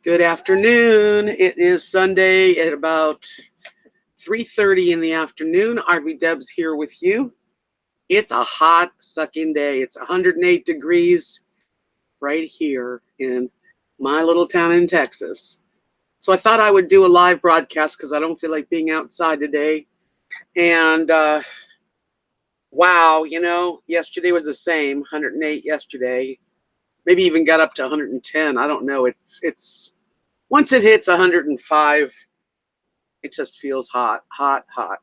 Good afternoon. It is Sunday at about 3:30 in the afternoon. RVDebs here with you. It's a hot, sucking day. It's 108 degrees right here in my little town in Texas. So I thought I would do a live broadcast because I don't feel like being outside today. And wow, yesterday was the same, 108 yesterday. Maybe even got up to 110. I don't know. It's once it hits 105. It just feels hot, hot, hot.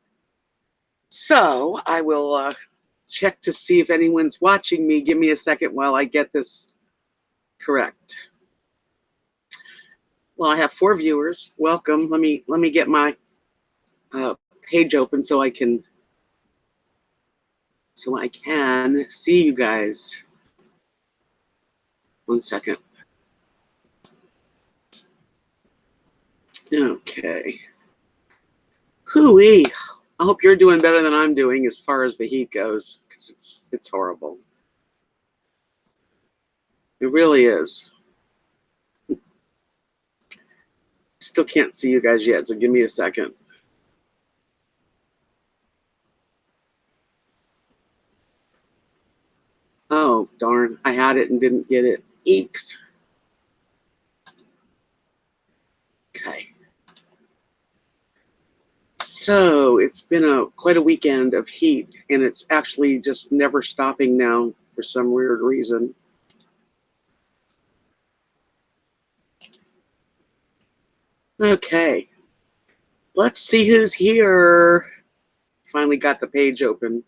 So I will check to see if anyone's watching me. Give me a second while I get this correct. Well, I have 4 viewers. Welcome. Let me get my page open so I can see you guys. 1 second. Okay. Hooey. I hope you're doing better than I'm doing as far as the heat goes, because it's horrible. It really is. Still can't see you guys yet, so give me a second. Oh, darn. I had it and didn't get it. Eeks. Okay. So it's been quite a weekend of heat, and it's actually just never stopping now for some weird reason. Okay. Let's see who's here. Finally got the page open.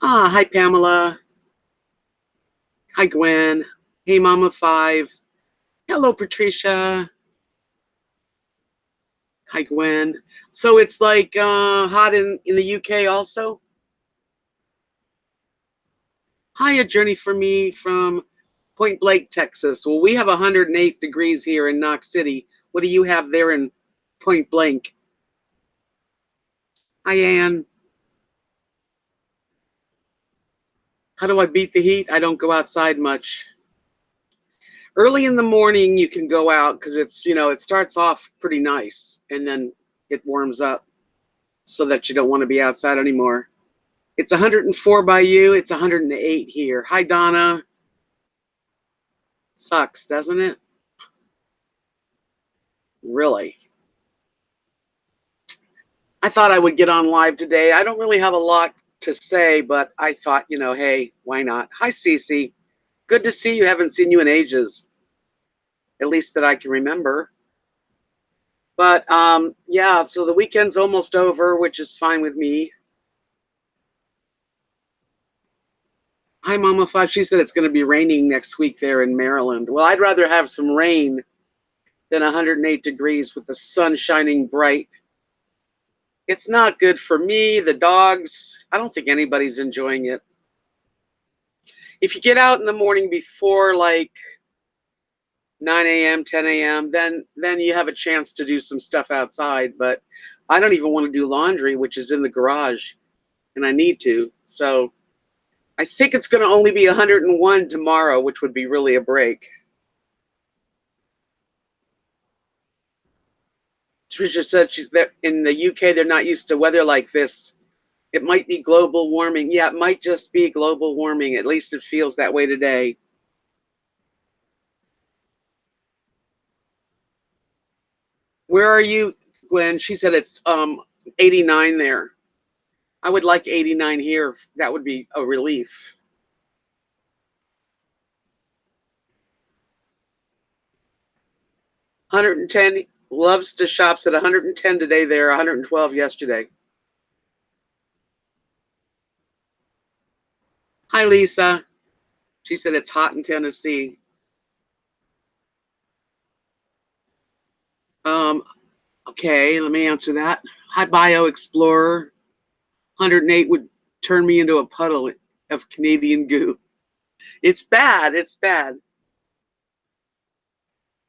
Hi, Pamela. Hi, Gwen. Hey, Mama 5. Hello, Patricia. Hi, Gwen. So it's like hot in the UK also? Hi, a journey for me from Point Blank, Texas. Well, we have 108 degrees here in Knox City. What do you have there in Point Blank? Hi, Ann. How do I beat the heat? I don't go outside much. Early in the morning, you can go out because it starts off pretty nice and then it warms up so that you don't want to be outside anymore. It's 104 by you. It's 108 here. Hi, Donna. Sucks, doesn't it? Really? I thought I would get on live today. I don't really have a lot to say, but I thought, hey, why not? Hi, Cece. Good to see you. Haven't seen you in ages, at least that I can remember. But yeah, so the weekend's almost over, which is fine with me. Hi, Mama 5. She said it's going to be raining next week there in Maryland. Well, I'd rather have some rain than 108 degrees with the sun shining bright. It's not good for me, the dogs. I don't think anybody's enjoying it. If you get out in the morning before like 9 a.m., 10 a.m., then you have a chance to do some stuff outside. But I don't even want to do laundry, which is in the garage, and I need to. So I think it's going to only be 101 tomorrow, which would be really a break. Trisha said she's there in the UK. They're not used to weather like this. It might be global warming. Yeah, it might just be global warming. At least it feels that way today. Where are you, Gwen? She said it's 89 there. I would like 89 here. That would be a relief. $110, loves to shops at 110 today there, 112 yesterday. Hi, Lisa. She said it's hot in Tennessee. Okay, let me answer that. Hi, Bio Explorer. 108 would turn me into a puddle of Canadian goo. It's bad. It's bad.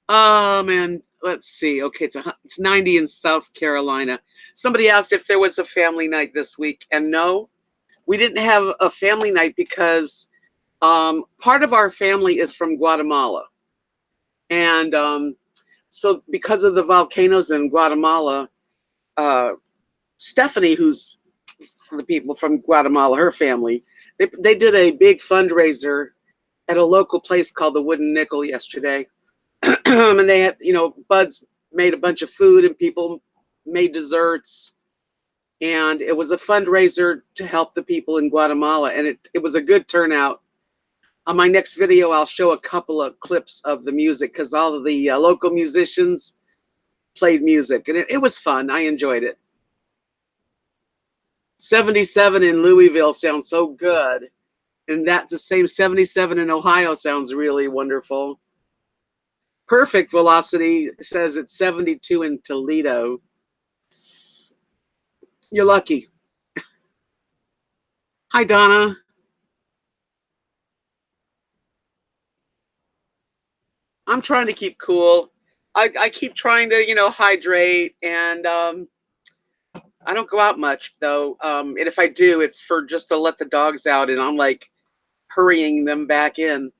And let's see. Okay, it's 90 in South Carolina. Somebody asked if there was a family night this week, and no, we didn't have a family night because part of our family is from Guatemala, and So because of the volcanoes in Guatemala, uh, Stephanie, who's the people from Guatemala, her family, they did a big fundraiser at a local place called the Wooden Nickel yesterday. And they had, Buds made a bunch of food and people made desserts. And it was a fundraiser to help the people in Guatemala. And it was a good turnout. On my next video, I'll show a couple of clips of the music because all of the local musicians played music. And it was fun. I enjoyed it. 77 in Louisville sounds so good. And that's the same 77 in Ohio sounds really wonderful. Perfect velocity says it's 72 in Toledo. You're lucky. Hi, Donna. I'm trying to keep cool. I keep trying to, hydrate, and I don't go out much, though. And if I do, it's for just to let the dogs out, and I'm like hurrying them back in.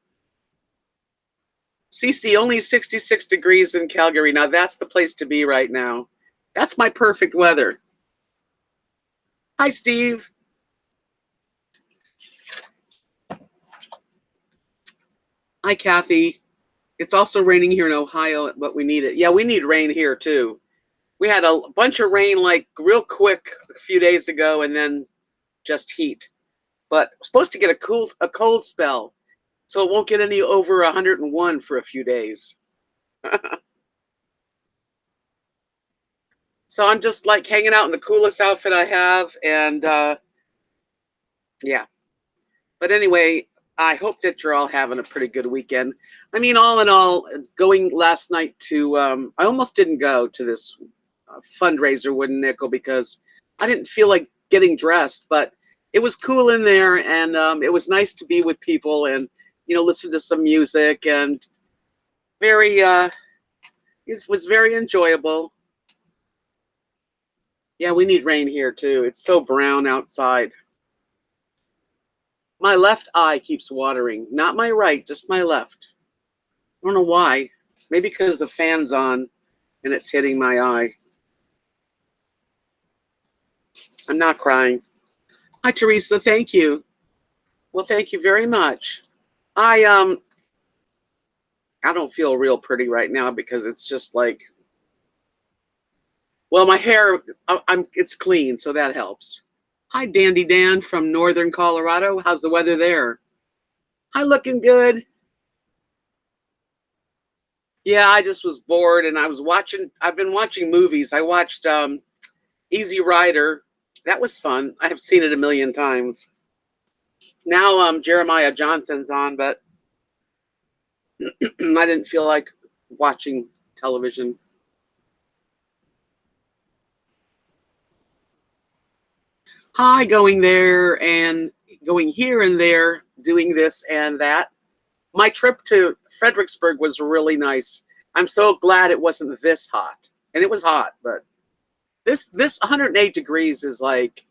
CC, only 66 degrees in Calgary. Now, that's the place to be right now. That's my perfect weather. Hi, Steve. Hi, Kathy. It's also raining here in Ohio, but we need it. Yeah, we need rain here, too. We had a bunch of rain, like, real quick a few days ago, and then just heat. But we're supposed to get a cold spell, so it won't get any over 101 for a few days. So I'm just like hanging out in the coolest outfit I have, and yeah. But anyway, I hope that you're all having a pretty good weekend. I mean, all in all, going last night to I almost didn't go to this fundraiser Wooden Nickel because I didn't feel like getting dressed, but it was cool in there, and it was nice to be with people and listen to some music, and very it was very enjoyable. Yeah, we need rain here too. It's so brown outside. My left eye keeps watering, not my right, just my left. I don't know why. Maybe because the fan's on and it's hitting my eye. I'm not crying. Hi, Teresa. Thank you. Well, thank you very much. I I don't feel real pretty right now because it's just like, well, my hair, it's clean, so that helps. Hi, Dandy Dan from Northern Colorado. How's the weather there? Hi, looking good. Yeah, I just was bored and I've been watching movies. I watched Easy Rider. That was fun. I have seen it a million times. Now Jeremiah Johnson's on, but I didn't feel like watching television. Hi, going there and going here and there, doing this and that. My trip to Fredericksburg was really nice. I'm so glad it wasn't this hot. And it was hot, but this 108 degrees is like,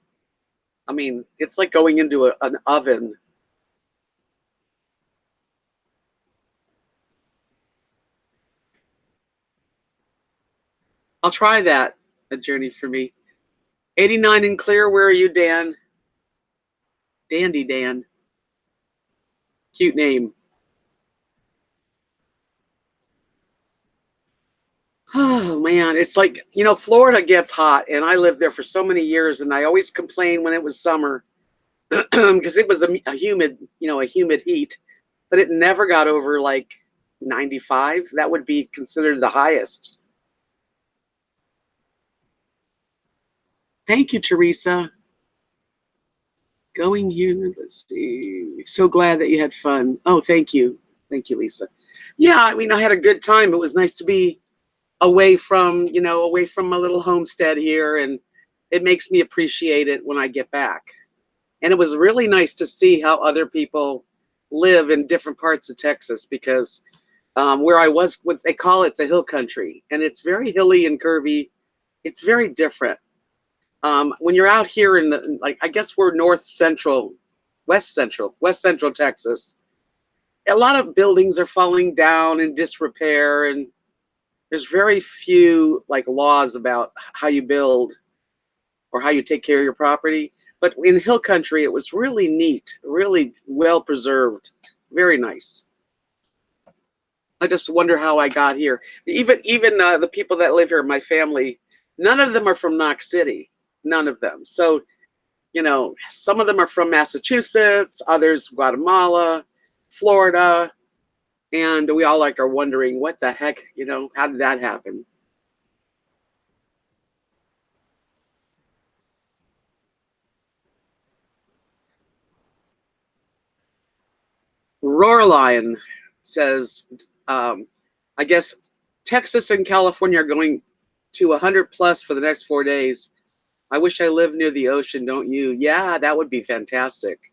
I mean, it's like going into an oven. I'll try that, a journey for me. 89 in clear. Where are you, Dan? Dandy Dan. Cute name. Oh man, it's like, Florida gets hot and I lived there for so many years and I always complain when it was summer because it was a humid, a humid heat, but it never got over like 95. That would be considered the highest. Thank you, Teresa. Going here, let's see. So glad that you had fun. Oh, thank you. Thank you, Lisa. Yeah, I mean, I had a good time. It was nice to be away from my little homestead here, and it makes me appreciate it when I get back. And it was really nice to see how other people live in different parts of Texas because where I was, what they call it, the hill country, and it's very hilly and curvy. It's very different. When you're out here in like, I guess we're west central Texas. A lot of buildings are falling down in disrepair, and There's very few like laws about how you build or how you take care of your property. But in hill country, it was really neat, really well preserved, very nice. I just wonder how I got here. Even the people that live here, my family, none of them are from Knox City, none of them. So some of them are from Massachusetts, others Guatemala, Florida, and we all like are wondering what the heck, how did that happen? Roarlion says, I guess Texas and California are going to 100 plus for the next 4 days. I wish I lived near the ocean, don't you? Yeah, that would be fantastic.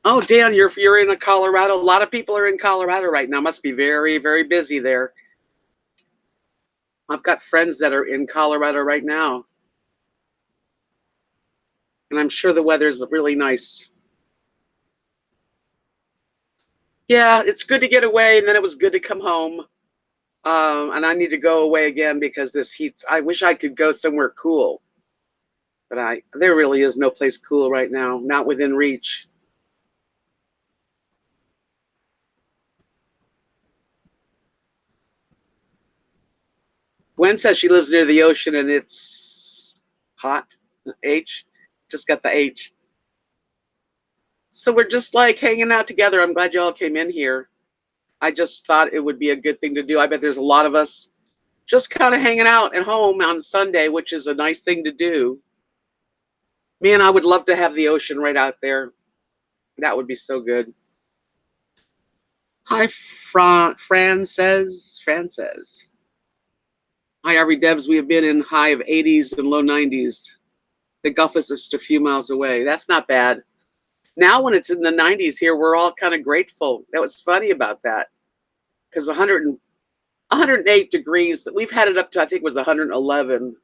Oh, Dan, you're in Colorado. A lot of people are in Colorado right now. Must be very, very busy there. I've got friends that are in Colorado right now, and I'm sure the weather's really nice. Yeah, it's good to get away, and then it was good to come home. And I need to go away again because this heat's. I wish I could go somewhere cool, but there really is no place cool right now, not within reach. Gwen says she lives near the ocean and it's hot. H, just got the H. So we're just like hanging out together. I'm glad you all came in here. I just thought it would be a good thing to do. I bet there's a lot of us just kind of hanging out at home on Sunday, which is a nice thing to do. Man, I would love to have the ocean right out there. That would be so good. Hi, Fran says. Fran says. Hi, RVDebs. We have been in high of 80s and low 90s. The Gulf is just a few miles away. That's not bad. Now, when it's in the 90s here, we're all kind of grateful. That was funny about that because 108 degrees, we've had it up to, I think it was 111.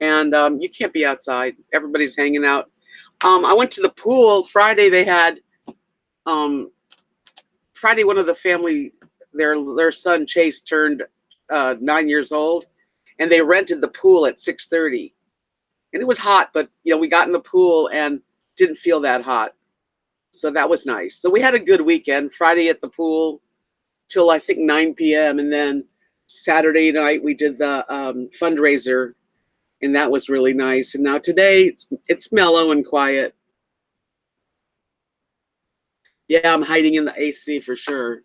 And you can't be outside. Everybody's hanging out. I went to the pool Friday. They had um, Friday. One of the family, their son Chase turned 9 years old, and they rented the pool at 6:30. And it was hot, but we got in the pool and didn't feel that hot, so that was nice. So we had a good weekend. Friday at the pool till I think 9 p.m. and then Saturday night we did the fundraiser, and that was really nice. And now today it's mellow and quiet. Yeah, I'm hiding in the AC for sure.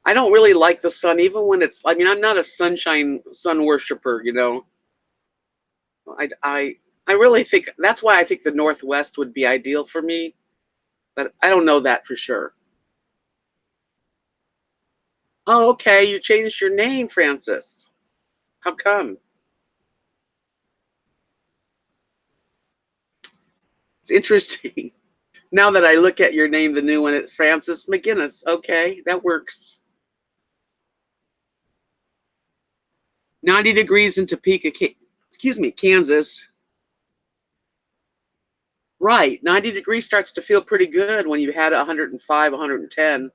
I don't really like the sun, even when it's. I mean, I'm not a sun worshiper. I really think that's why I think the Northwest would be ideal for me, but I don't know that for sure. Oh, okay. You changed your name, Francis. How come? It's interesting. Now that I look at your name, the new one, it's Francis McGinnis. Okay, that works. 90 degrees in Topeka, excuse me, Kansas. Right. 90 degrees starts to feel pretty good when you had 105, 110.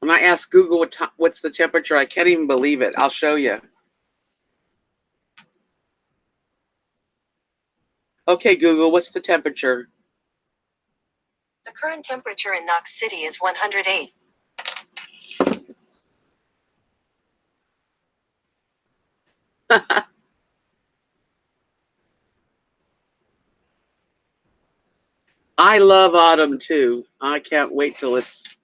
When I ask Google what's the temperature, I can't even believe it. I'll show you. Okay, Google, what's the temperature? The current temperature in Knox City is 108. I love autumn too. I can't wait till it's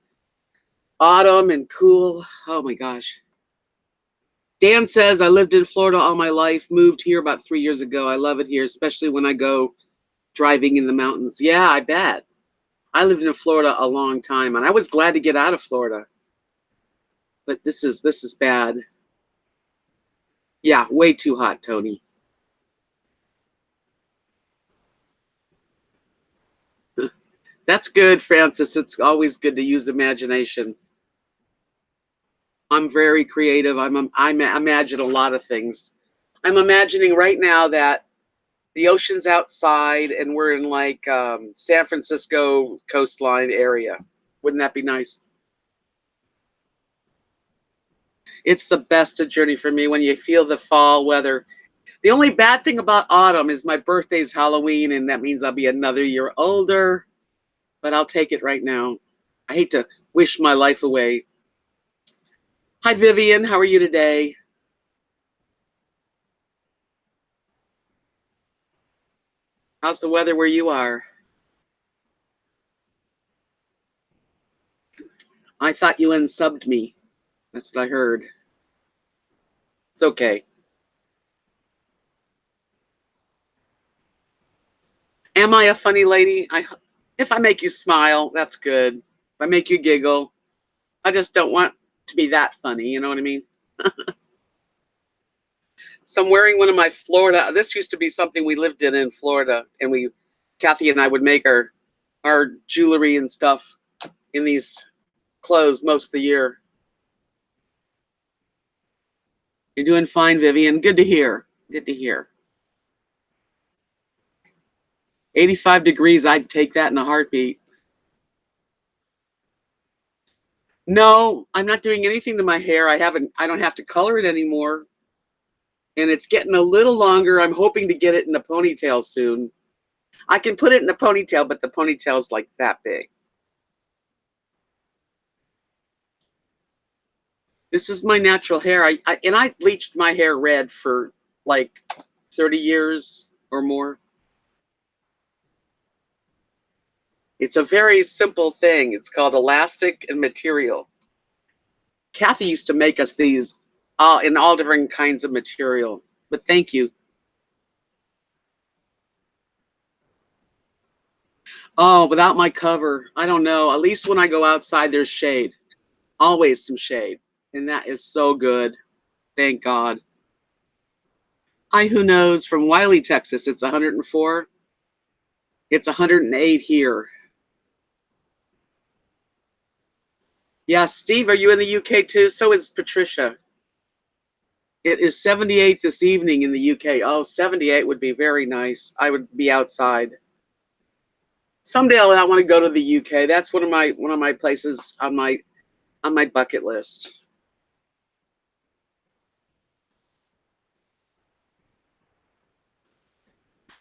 autumn and cool. Oh my gosh. Dan says, I lived in Florida all my life, moved here about 3 years ago. I love it here, especially when I go driving in the mountains. Yeah, I bet. I lived in Florida a long time and I was glad to get out of Florida. But this is bad. Yeah, way too hot, Tony. That's good, Francis. It's always good to use imagination. I'm very creative. I imagine a lot of things. I'm imagining right now that the ocean's outside and we're in like San Francisco coastline area. Wouldn't that be nice? It's the best of journey for me when you feel the fall weather. The only bad thing about autumn is my birthday's Halloween, and that means I'll be another year older, but I'll take it right now. I hate to wish my life away. Hi, Vivian. How are you today? How's the weather where you are? I thought you unsubbed me. That's what I heard. It's okay. Am I a funny lady? If I make you smile, that's good. If I make you giggle, I just don't want to be that funny. You know what I mean? So I'm wearing one of my Florida. This used to be something we lived in Florida, and Kathy and I would make our jewelry and stuff in these clothes most of the year. You're doing fine, Vivian. Good to hear. Good to hear. 85 degrees, I'd take that in a heartbeat. No, I'm not doing anything to my hair. I don't have to color it anymore. And it's getting a little longer. I'm hoping to get it in a ponytail soon. I can put it in a ponytail, but the ponytail's like that big. This is my natural hair. I bleached my hair red for like 30 years or more. It's a very simple thing. It's called elastic and material. Kathy used to make us these in all different kinds of material. But thank you. Oh, without my cover, I don't know. At least when I go outside, there's shade. Always some shade. And that is so good. Thank God. Hi, who knows? From Wiley, Texas. It's 104. It's 108 here. Yeah, Steve, are you in the UK too? So is Patricia. It is 78 this evening in the UK. Oh, 78 would be very nice. I would be outside. Someday I want to go to the UK. That's one of my places on my bucket list.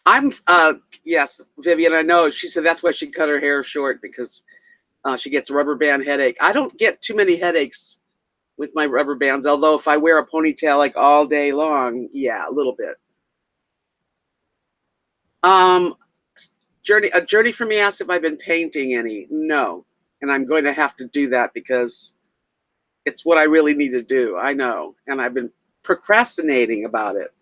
I'm yes, Vivian, I know. She said that's why she cut her hair short because she gets a rubber band headache. I don't get too many headaches with my rubber bands, although if I wear a ponytail like all day long, yeah, a little bit. Um Journey for me asked if I've been painting any. No. And I'm going to have to do that because it's what I really need to do. I know. And I've been procrastinating about it.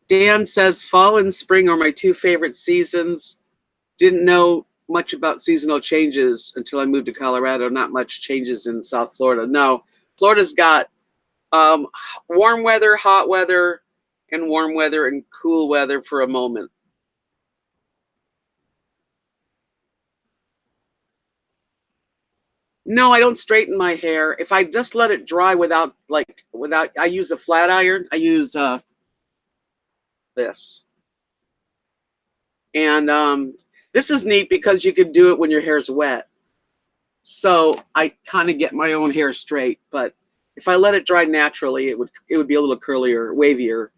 Dan says fall and spring are my two favorite seasons. Didn't know much about seasonal changes until I moved to Colorado. Not much changes in South Florida. No, Florida's got um, warm weather, hot weather, and warm weather and cool weather for a moment. No, I don't straighten my hair. If I just let it dry without, I use a flat iron. I use this, and this is neat because you can do it when your hair's wet. So I kind of get my own hair straight, but if I let it dry naturally, it would be a little curlier, wavier.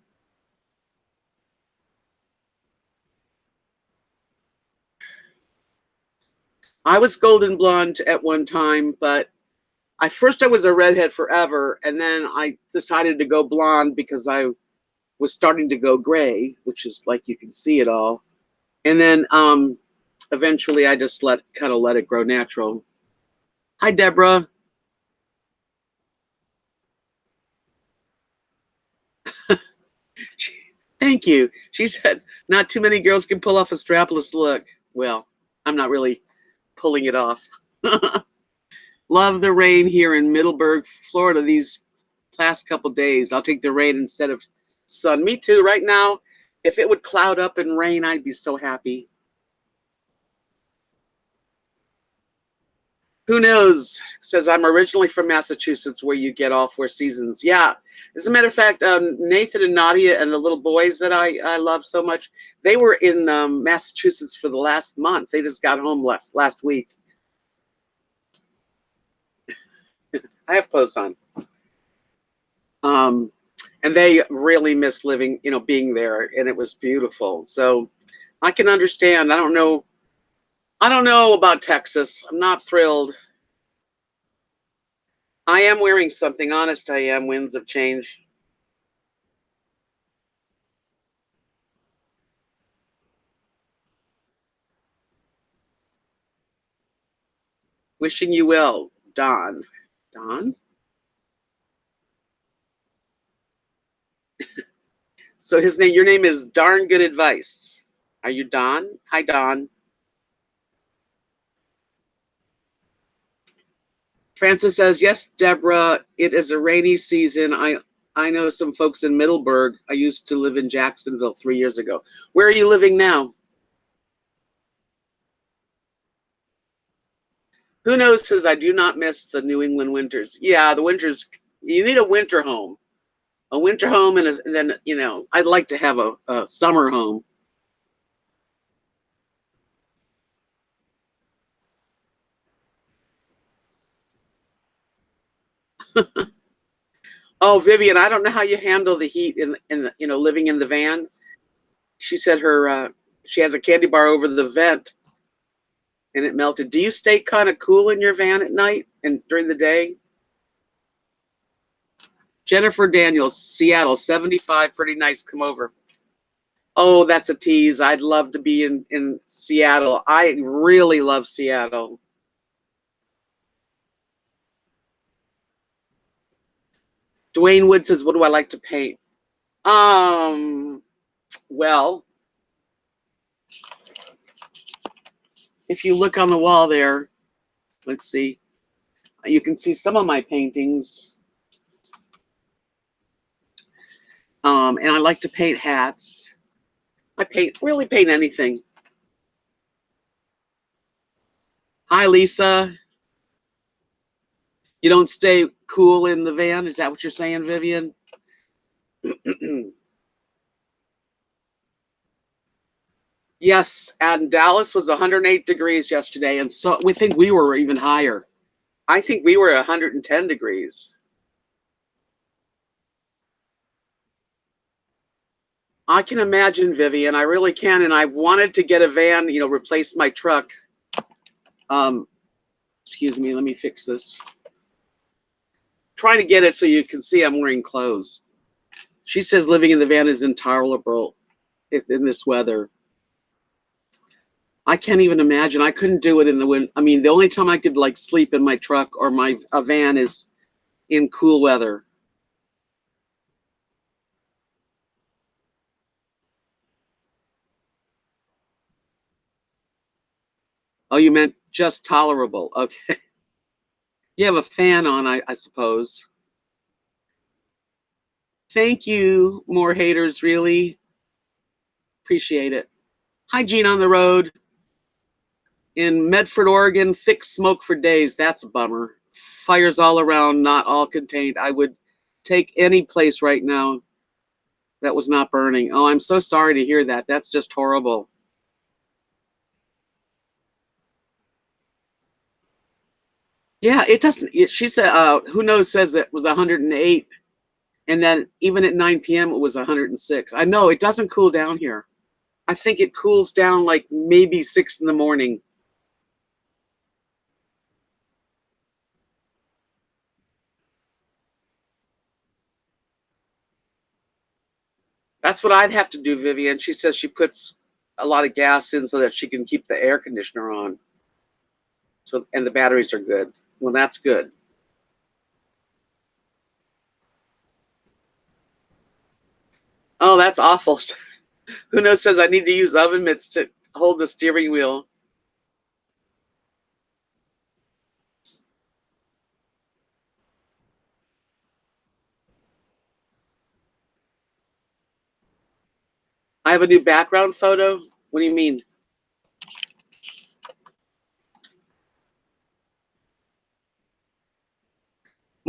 I was golden blonde at one time, but I was a redhead forever, and then I decided to go blonde because I was starting to go gray, which is like you can see it all. And then eventually I just let it grow natural. Hi, Deborah. She, Thank you. She said not too many girls can pull off a strapless look. Well, I'm not really pulling it off. Love the rain here in Middleburg, Florida. These past couple days, I'll take the rain instead of sun. Me too. Right now, if it would cloud up and rain, I'd be so happy. Who knows? Says I'm originally from Massachusetts, where you get all four seasons. Yeah, as a matter of fact, Nathan and Nadia and the little boys that I love so much, they were in Massachusetts for the last month. They just got home last week. I have clothes on. Um, and they really miss living, being there, and it was beautiful. So I can understand. I don't know. I don't know about Texas. I'm not thrilled. I am wearing something. Honest, I am. Winds of change. Wishing you well, Don. Don? So your name is Darn Good Advice. Are you Don? Hi, Don. Francis says, yes, Deborah, it is a rainy season. I know some folks in Middleburg. I used to live in Jacksonville 3 years ago. Where are you living now? Who knows? Says, I do not miss the New England winters. Yeah, the winters, you need a winter home. A winter home, and then, I'd like to have a summer home. Oh, Vivian, I don't know how you handle the heat in living in the van. She said she has a candy bar over the vent and it melted. Do you stay kind of cool in your van at night and during the day? Jennifer Daniels, Seattle, 75, pretty nice. Come over. Oh, that's a tease. I'd love to be in Seattle. I really love Seattle. Dwayne Wood says, what do I like to paint? Um, well, if you look on the wall there, let's see, you can see some of my paintings. And I like to paint hats. I really paint anything. Hi, Lisa. You don't stay cool in the van? Is that what you're saying, Vivian? Yes, and Dallas was 108 degrees yesterday, and so we think we were even higher. I think we were 110 degrees. I can imagine, Vivian. I really can, and I wanted to get a van, replace my truck. Um, excuse me, let me fix this. Trying to get it so you can see I'm wearing clothes. She says living in the van is intolerable in this weather. I can't even imagine. I couldn't do it in the wind. I mean, the only time I could like sleep in my truck or my a van is in cool weather. Oh, you meant just tolerable. Okay. You have a fan on, I suppose. Thank you, more haters, really. Appreciate it. Hygiene on the road in Medford, Oregon, thick smoke for days. That's a bummer. Fires all around, not all contained. I would take any place right now that was not burning. Oh, I'm so sorry to hear that. That's just horrible. Yeah, it doesn't. She said, who knows, says that it was 108. And then even at 9 p.m., it was 106. I know it doesn't cool down here. I think it cools down like maybe 6 in the morning. That's what I'd have to do, Vivian. She says she puts a lot of gas in so that she can keep the air conditioner on. So, and the batteries are good. Well, that's good. Oh, that's awful. Who knows, says I need to use oven mitts to hold the steering wheel. I have a new background photo. What do you mean?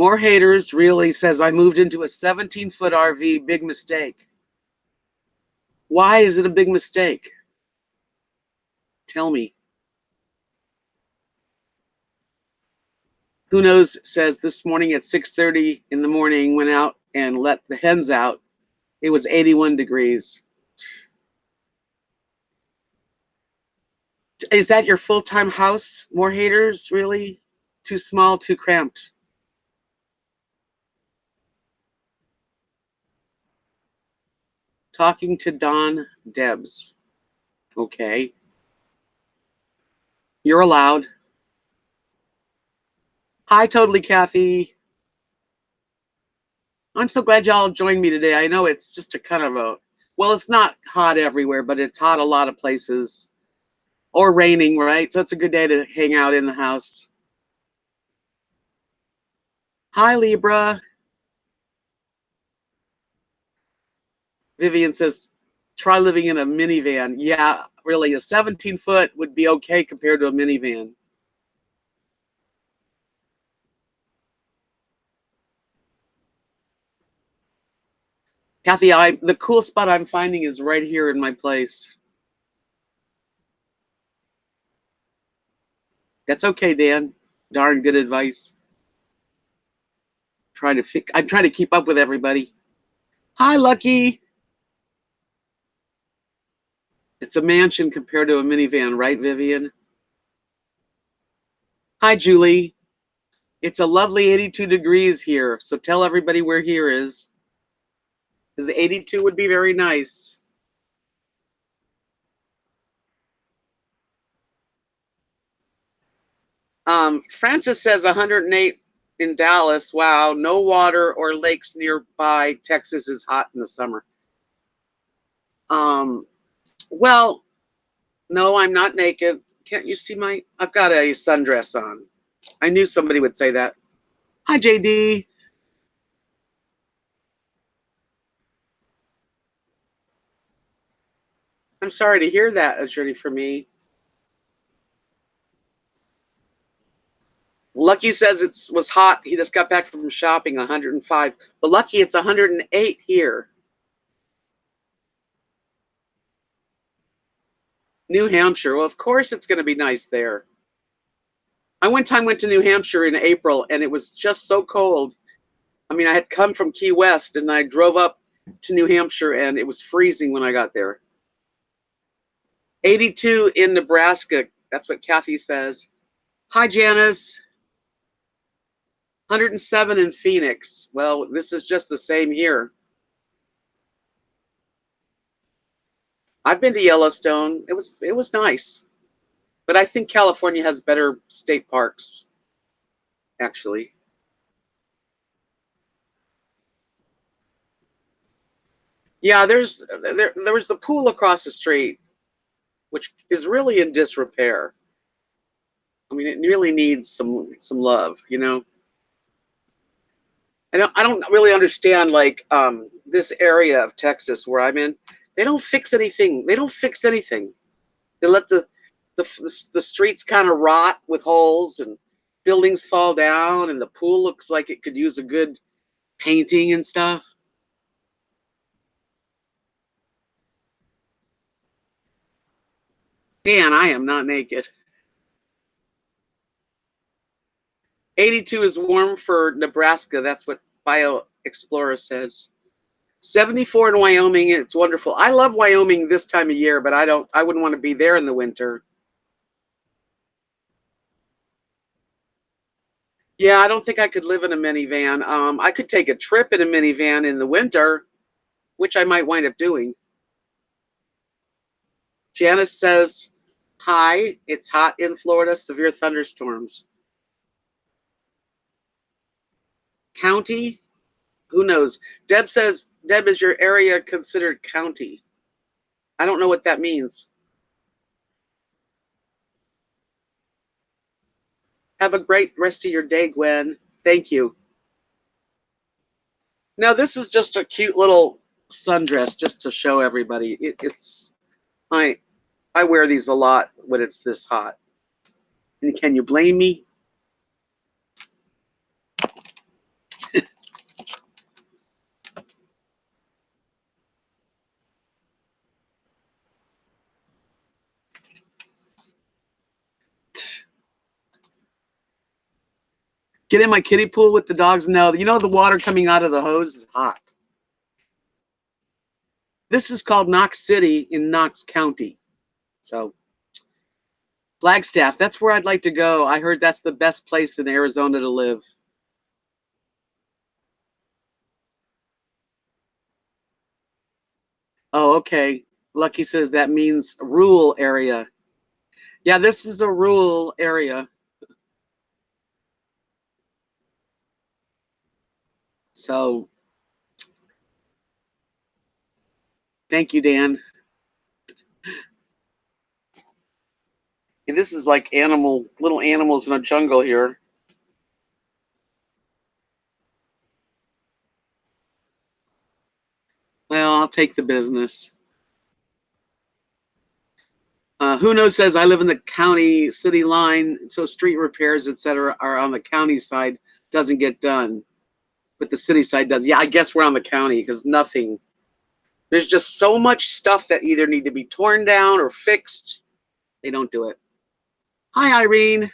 More haters really says I moved into a 17-foot RV. Big mistake. Why is it a big mistake? Tell me. Who knows says this morning at 6:30 in the morning, went out and let the hens out. It was 81 degrees. Is that your full-time house? More haters, really? Too small, too cramped. Talking to Don Debs. Okay. You're allowed. Hi, totally, Kathy. I'm so glad y'all joined me today. I know it's just a kind of a, well, it's not hot everywhere, but it's hot a lot of places. Or raining, right? So it's a good day to hang out in the house. Hi, Libra. Vivian says, try living in a minivan. Yeah, really, a 17-foot would be okay compared to a minivan. Kathy, the cool spot I'm finding is right here in my place. That's okay, Dan. Darn good advice. I'm trying to keep up with everybody. Hi, Lucky. It's a mansion compared to a minivan, right, Vivian? Hi, Julie. It's a lovely 82 degrees here, so tell everybody where here is. Because 82 would be very nice. Francis says 108 in Dallas. Wow, no water or lakes nearby. Texas is hot in the summer. Um, well, no, I'm not naked. Can't you see I've got a sundress on. I knew somebody would say that. Hi, JD. I'm sorry to hear that, a journey for me. Lucky says it was hot. He just got back from shopping, 105. But Lucky, it's 108 here. New Hampshire. Well, of course it's going to be nice there. I one time went to New Hampshire in April, and it was just so cold. I mean, I had come from Key West, and I drove up to New Hampshire, and it was freezing when I got there. 82 in Nebraska. That's what Kathy says. Hi, Janice. 107 in Phoenix. Well, this is just the same year. I've been to Yellowstone. It was nice. But I think California has better state parks, actually. Yeah, there was the pool across the street, which is really in disrepair. I mean, it really needs some love, you know. I don't really understand like this area of Texas where I'm in. They don't fix anything. They don't fix anything. They let the streets kind of rot with holes and buildings fall down, and the pool looks like it could use a good painting and stuff. Dan, I am not naked. 82 is warm for Nebraska. That's what Bio Explorer says. 74 in Wyoming. It's wonderful. I love Wyoming this time of year, but I wouldn't want to be there in the winter. Yeah, I don't think I could live in a minivan. I could take a trip in a minivan in the winter, which I might wind up doing. Janice says, hi, it's hot in Florida, severe thunderstorms. County? Who knows? Deb says, Deb, is your area considered county? I don't know what that means. Have a great rest of your day, Gwen. Thank you. Now, this is just a cute little sundress just to show everybody. It's I wear these a lot when it's this hot. And can you blame me? Get in my kiddie pool with the dogs? No, you know the water coming out of the hose is hot. This is called Knox City in Knox County. So Flagstaff, that's where I'd like to go. I heard that's the best place in Arizona to live. Oh, okay. Lucky says that means rural area. Yeah, this is a rural area. So thank you, Dan. And this is like little animals in a jungle here. Well, I'll take the business. Who knows says I live in the county city line, so street repairs, etc., are on the county side, doesn't get done, but the city side does. Yeah, I guess we're on the county because nothing. There's just so much stuff that either need to be torn down or fixed. They don't do it. Hi, Irene.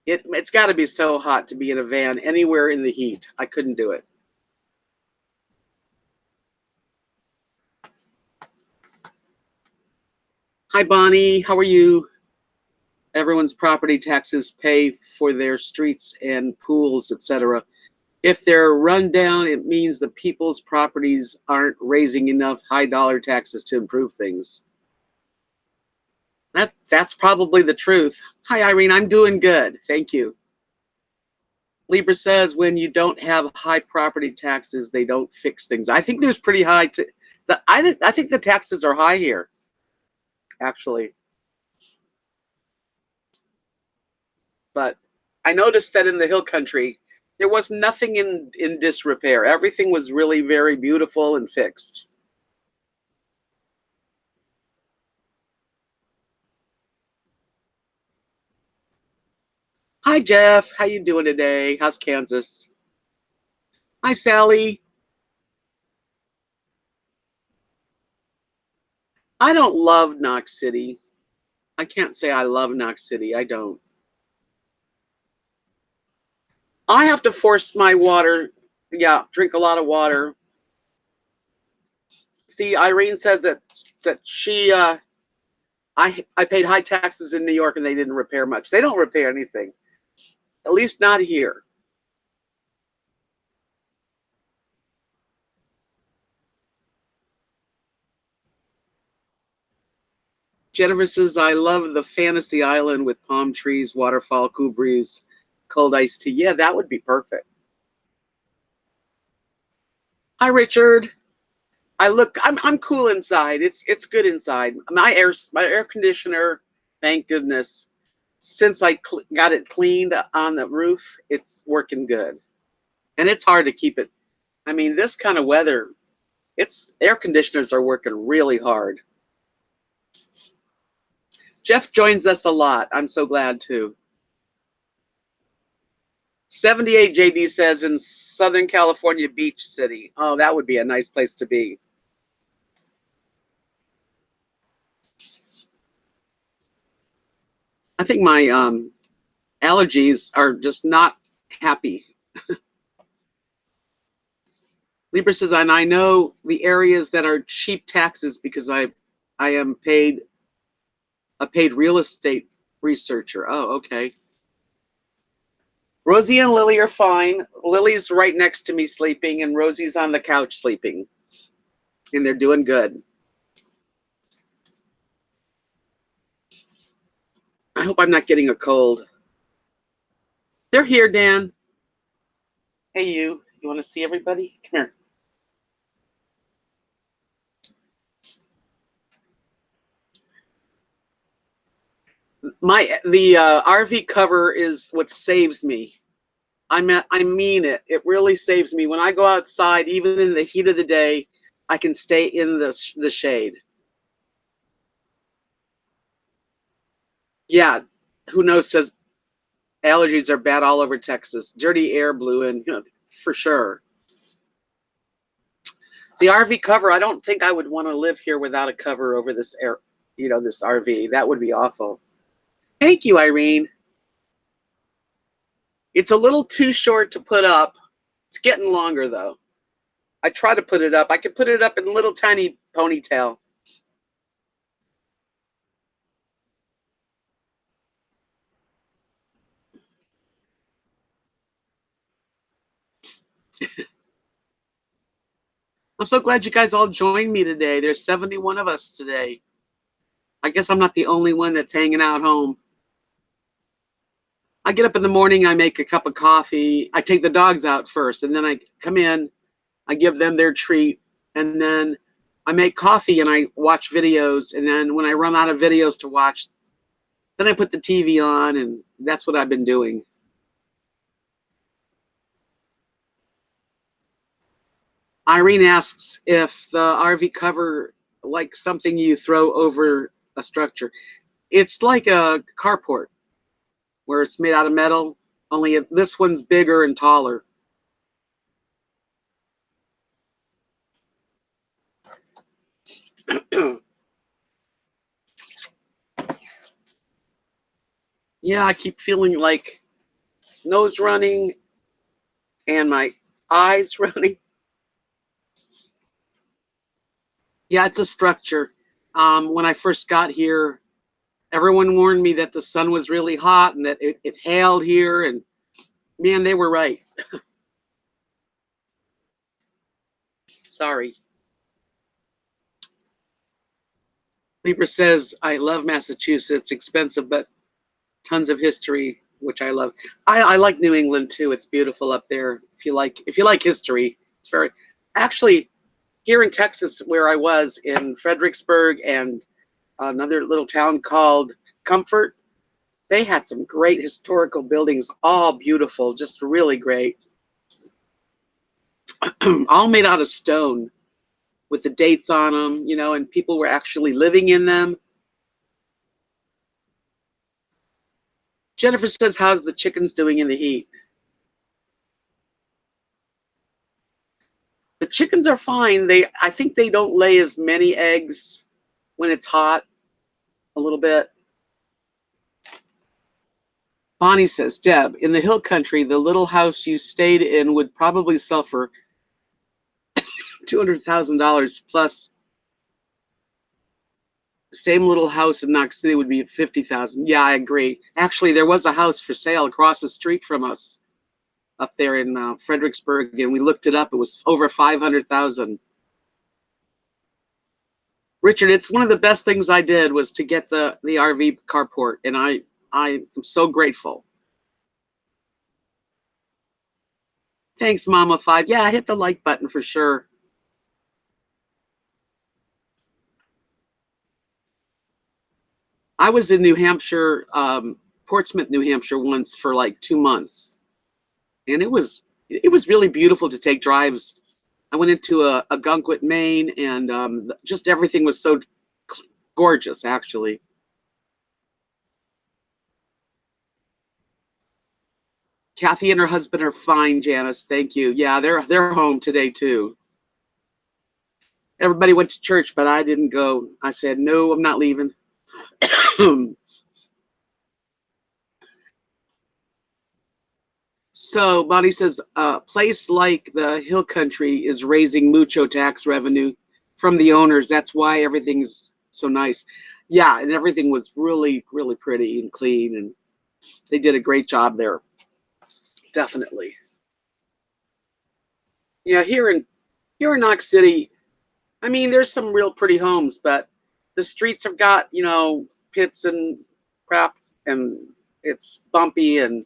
It's got to be so hot to be in a van anywhere in the heat. I couldn't do it. Hi, Bonnie. How are you? Everyone's property taxes pay for their streets and pools, etc. If they're run down, it means the people's properties aren't raising enough high dollar taxes to improve things. That's probably the truth. Hi, Irene. I'm doing good. Thank you. Libra says when you don't have high property taxes, they don't fix things. I think there's pretty high. I think the taxes are high here, actually. But I noticed that in the hill country, there was nothing in disrepair. Everything was really very beautiful and fixed. Hi, Jeff. How you doing today? How's Kansas? Hi, Sally. I don't love Knox City. I can't say I love Knox City. I don't. I have to force my water. Yeah, drink a lot of water. See, Irene says that she I paid high taxes in New York and they didn't repair much. They don't repair anything. At least not here. Jennifer says, I love the fantasy island with palm trees, waterfall, cool breeze, cold iced tea. Yeah, that would be perfect. Hi, Richard. I'm cool inside. It's good inside. My air conditioner, thank goodness, since I got it cleaned on the roof, it's working good. And it's hard to keep it. I mean, this kind of weather, it's air conditioners are working really hard. Jeff joins us a lot. I'm so glad too. 78 JD says in Southern California Beach City. Oh, that would be a nice place to be. I think my allergies are just not happy. Libra says, and I know the areas that are cheap taxes because I am a paid real estate researcher. Oh, okay. Rosie and Lily are fine. Lily's right next to me sleeping, and Rosie's on the couch sleeping. And they're doing good. I hope I'm not getting a cold. They're here, Dan. Hey, you. You want to see everybody? Come here. The RV cover is what saves me. I mean it. It really saves me. When I go outside, even in the heat of the day, I can stay in the shade. Yeah, who knows? Says allergies are bad all over Texas. Dirty air blew in, for sure. The RV cover. I don't think I would want to live here without a cover over this air. this RV. That would be awful. Thank you, Irene. It's a little too short to put up. It's getting longer though. I try to put it up. I could put it up in a little tiny ponytail. I'm so glad you guys all joined me today. There's 71 of us today. I guess I'm not the only one that's hanging out home. I get up in the morning, I make a cup of coffee. I take the dogs out first, and then I come in, I give them their treat, and then I make coffee and I watch videos. And then when I run out of videos to watch, then I put the TV on, and that's what I've been doing. Irene asks if the RV cover like something you throw over a structure. It's like a carport where it's made out of metal, only this one's bigger and taller. Yeah, I keep feeling like nose running and my eyes running. Yeah, it's a structure. When I first got here, everyone warned me that the sun was really hot and that it hailed here, and man, they were right. Sorry. Libra says, I love Massachusetts, expensive, but tons of history, which I love. I like New England too. It's beautiful up there. If you like history, it's very actually here in Texas, where I was in Fredericksburg and another little town called Comfort. They had some great historical buildings, all beautiful, just really great. All made out of stone with the dates on them, and people were actually living in them. Jennifer says, how's the chickens doing in the heat? The chickens are fine. I think they don't lay as many eggs when it's hot a little bit. Bonnie says, Deb, in the hill country, the little house you stayed in would probably sell for $200,000 plus. Same little house in Knox City would be 50,000. Yeah, I agree. Actually, there was a house for sale across the street from us up there in Fredericksburg, and we looked it up. It was over 500,000. Richard, it's one of the best things I did was to get the RV carport, and I am so grateful. Thanks, Mama Five. Yeah, I hit the like button for sure. I was in New Hampshire, Portsmouth, New Hampshire, once for like 2 months, and it was really beautiful to take drives. I went into a Gunkwit, Maine, and just everything was so gorgeous, actually. Kathy and her husband are fine, Janice. Thank you. Yeah, they're home today too. Everybody went to church, but I didn't go. I said, no, I'm not leaving. So Bonnie says, a place like the Hill Country is raising mucho tax revenue from the owners. That's why everything's so nice. Yeah, and everything was really, really pretty and clean, and they did a great job there. Definitely. Yeah, here in Knox City, I mean, there's some real pretty homes, but the streets have got, pits and crap, and it's bumpy, and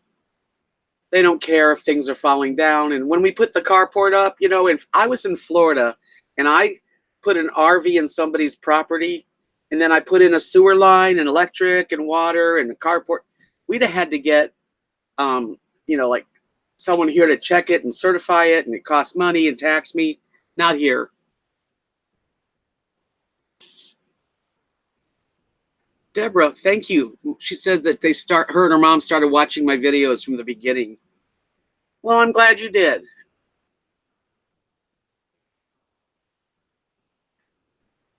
they don't care if things are falling down. And when we put the carport up, if I was in Florida and I put an RV in somebody's property, and then I put in a sewer line and electric and water and a carport, we'd have had to get, like someone here to check it and certify it, and it costs money and tax me. Not here. Deborah, thank you. She says that her and her mom started watching my videos from the beginning. Well, I'm glad you did.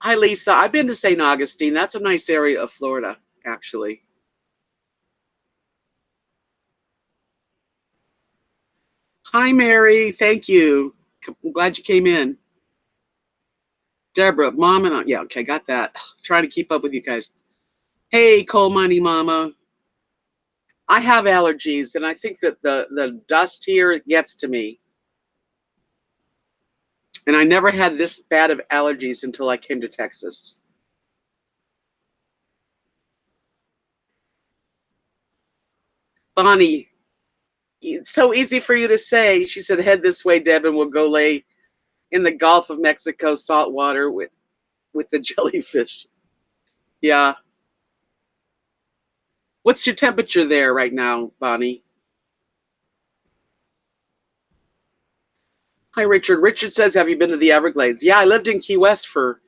Hi, Lisa. I've been to St. Augustine. That's a nice area of Florida, actually. Hi, Mary. Thank you. I'm glad you came in. Deborah, mom, and yeah, okay, got that. Trying to keep up with you guys. Hey, coal money mama. I have allergies, and I think that the dust here gets to me. And I never had this bad of allergies until I came to Texas. Bonnie, it's so easy for you to say. She said, "Head this way, Deb, and we'll go lay in the Gulf of Mexico salt water with the jellyfish." Yeah. What's your temperature there right now, Bonnie? Hi, Richard. Richard says, "Have you been to the Everglades?" Yeah, I lived in Key West for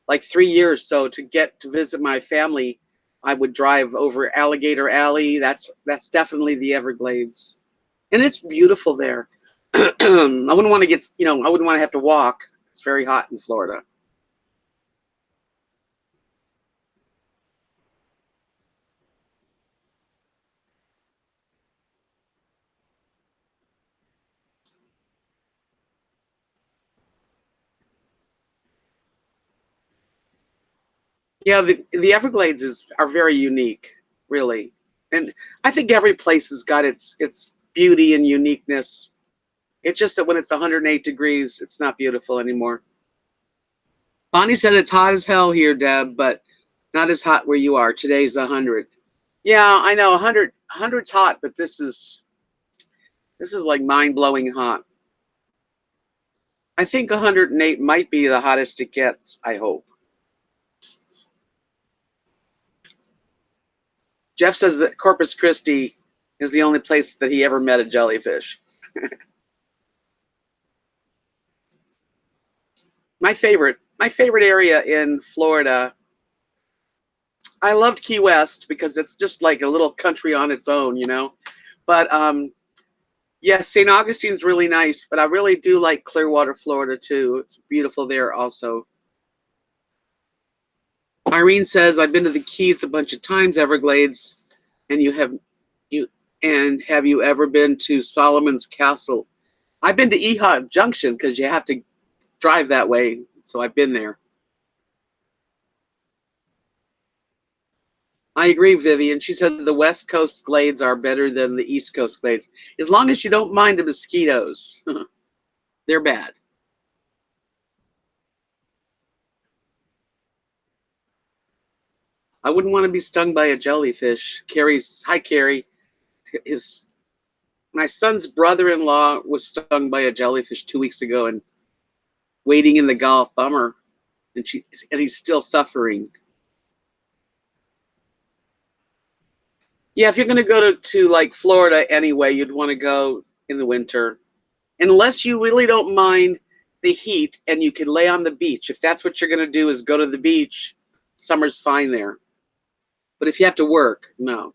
like 3 years. So to get to visit my family, I would drive over Alligator Alley. That's definitely the Everglades, and it's beautiful there. I wouldn't want to get, I wouldn't want to have to walk. It's very hot in Florida. Yeah, the Everglades are very unique, really, and I think every place has got its beauty and uniqueness. It's just that when it's 108 degrees, it's not beautiful anymore. Bonnie said it's hot as hell here, Deb, but not as hot where you are. Today's 100. Yeah, I know 100's hot, but this is like mind-blowing hot. I think 108 might be the hottest it gets, I hope. Jeff says that Corpus Christi is the only place that he ever met a jellyfish. My favorite area in Florida. I loved Key West because it's just like a little country on its own. But yes, St. Augustine's really nice, but I really do like Clearwater, Florida too. It's beautiful there also. Irene says, "I've been to the Keys a bunch of times, Everglades, and you and have you ever been to Solomon's Castle?" I've been to Ehog Junction because you have to drive that way, so I've been there. I agree, Vivian. She said the West Coast glades are better than the East Coast glades, as long as you don't mind the mosquitoes. They're bad. I wouldn't want to be stung by a jellyfish. Hi, Carrie. His My son's brother-in-law was stung by a jellyfish 2 weeks ago and waiting in the Gulf. Bummer. And he's still suffering. Yeah, if you're gonna go to like Florida anyway, you'd want to go in the winter, unless you really don't mind the heat and you can lay on the beach. If that's what you're gonna do is go to the beach, summer's fine there. But if you have to work, no.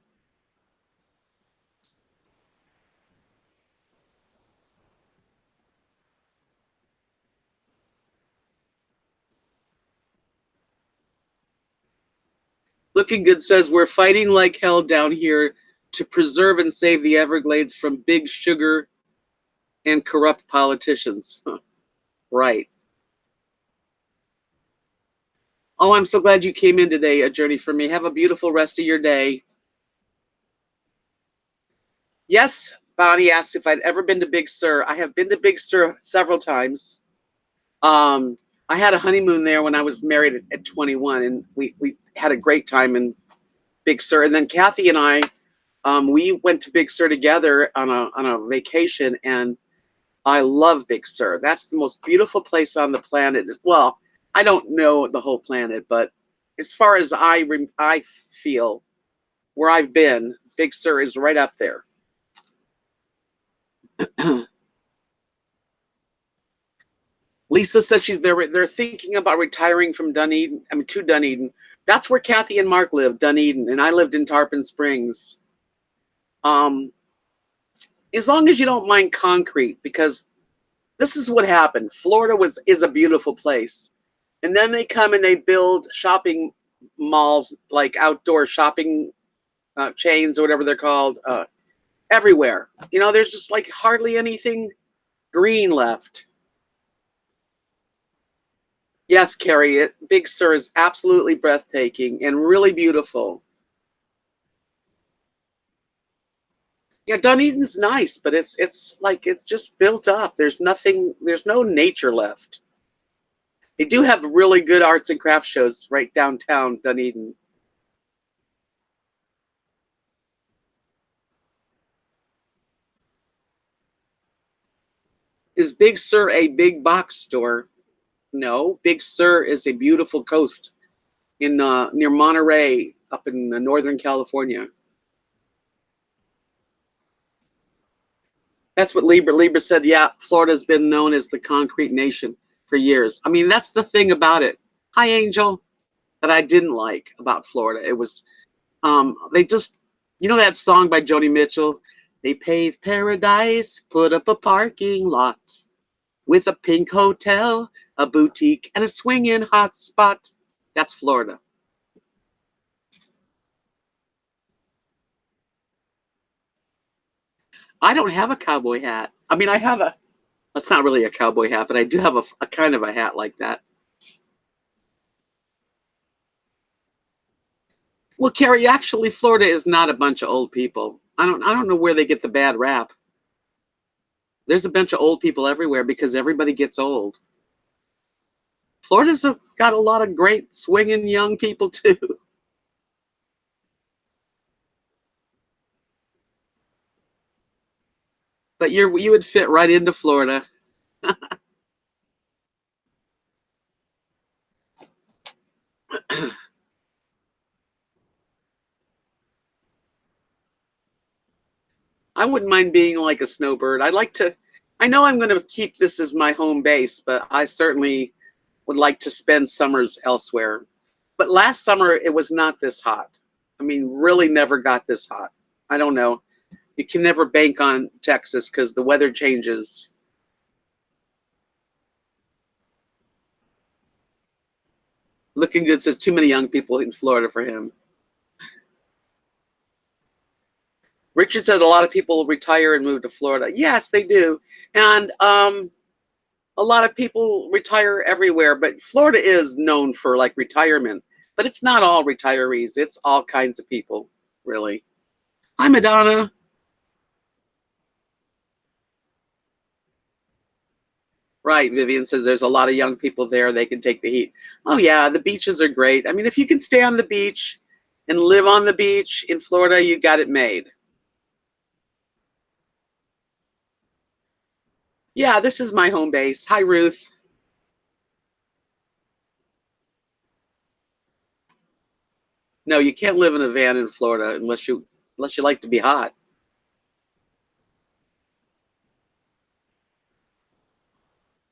Looking Good says we're fighting like hell down here to preserve and save the Everglades from big sugar and corrupt politicians. Huh. Right. Oh, I'm so glad you came in today, A Journey for Me. Have a beautiful rest of your day. Yes, Bonnie asked if I'd ever been to Big Sur. I have been to Big Sur several times. Um, I had a honeymoon there when I was married at 21, and we had a great time in Big Sur. And then Kathy and I, we went to Big Sur together on a vacation, and I love Big Sur. That's the most beautiful place on the planet. Well, I don't know the whole planet, but as far as I feel, where I've been, Big Sur is right up there. Lisa said they're thinking about retiring from Dunedin. I mean, to Dunedin. That's where Kathy and Mark lived, Dunedin, and I lived in Tarpon Springs. Um, as long as you don't mind concrete, because this is what happened. Florida is a beautiful place, And then they come and they build shopping malls, like outdoor shopping chains or whatever they're called, everywhere. There's just like hardly anything green left. Yes, Carrie, Big Sur is absolutely breathtaking and really beautiful. Yeah, Dunedin's nice, but it's like it's just built up. There's nothing. There's no nature left. They do have really good arts and crafts shows right downtown Dunedin. Is Big Sur a big box store? No, Big Sur is a beautiful coast in near Monterey, up in Northern California. That's what Libra said. Yeah, Florida's been known as the concrete nation for years. I mean, that's the thing about it. Hi, Angel. That I didn't like about Florida. It was they just, that song by Joni Mitchell. They paved paradise, put up a parking lot with a pink hotel, a boutique, and a swinging hot spot. That's Florida. I don't have a cowboy hat. I mean, I have a. It's not really a cowboy hat, but I do have a kind of a hat like that. Well, Carrie, actually, Florida is not a bunch of old people. I don't know where they get the bad rap. There's a bunch of old people everywhere because everybody gets old. Florida's got a lot of great swinging young people too. But you would fit right into Florida. I wouldn't mind being like a snowbird. I'd like to. I know I'm going to keep this as my home base, but I certainly would like to spend summers elsewhere. But last summer it was not this hot. I mean, really never got this hot. I don't know. You can never bank on Texas because the weather changes. Looking good says too many young people in Florida for him. Richard says a lot of people retire and move to Florida. Yes, they do. And a lot of people retire everywhere, but Florida is known for like retirement. But it's not all retirees, it's all kinds of people, really. Hi, Madonna. Right, Vivian says there's a lot of young people there. They can take the heat. Oh, yeah, the beaches are great. I mean, if you can stay on the beach and live on the beach in Florida, you got it made. Yeah, this is my home base. Hi, Ruth. No, you can't live in a van in Florida unless you like to be hot.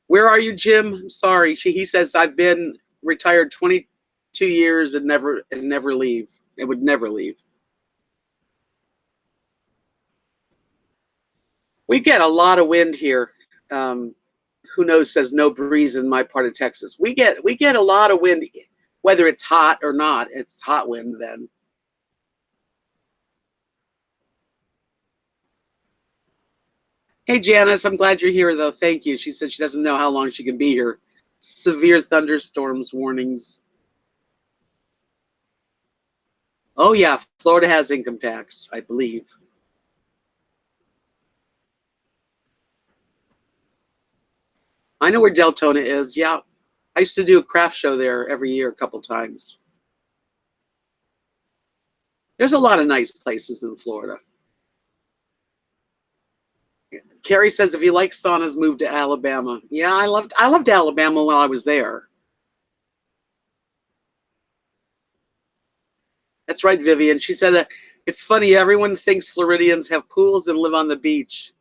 Where are you, Jim? I'm sorry. He says I've been retired 22 years and never leave. It would never leave. We get a lot of wind here. Um, who knows? Says no breeze in my part of Texas. We get a lot of wind, whether it's hot or not. It's hot wind then. Hey Janice, I'm glad you're here though. Thank you. She said she doesn't know how long she can be here. Severe thunderstorms warnings. Oh yeah, Florida has income tax, I believe. I know where Deltona is. Yeah, I used to do a craft show there every year, a couple times. There's a lot of nice places in Florida. Carrie says if you like saunas, move to Alabama. Yeah, I loved Alabama while I was there. That's right, Vivian. She said it's funny. Everyone thinks Floridians have pools and live on the beach.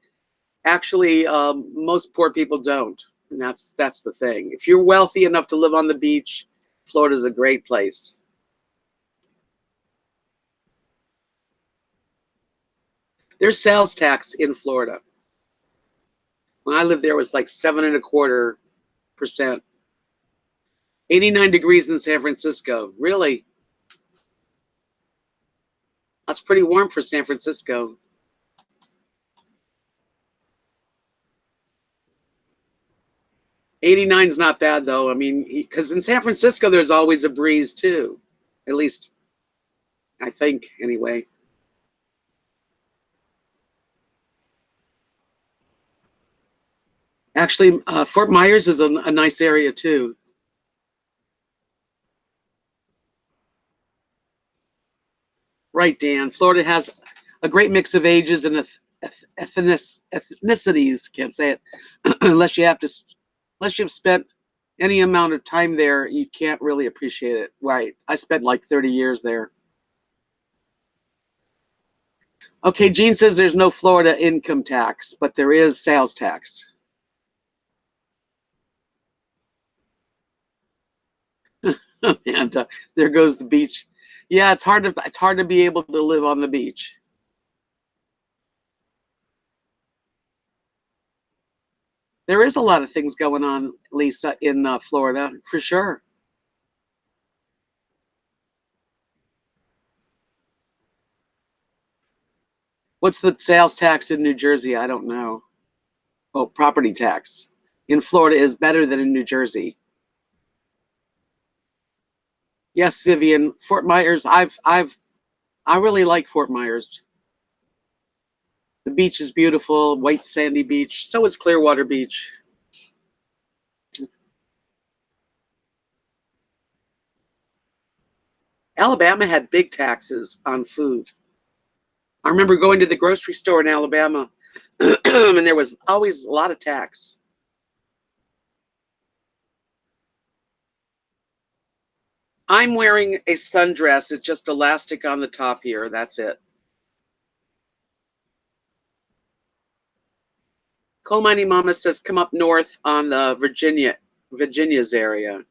Actually, most poor people don't, and that's the thing. If you're wealthy enough to live on the beach, Florida's a great place. There's sales tax in Florida. When I lived there, it was like 7.25%. 89 degrees in San Francisco. Really? That's pretty warm for San Francisco. 89 is not bad though. I mean, because in San Francisco there's always a breeze too. At least I think anyway. Actually, Fort Myers is a nice area too. Right, Dan. Florida has a great mix of ages and ethnicities. Can't say it unless you've spent any amount of time there. You can't really appreciate it. Right. I spent like 30 years there. Okay, Gene says there's no Florida income tax, but there is sales tax. And there goes the beach. Yeah, it's hard to be able to live on the beach. There is a lot of things going on, Lisa, in Florida for sure. What's the sales tax in New Jersey? I don't know. Oh, property tax in Florida is better than in New Jersey. Yes, Vivian, Fort Myers. I really like Fort Myers. The beach is beautiful, white sandy beach. So is Clearwater Beach. Alabama had big taxes on food. I remember going to the grocery store in Alabama, and there was always a lot of tax. I'm wearing a sundress. It's just elastic on the top here. That's it. Coal Mining Mama says come up north on the Virginia's area.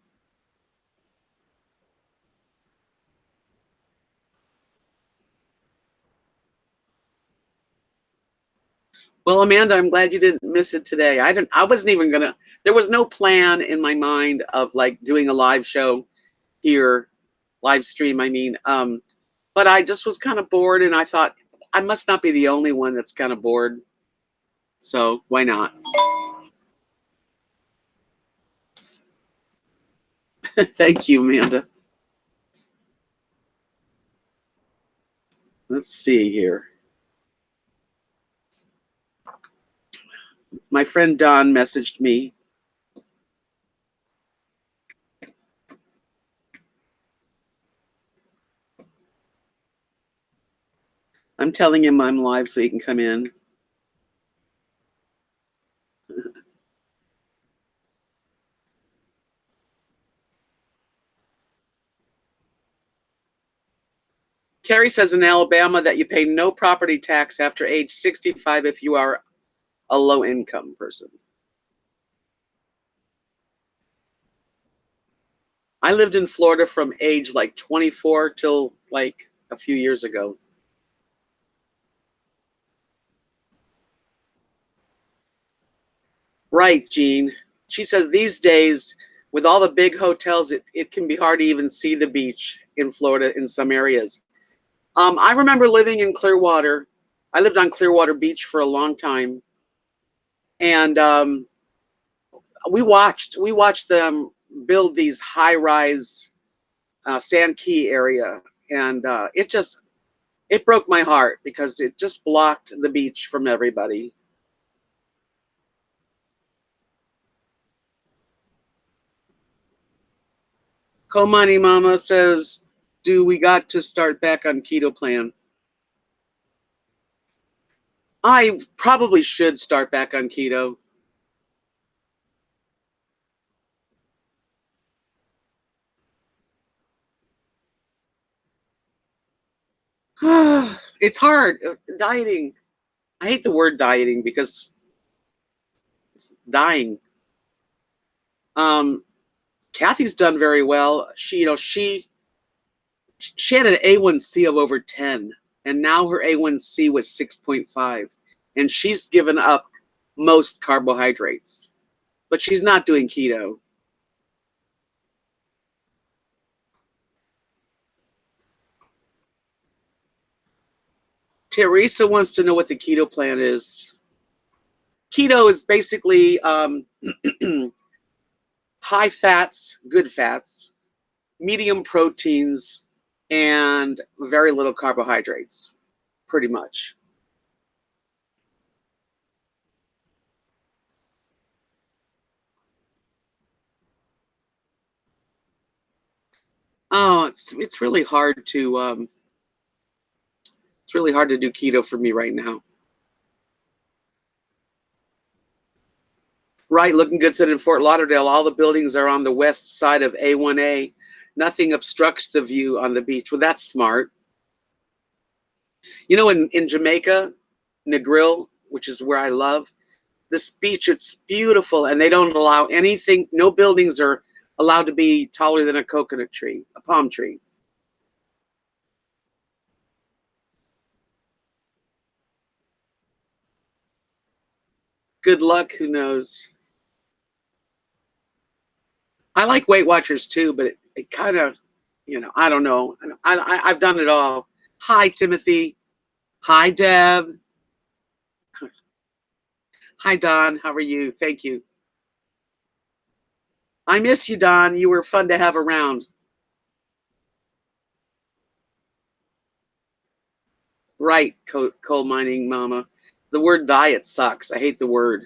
Well, Amanda, I'm glad you didn't miss it today. I wasn't even gonna. There was no plan in my mind of like doing a live show here, live stream. I mean, but I just was kind of bored, and I thought I must not be the only one that's kind of bored. So why not? Thank you, Amanda. Let's see here. My friend Don messaged me. I'm telling him I'm live so he can come in. Carrie says in Alabama that you pay no property tax after age 65 if you are a low income person. I lived in Florida from age like 24 till like a few years ago. Right, Jean. She says these days, with all the big hotels, it can be hard to even see the beach in Florida in some areas. I remember living in Clearwater. I lived on Clearwater Beach for a long time, and we watched them build these high rise Sand Key area, and it broke my heart because it just blocked the beach from everybody. Komani Mama says, "Do we got to start back on keto plan?" I probably should start back on keto. It's hard dieting. I hate the word dieting because it's dying. Um, Kathy's done very well. She had an A1C of over 10, and now her A1C was 6.5, and she's given up most carbohydrates, but she's not doing keto. Teresa wants to know what the keto plan is. Keto is basically high fats, good fats, medium proteins, and very little carbohydrates, pretty much. Oh, it's really hard to it's really hard to do keto for me right now. Right, looking good said in Fort Lauderdale, all the buildings are on the west side of A1A. Nothing obstructs the view on the beach. Well, that's smart. You know, in Jamaica, Negril, which is where I love, this beach, it's beautiful, and they don't allow anything, no buildings are allowed to be taller than a coconut tree, a palm tree. Good luck, who knows? I like Weight Watchers too, but it kind of, I don't know. I've done it all. Hi, Timothy. Hi, Deb. Hi, Don. How are you? Thank you. I miss you, Don. You were fun to have around. Right, coal mining mama. The word diet sucks. I hate the word.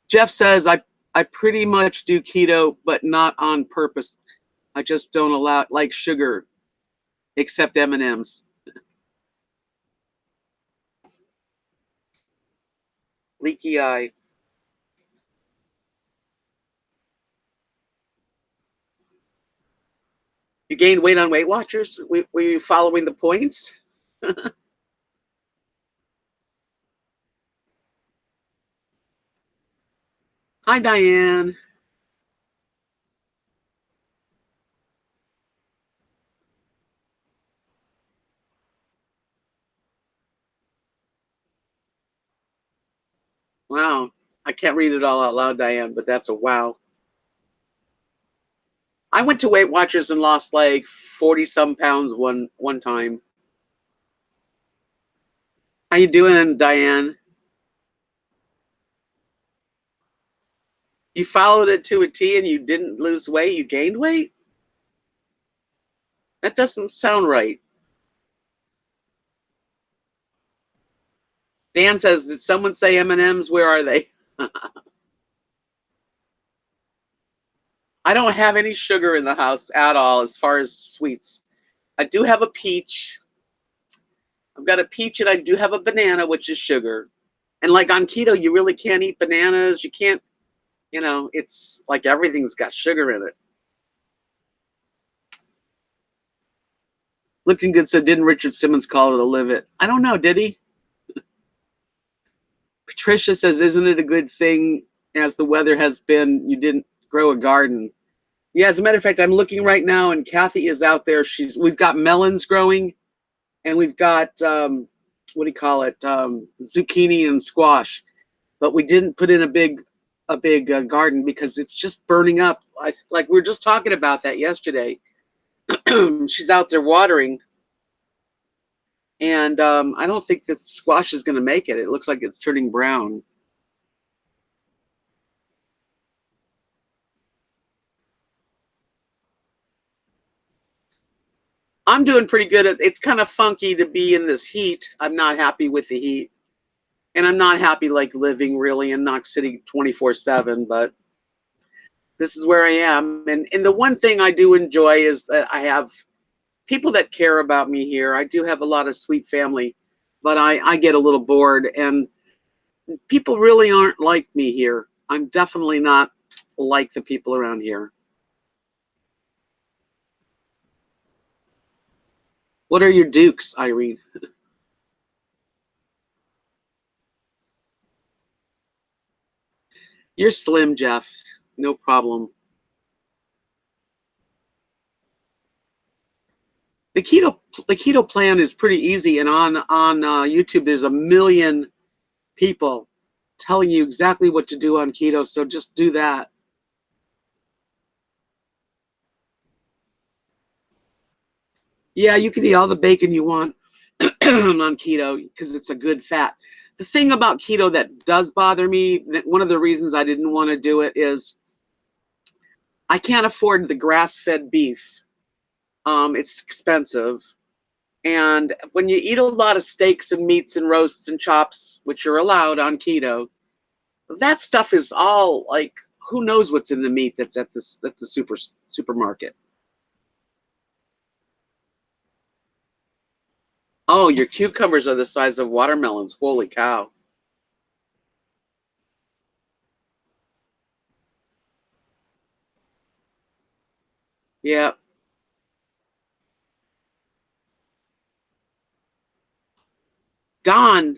Jeff says I pretty much do keto, but not on purpose. I just don't allow like sugar, except M&Ms. Leaky eye. You gained weight on Weight Watchers? Were you following the points? Hi, Diane. Wow. I can't read it all out loud, Diane, but that's a wow. I went to Weight Watchers and lost like 40 some pounds one time. How you doing, Diane? You followed it to a T and you didn't lose weight, you gained weight? That doesn't sound right. Dan says, "Did someone say M&Ms? Where are they?" I don't have any sugar in the house at all as far as sweets. I do have a peach. I've got a peach and I do have a banana, which is sugar. And like on keto, you really can't eat bananas. You can't, it's like everything's got sugar in it. Looking good said, didn't Richard Simmons call it a live it? I don't know, did he? Patricia says, isn't it a good thing as the weather has been, you didn't grow a garden? Yeah, as a matter of fact, I'm looking right now and Kathy is out there. We've got melons growing and we've got, what do you call it? Zucchini and squash, but we didn't put in a big garden because it's just burning up. Like we were just talking about that yesterday. She's out there watering, and I don't think that squash is going to make it. It looks like it's turning brown. I'm doing pretty good. It's kind of funky to be in this heat. I'm not happy with the heat, and I'm not happy like living really in Knox City 24/7. But this is where I am, and the one thing I do enjoy is that I have people that care about me here. I do have a lot of sweet family, but I get a little bored, and people really aren't like me here. I'm definitely not like the people around here. What are your dukes, Irene? You're slim, Jeff. No problem. The keto plan is pretty easy, and on YouTube there's a million people telling you exactly what to do on keto, so just do that. Yeah, you can eat all the bacon you want on keto because it's a good fat. The thing about keto that does bother me, that one of the reasons I didn't want to do it is I can't afford the grass-fed beef. It's expensive. And when you eat a lot of steaks and meats and roasts and chops, which are allowed on keto, that stuff is all like, who knows what's in the meat that's at the supermarket. Oh, your cucumbers are the size of watermelons. Holy cow. Yeah. Don,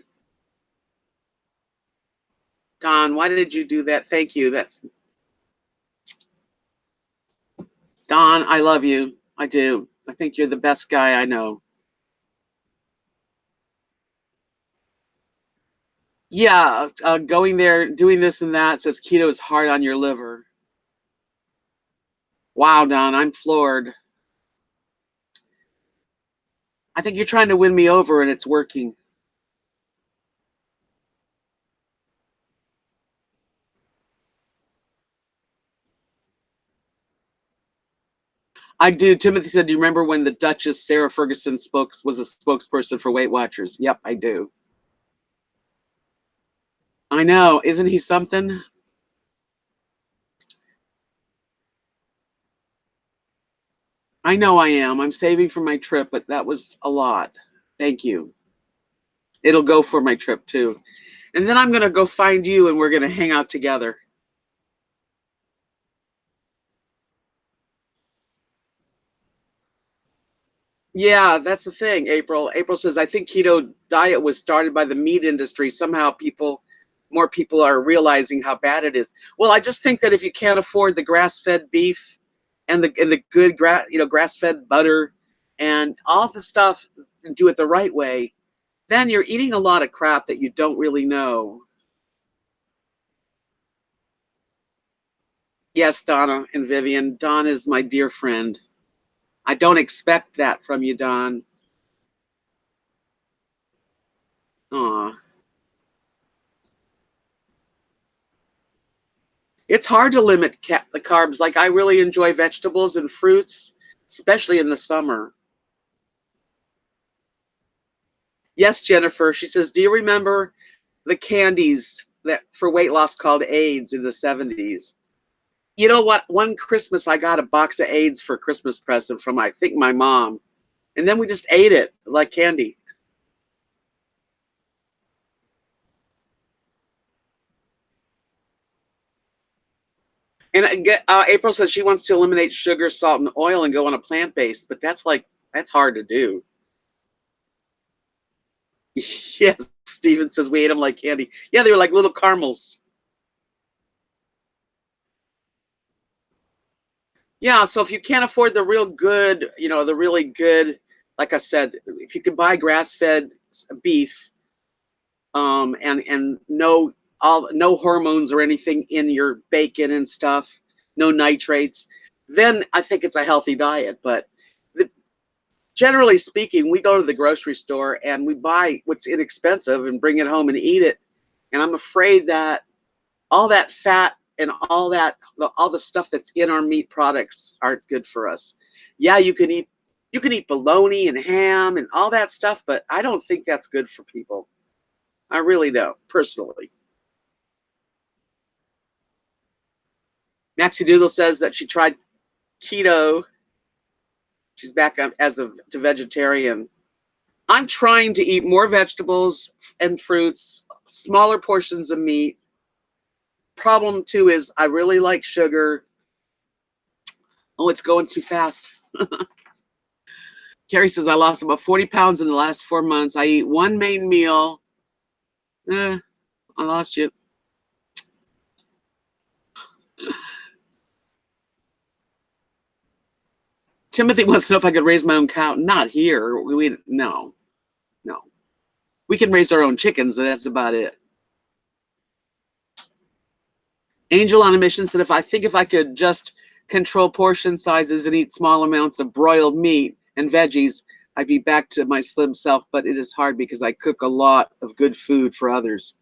Don, why did you do that? Thank you. That's Don, I love you. I do. I think you're the best guy I know. Yeah, going there, doing this and that says keto is hard on your liver. Wow, Don, I'm floored. I think you're trying to win me over and it's working. I do. Timothy said, do you remember when the Duchess Sarah Ferguson was a spokesperson for Weight Watchers? Yep, I do. I know. Isn't he something? I know I am. I'm saving for my trip, but that was a lot. Thank you. It'll go for my trip too. And then I'm going to go find you and we're going to hang out together. Yeah, that's the thing, April. April says, I think keto diet was started by the meat industry. Somehow more people are realizing how bad it is. Well, I just think that if you can't afford the grass-fed beef and the good grass-fed butter and all the stuff, and do it the right way, then you're eating a lot of crap that you don't really know. Yes, Donna and Vivian. Don is my dear friend. I don't expect that from you, Don. Aw. It's hard to limit the carbs. Like I really enjoy vegetables and fruits, especially in the summer. Yes, Jennifer. She says, do you remember the candies that for weight loss called AIDS in the 70s? You know what? One Christmas, I got a box of AIDS for Christmas present from, I think, my mom. And then we just ate it like candy. And April says she wants to eliminate sugar, salt, and oil and go on a plant based, but that's hard to do. Yes, Steven says we ate them like candy. Yeah, they were like little caramels. Yeah, so if you can't afford the real good, the really good, like I said, if you could buy grass-fed beef, and no hormones or anything in your bacon and stuff, no nitrates, then I think it's a healthy diet. But the, generally speaking, we go to the grocery store and we buy what's inexpensive and bring it home and eat it. And I'm afraid that all that fat and all the stuff that's in our meat products aren't good for us. Yeah, you can eat bologna and ham and all that stuff, but I don't think that's good for people. I really don't, personally. Maxie Doodle says that she tried keto. She's back up as a to vegetarian. I'm trying to eat more vegetables and fruits, smaller portions of meat. Problem too is I really like sugar. Oh, it's going too fast. Carrie says I lost about 40 pounds in the last 4 months. I eat one main meal. Eh, I lost you. Timothy wants to know if I could raise my own cow. Not here. No, no. We can raise our own chickens, and that's about it. Angel on a Mission said, if I could just control portion sizes and eat small amounts of broiled meat and veggies, I'd be back to my slim self, but it is hard because I cook a lot of good food for others.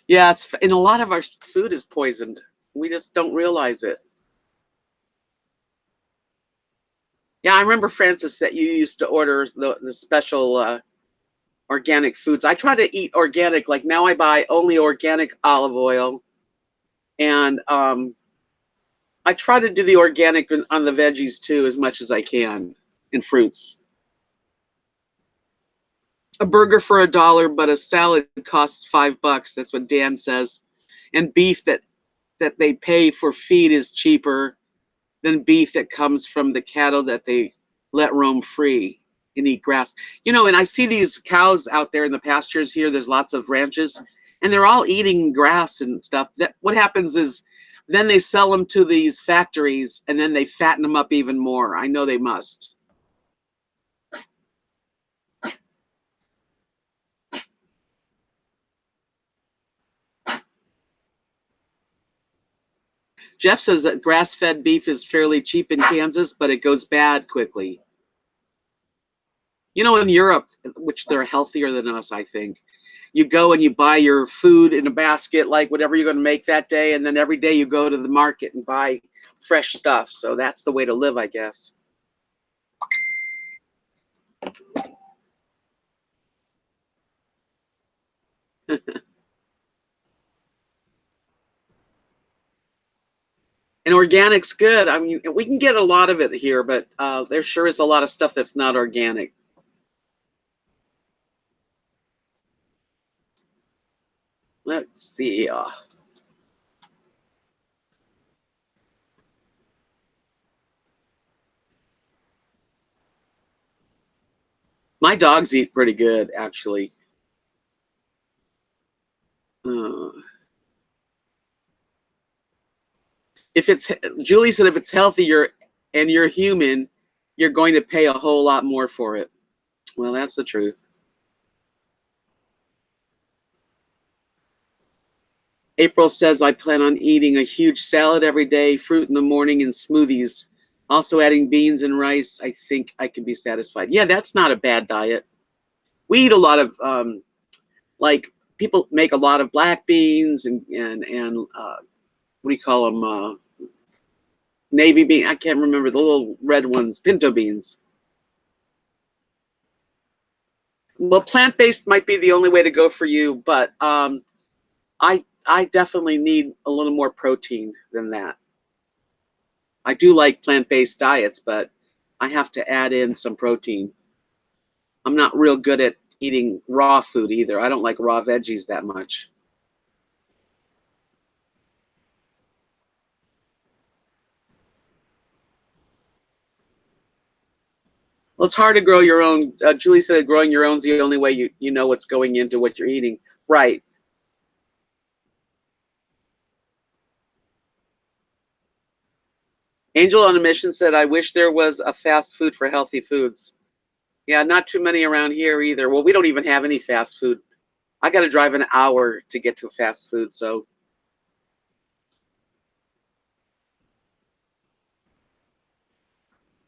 Yeah, and a lot of our food is poisoned. We just don't realize it. Yeah, I remember, Francis, that you used to order the special organic foods. I try to eat organic. Like now I buy only organic olive oil, and I try to do the organic on the veggies too as much as I can, and fruits. A burger for $1, but a salad costs $5. That's what Dan says. And beef that they pay for feed is cheaper than beef that comes from the cattle that they let roam free and eat grass. And I see these cows out there in the pastures here. There's lots of ranches, and they're all eating grass and stuff. That what happens is then they sell them to these factories, and then they fatten them up even more. I know they must. Jeff says that grass-fed beef is fairly cheap in Kansas, but it goes bad quickly. In Europe, which they're healthier than us, I think, you go and you buy your food in a basket, like whatever you're going to make that day, and then every day you go to the market and buy fresh stuff. So that's the way to live, I guess. And organic's good. I mean, we can get a lot of it here, but there sure is a lot of stuff that's not organic. Let's see. My dogs eat pretty good, actually. Uh, if it's Julie said, if it's healthier and you're human, you're going to pay a whole lot more for it. Well, that's the truth. April says, I plan on eating a huge salad every day, fruit in the morning, and smoothies. Also adding beans and rice. I think I can be satisfied. Yeah, that's not a bad diet. We eat a lot of, like, people make a lot of black beans and what do you call them? Navy bean. I can't remember the little red ones, pinto beans. Well, plant-based might be the only way to go for you, but I definitely need a little more protein than that. I do like plant-based diets, but I have to add in some protein. I'm not real good at eating raw food either. I don't like raw veggies that much. Well, it's hard to grow your own. Julie said growing your own is the only way you know what's going into what you're eating. Right. Angel on a Mission said, I wish there was a fast food for healthy foods. Yeah, not too many around here either. Well, we don't even have any fast food. I got to drive an hour to get to fast food. So,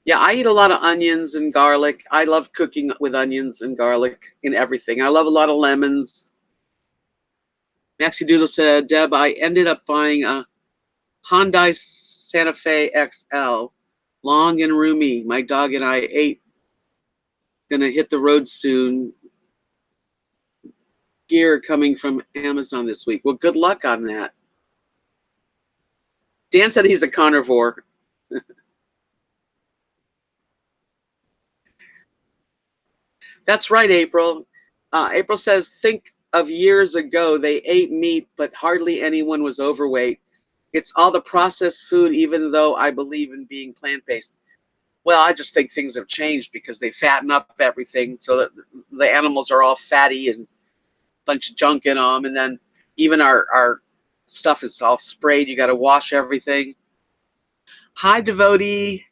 yeah, I eat a lot of onions and garlic. I love cooking with onions and garlic in everything. I love a lot of lemons. Maxie Doodle said, Deb, I ended up buying a Hyundai Santa Fe XL, long and roomy. My dog and I ate. Gonna hit the road soon. Gear coming from Amazon this week. Well, good luck on that. Dan said he's a carnivore. That's right, April. April says, think of years ago, they ate meat, but hardly anyone was overweight. It's all the processed food, even though I believe in being plant-based. Well, I just think things have changed because they fatten up everything so that the animals are all fatty and a bunch of junk in them. And then even our stuff is all sprayed. You got to wash everything. Hi, devotee.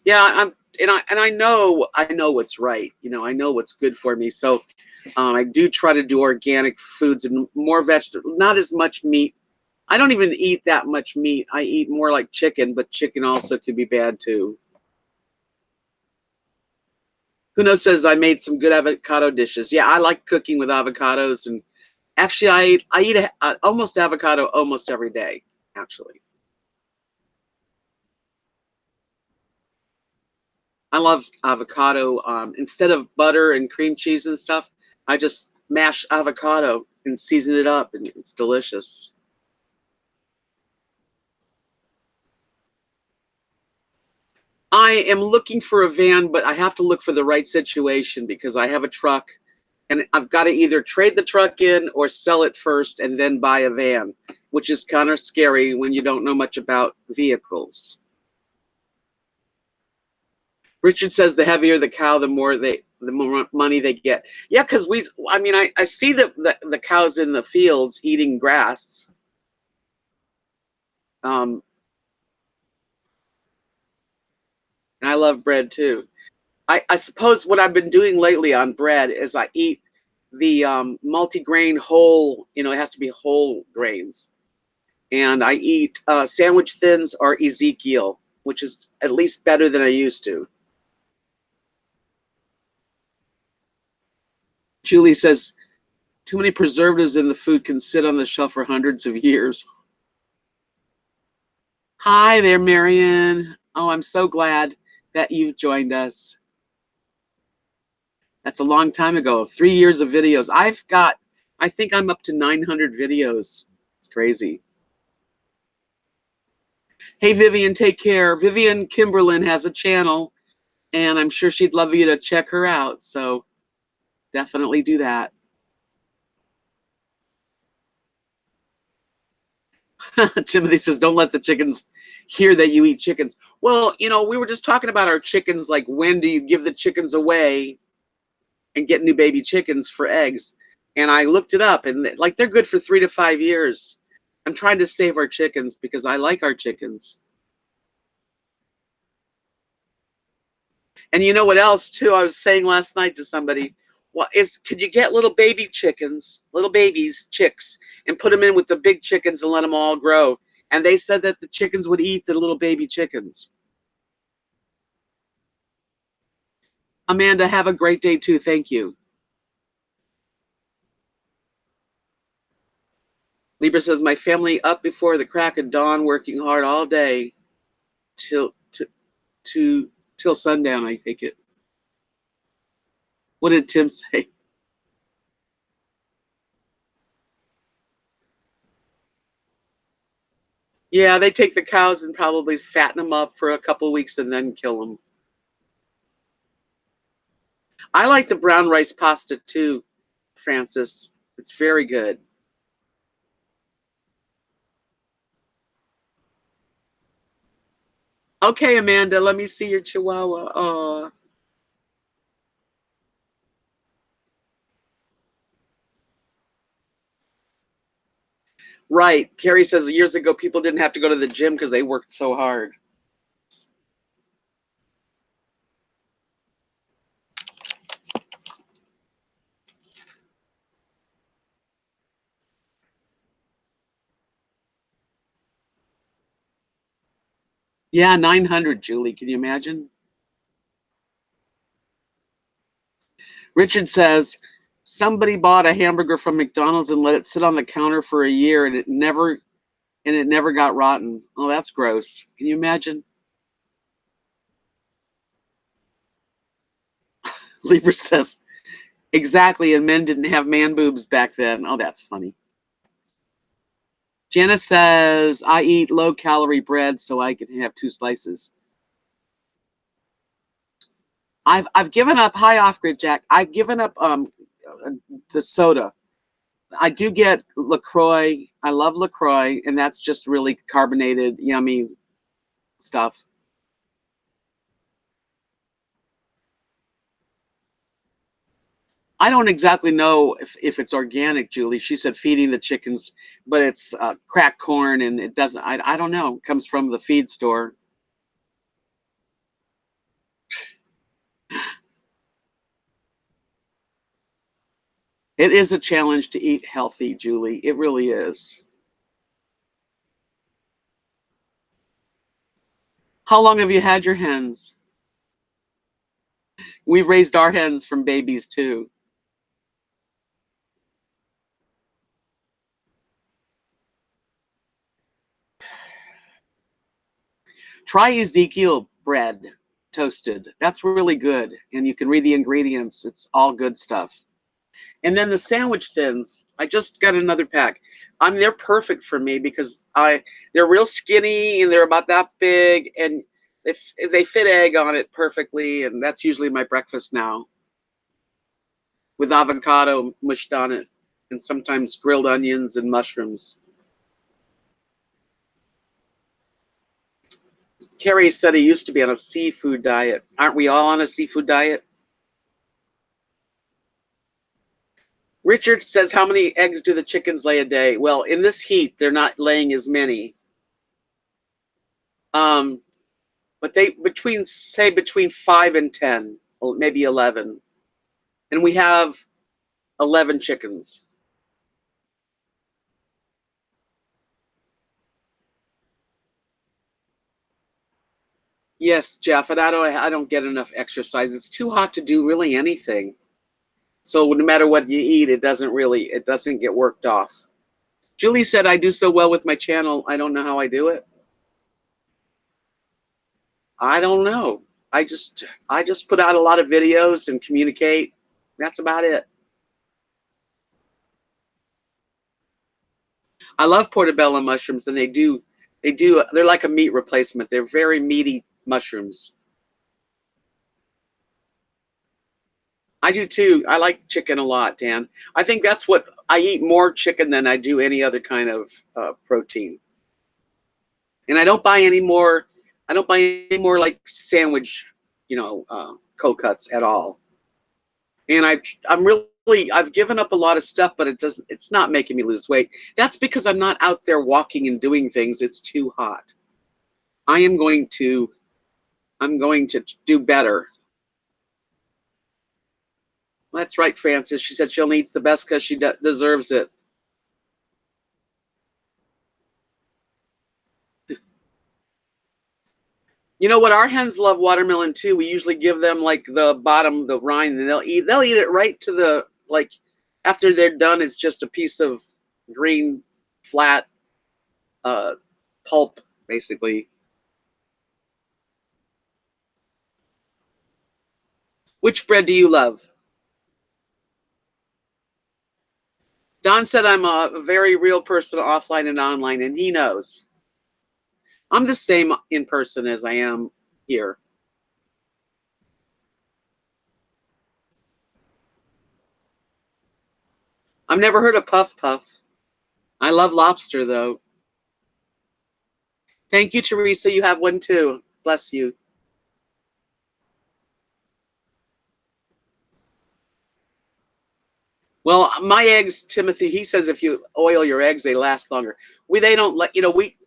Yeah, I know what's right. You know, I know what's good for me. So I do try to do organic foods and more vegetable, not as much meat. I don't even eat that much meat. I eat more like chicken, but chicken also can be bad too. Kuno says I made some good avocado dishes. Yeah, I like cooking with avocados, and actually, I eat almost avocado almost every day. Actually, I love avocado. Instead of butter and cream cheese and stuff, I just mash avocado and season it up, and it's delicious. I am looking for a van, but I have to look for the right situation because I have a truck and I've got to either trade the truck in or sell it first and then buy a van, which is kind of scary when you don't know much about vehicles. Richard says the heavier the cow, the more money they get. Yeah, because I mean, I see the cows in the fields eating grass. Um, and I love bread too. I suppose what I've been doing lately on bread is I eat the multi-grain whole, you know, it has to be whole grains. And I eat sandwich thins or Ezekiel, which is at least better than I used to. Julie says, too many preservatives in the food can sit on the shelf for hundreds of years. Hi there, Marion. Oh, I'm so glad that you joined us. That's a long time ago. 3 years of videos. I think I'm up to 900 videos. It's crazy. Hey, Vivian, take care. Vivian Kimberlin has a channel, and I'm sure she'd love you to check her out. So definitely do that. Timothy says, don't let the chickens hear that you eat chickens. Well, you know, we were just talking about our chickens. Like, when do you give the chickens away and get new baby chickens for eggs? And I looked it up, and like they're good for 3 to 5 years. I'm trying to save our chickens because I like our chickens. And you know what else too? I was saying last night to somebody, well, could you get little baby chickens, little babies, chicks, and put them in with the big chickens and let them all grow? And they said that the chickens would eat the little baby chickens. Amanda, have a great day too. Thank you. Libra says, my family up before the crack of dawn, working hard all day till to till sundown. I take it. What did Tim say? Yeah, they take the cows and probably fatten them up for a couple weeks and then kill them. I like the brown rice pasta too, Francis. It's very good. Okay, Amanda, let me see your chihuahua. Oh, right. Carrie says years ago people didn't have to go to the gym because they worked so hard. Yeah, 900, Julie. Can you imagine? Richard says somebody bought a hamburger from McDonald's and let it sit on the counter for a year and it never got rotten. Oh, that's gross. Can you imagine? Libra says exactly, and men didn't have man boobs back then. Oh, that's funny. Janice says I eat low calorie bread so I can have 2 slices. I've given up. Hi, off grid Jack. I've given up the soda. I do get LaCroix. I love LaCroix, and that's just really carbonated, yummy stuff. I don't exactly know if it's organic, Julie. She said feeding the chickens, but it's cracked corn, and it doesn't. I don't know. It comes from the feed store. It is a challenge to eat healthy, Julie. It really is. How long have you had your hens? We've raised our hens from babies too. Try Ezekiel bread toasted. That's really good. And you can read the ingredients. It's all good stuff. And then the sandwich thins. I just got another pack. They're perfect for me because they're real skinny and they're about that big and they fit egg on it perfectly, and that's usually my breakfast now with avocado mushed on it and sometimes grilled onions and mushrooms. Carrie said he used to be on a seafood diet. Aren't we all on a seafood diet? Richard says, how many eggs do the chickens lay a day? Well, in this heat, they're not laying as many. Um, but they between 5 and 10, maybe 11, and we have 11 chickens. Yes, Jeff, and I don't get enough exercise. It's too hot to do really anything. So no matter what you eat, it doesn't get worked off. Julie said I do so well with my channel. I don't know how I do it. I don't know. I just put out a lot of videos and communicate. That's about it. I love portobello mushrooms, and they're like a meat replacement. They're very meaty mushrooms. I do too. I like chicken a lot, Dan. I think that's what I eat more chicken than I do any other kind of protein. And I don't buy any more. I don't buy any more like sandwich, cold cuts at all. And I've given up a lot of stuff, but it's not making me lose weight. That's because I'm not out there walking and doing things. It's too hot. I am going to I'm going to do better. That's right, Francis. She said she only eats the best because she deserves it. You know what? Our hens love watermelon too. We usually give them like the bottom, the rind, and they'll eat it right to the like. After they're done, it's just a piece of green, flat uh, pulp, basically. Which bread do you love? Don said I'm a very real person offline and online, and he knows. I'm the same in person as I am here. I've never heard of puff puff. I love lobster though. Thank you, Teresa. You have one too. Bless you. Well, my eggs, Timothy, he says if you oil your eggs, they last longer. They don't let we.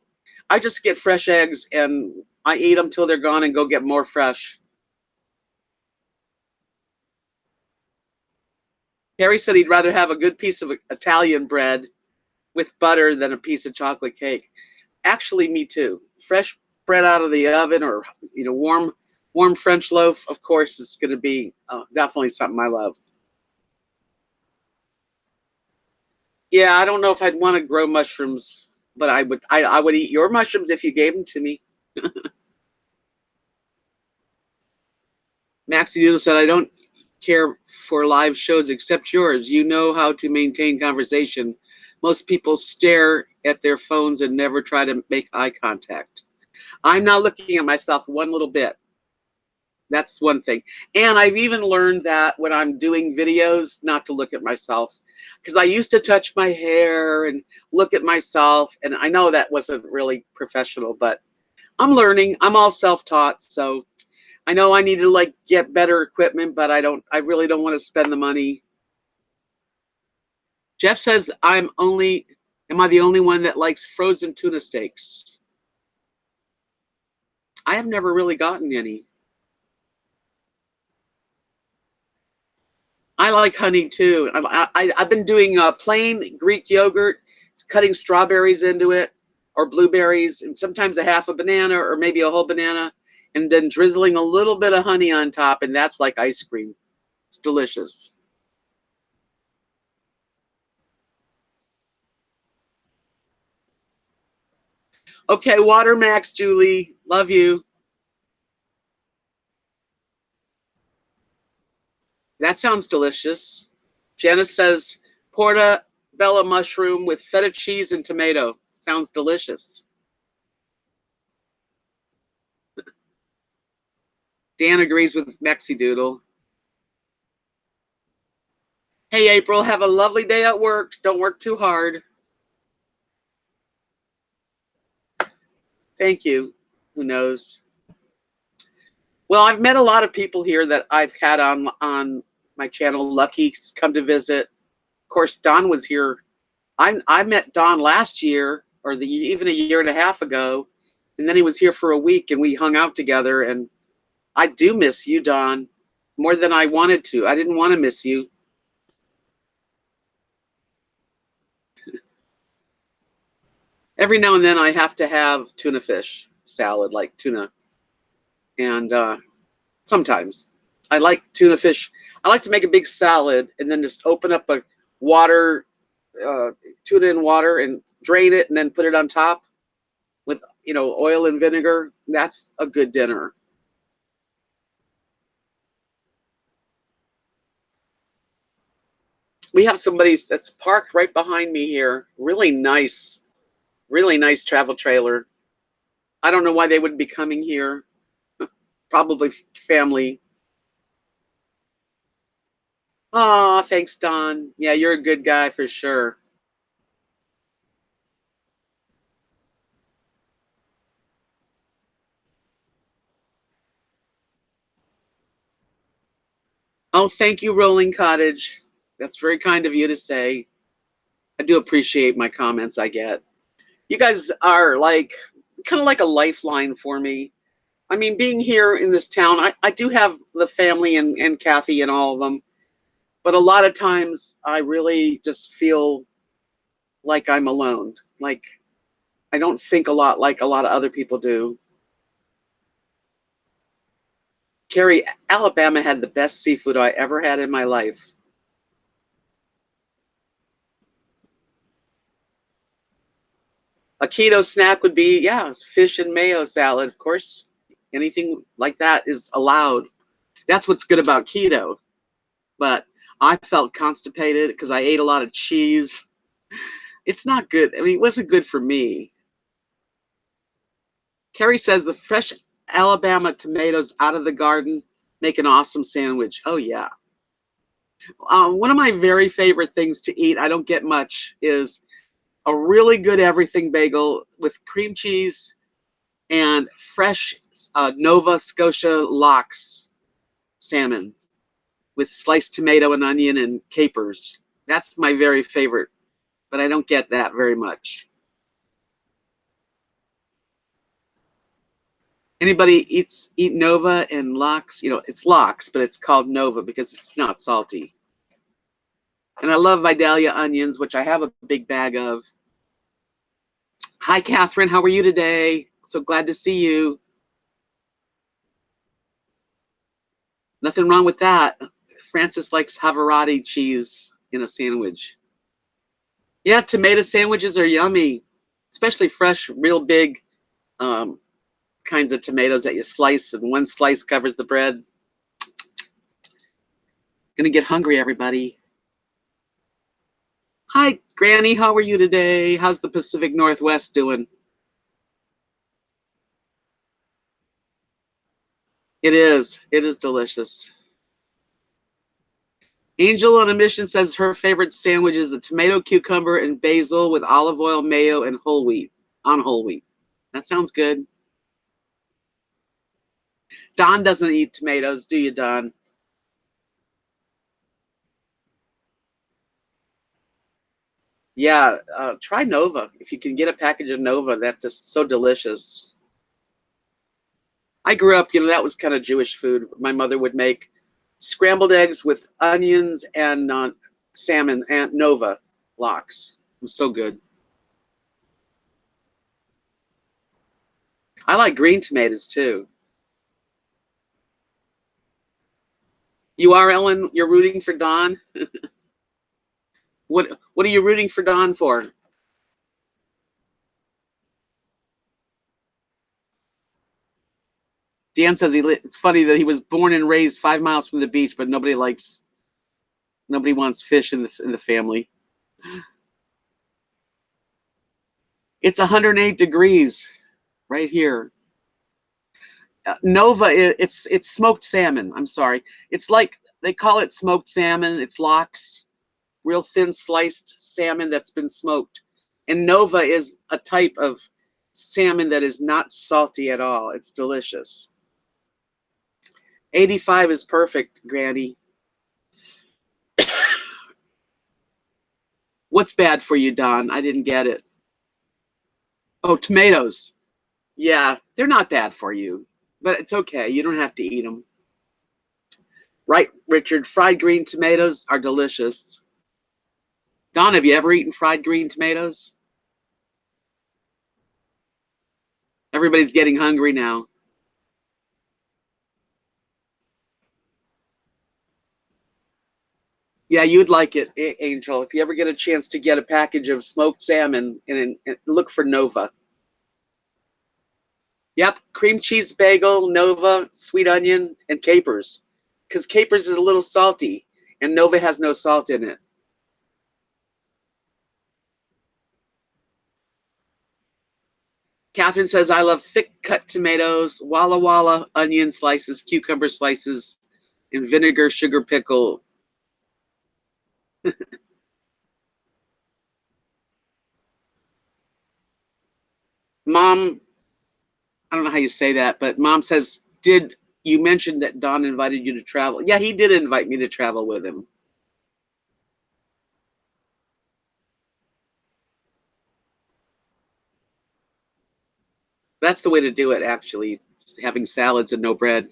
I just get fresh eggs and I eat them till they're gone and go get more fresh. Harry said he'd rather have a good piece of Italian bread with butter than a piece of chocolate cake. Actually, me too. Fresh bread out of the oven, or warm French loaf. Of course, is going to be definitely something I love. Yeah, I don't know if I'd want to grow mushrooms, but I would eat your mushrooms if you gave them to me. Maxie Noodle said, I don't care for live shows except yours. You know how to maintain conversation. Most people stare at their phones and never try to make eye contact. I'm not looking at myself one little bit. That's one thing. And I've even learned that when I'm doing videos, not to look at myself. Because I used to touch my hair and look at myself. And I know that wasn't really professional, but I'm learning. I'm all self-taught. So I know I need to like get better equipment, but I really don't want to spend the money. Jeff says am I the only one that likes frozen tuna steaks? I have never really gotten any. I like honey too. I've been doing plain Greek yogurt, cutting strawberries into it or blueberries, and sometimes a half a banana or maybe a whole banana, and then drizzling a little bit of honey on top, and that's like ice cream. It's delicious. Okay, Water Max, Julie. Love you. That sounds delicious. Janice says portobello mushroom with feta cheese and tomato. Sounds delicious. Dan agrees with Mexi Doodle. Hey, April, have a lovely day at work. Don't work too hard. Thank you. Who knows? Well, I've met a lot of people here that I've had on my channel. Lucky's come to visit. Of course, Don was here. I met Don last year, or even a year and a half ago, and then he was here for a week, and we hung out together. And I do miss you, Don, more than I wanted to. I didn't want to miss you. Every now and then, I have to have tuna fish salad, like tuna, and sometimes I like tuna fish. I like to make a big salad and then just open up a water, tuna in water, and drain it, and then put it on top with oil and vinegar. That's a good dinner. We have somebody that's parked right behind me here. Really nice travel trailer. I don't know why they wouldn't be coming here. Probably family. Oh, thanks, Don. Yeah, you're a good guy for sure. Oh, thank you, Rolling Cottage. That's very kind of you to say. I do appreciate my comments I get. You guys are like kind of like a lifeline for me. I mean, being here in this town, I do have the family and Kathy and all of them, but a lot of times I really just feel like I'm alone. Like I don't think a lot like a lot of other people do. Carrie, Alabama had the best seafood I ever had in my life. A keto snack would be, yeah, fish and mayo salad. Of course, anything like that is allowed. That's what's good about keto. But I felt constipated because I ate a lot of cheese. It's not good. I mean, it wasn't good for me. Carrie says the fresh Alabama tomatoes out of the garden make an awesome sandwich. Oh, yeah. One of my very favorite things to eat, I don't get much, is a really good everything bagel with cream cheese and fresh Nova Scotia lox salmon with sliced tomato and onion and capers. That's my very favorite, but I don't get that very much. Anybody eat Nova and lox? It's lox, but it's called Nova because it's not salty. And I love Vidalia onions, which I have a big bag of. Hi, Catherine. How are you today? So glad to see you. Nothing wrong with that. Francis likes Havarti cheese in a sandwich. Yeah, tomato sandwiches are yummy, especially fresh, real big um, kinds of tomatoes that you slice, and one slice covers the bread. Gonna get hungry, everybody. Hi, Granny. How are you today? How's the Pacific Northwest doing? It is. It is delicious. Angel on a Mission says her favorite sandwich is a tomato, cucumber, and basil with olive oil, mayo, and whole wheat. On whole wheat. That sounds good. Don doesn't eat tomatoes, do you, Don? Yeah, try Nova. If you can get a package of Nova, that's just so delicious. I grew up, that was kind of Jewish food my mother would make. Scrambled eggs with onions and salmon and Nova lox. It was so good. I like green tomatoes too. You are, Ellen? You're rooting for Don? What are you rooting for Don for? Dan says it's funny that he was born and raised 5 miles from the beach, but nobody wants fish in the family. It's 108 degrees right here. Nova, it's smoked salmon. I'm sorry. It's like they call it smoked salmon. It's lox, real thin sliced salmon that's been smoked. And Nova is a type of salmon that is not salty at all. It's delicious. 85 is perfect, Granny. What's bad for you, Don? I didn't get it. Oh, tomatoes. Yeah, they're not bad for you, but it's okay. You don't have to eat them. Right, Richard? Fried green tomatoes are delicious. Don, have you ever eaten fried green tomatoes? Everybody's getting hungry now. Yeah, you'd like it, Angel. If you ever get a chance to get a package of smoked salmon, and look for Nova. Yep, cream cheese bagel, Nova, sweet onion, and capers. Because capers is a little salty, and Nova has no salt in it. Catherine says, I love thick cut tomatoes, Walla Walla onion slices, cucumber slices, and vinegar sugar pickle. Mom, I don't know how you say that, but Mom says, did you mention that Don invited you to travel? Yeah, he did invite me to travel with him. That's the way to do it, actually, having salads and no bread.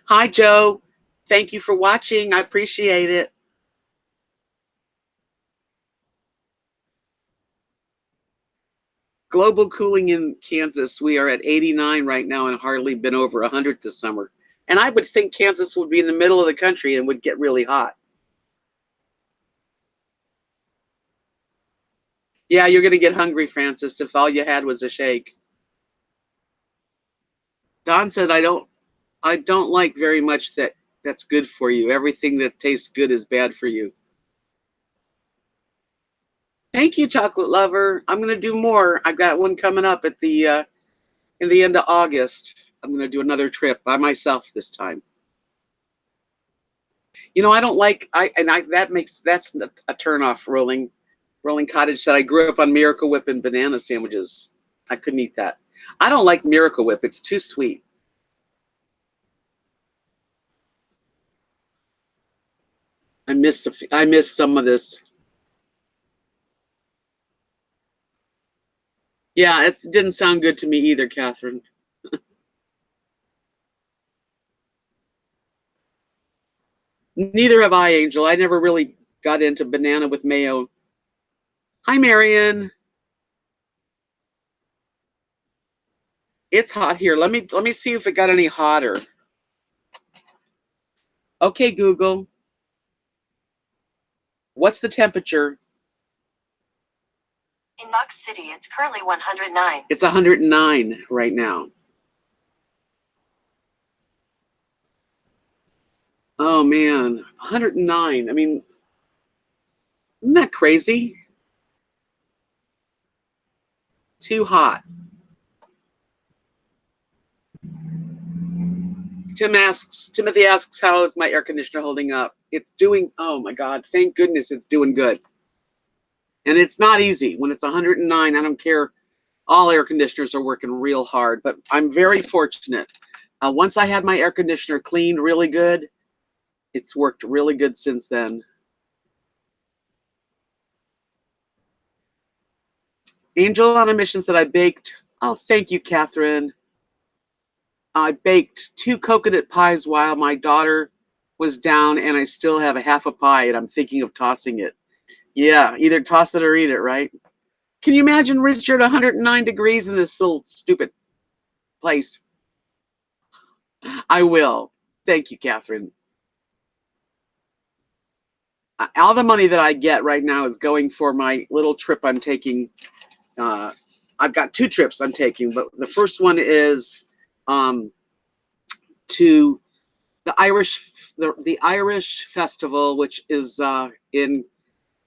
Hi, Joe. Thank you for watching. I appreciate it. Global cooling in Kansas. We are at 89 right now and hardly been over 100 this summer. And I would think Kansas would be in the middle of the country and would get really hot. Yeah, you're going to get hungry, Francis, if all you had was a shake. Don said, I don't like very much that's good for you. Everything that tastes good is bad for you. Thank you, chocolate lover. I'm going to do more. I've got one coming up at the in the end of August. I'm going to do another trip by myself this time. You know, I don't like that's a turnoff. Rolling Cottage said I grew up on Miracle Whip and banana sandwiches. I couldn't eat that. I don't like Miracle Whip. It's too sweet. I miss some of this. Yeah, it didn't sound good to me either, Catherine. Neither have I, Angel. I never really got into banana with mayo. Hi, Marion. It's hot here. Let me see if it got any hotter. Okay, Google. What's the temperature? In Knox City, it's currently 109. It's 109 right now. Oh man, 109. I mean, isn't that crazy? Too hot. Timothy asks, how is my air conditioner holding up? It's doing, oh my God, thank goodness it's doing good. And it's not easy. When it's 109, I don't care. All air conditioners are working real hard, but I'm very fortunate. Once I had my air conditioner cleaned really good, it's worked really good since then. Angel on a Mission said I baked. Oh, thank you, Catherine. I baked 2 coconut pies while my daughter was down, and I still have a half a pie, and I'm thinking of tossing it. Yeah, either toss it or eat it, right? Can you imagine, Richard, 109 degrees in this little stupid place? I will. Thank you, Catherine. All the money that I get right now is going for my little trip I'm taking. Uh, I've got 2 trips I'm taking, but the first one is um, to the Irish festival, which is in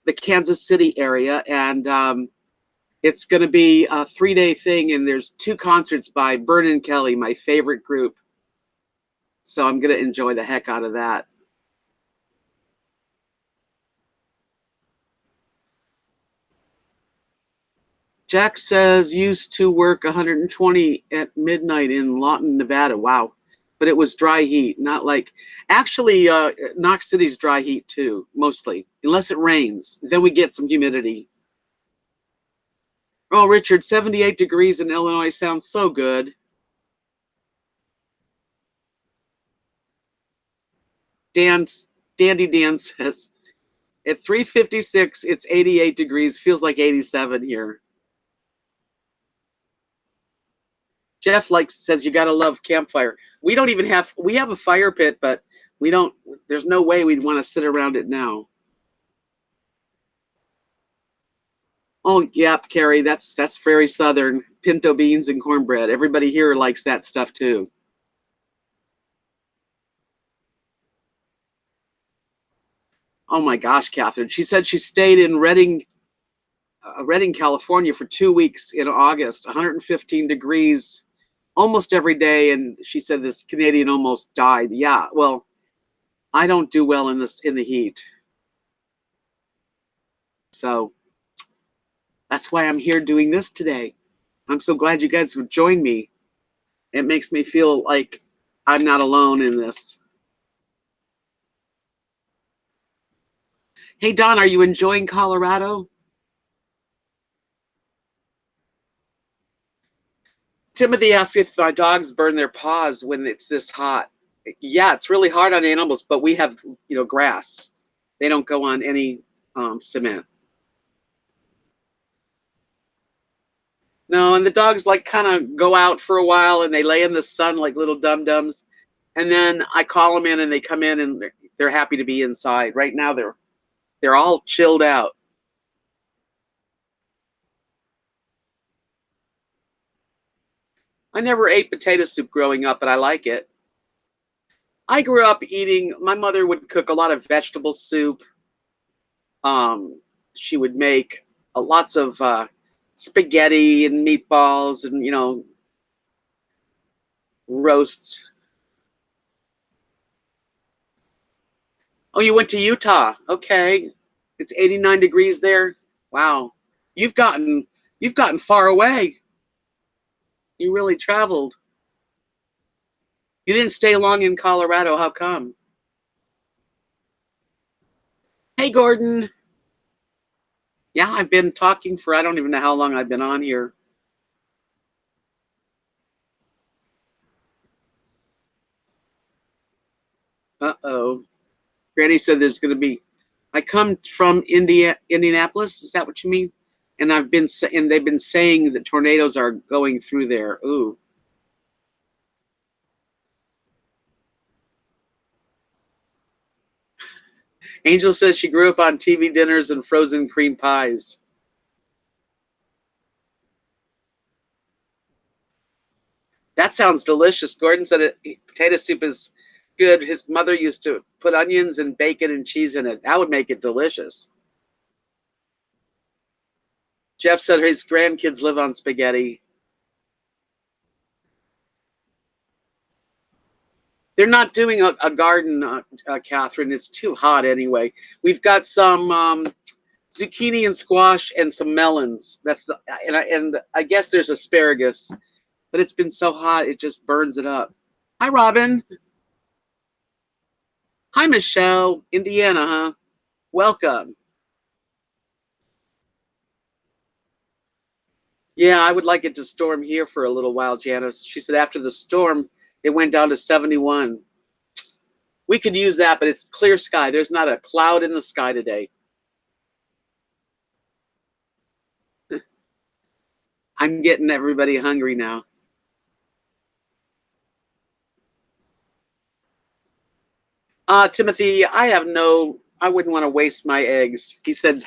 the Kansas City area, and it's going to be a 3-day thing. And there's 2 concerts by Vernon Kelly, my favorite group. So I'm going to enjoy the heck out of that. Jack says used to work 120 at midnight in Lawton, Nevada. Wow. But it was dry heat, not like actually Knox City's dry heat too, mostly, unless it rains. Then we get some humidity. Oh, Richard, 78 degrees in Illinois sounds so good. Dan, Dandy Dan says at 3:56, it's 88 degrees. Feels like 87 here. Jeff says you gotta love campfire. We don't even have we have a fire pit, but we don't. There's no way we'd want to sit around it now. Oh, yep, Carrie, that's very southern. Pinto beans and cornbread. Everybody here likes that stuff too. Oh my gosh, Catherine. She said she stayed in Redding, California for 2 weeks in August, 115 degrees almost every day, and she said this Canadian almost died. Yeah, well, I don't do well in the heat, so that's why I'm here doing this today. I'm so glad you guys would join me. It makes me feel like I'm not alone in this. Hey, Don, are you enjoying Colorado? Timothy asks if our dogs burn their paws when it's this hot. Yeah, it's really hard on animals, but we have, grass. They don't go on any cement. No, and the dogs like kind of go out for a while and they lay in the sun like little dum dums, and then I call them in and they come in and they're happy to be inside. Right now they're all chilled out. I never ate potato soup growing up, but I like it. I grew up eating. My mother would cook a lot of vegetable soup. She would make lots of spaghetti and meatballs and roasts. Oh, you went to Utah? Okay, it's 89 degrees there. Wow, you've gotten you've gotten far away. You really traveled. You didn't stay long in Colorado. How come? Hey, Gordon. Yeah, I've been talking for I don't even know how long I've been on here. Uh-oh. Granny said there's going to be. I come from Indianapolis. Is that what you mean? And they've been saying that tornadoes are going through there. Ooh. Angel says she grew up on TV dinners and frozen cream pies. That sounds delicious. Gordon said potato soup is good. His mother used to put onions and bacon and cheese in it. That would make it delicious. Jeff said his grandkids live on spaghetti. They're not doing a garden, Catherine. It's too hot anyway. We've got some zucchini and squash and some melons. That's the and I guess there's asparagus, but it's been so hot it just burns it up. Hi, Robin. Hi, Michelle. Indiana, huh? Welcome. Yeah, I would like it to storm here for a little while, Janice. She said after the storm, It went down to 71. We could use that, but it's clear sky. There's not a cloud in the sky today. I'm getting everybody hungry now. Timothy, I wouldn't want to waste my eggs. He said,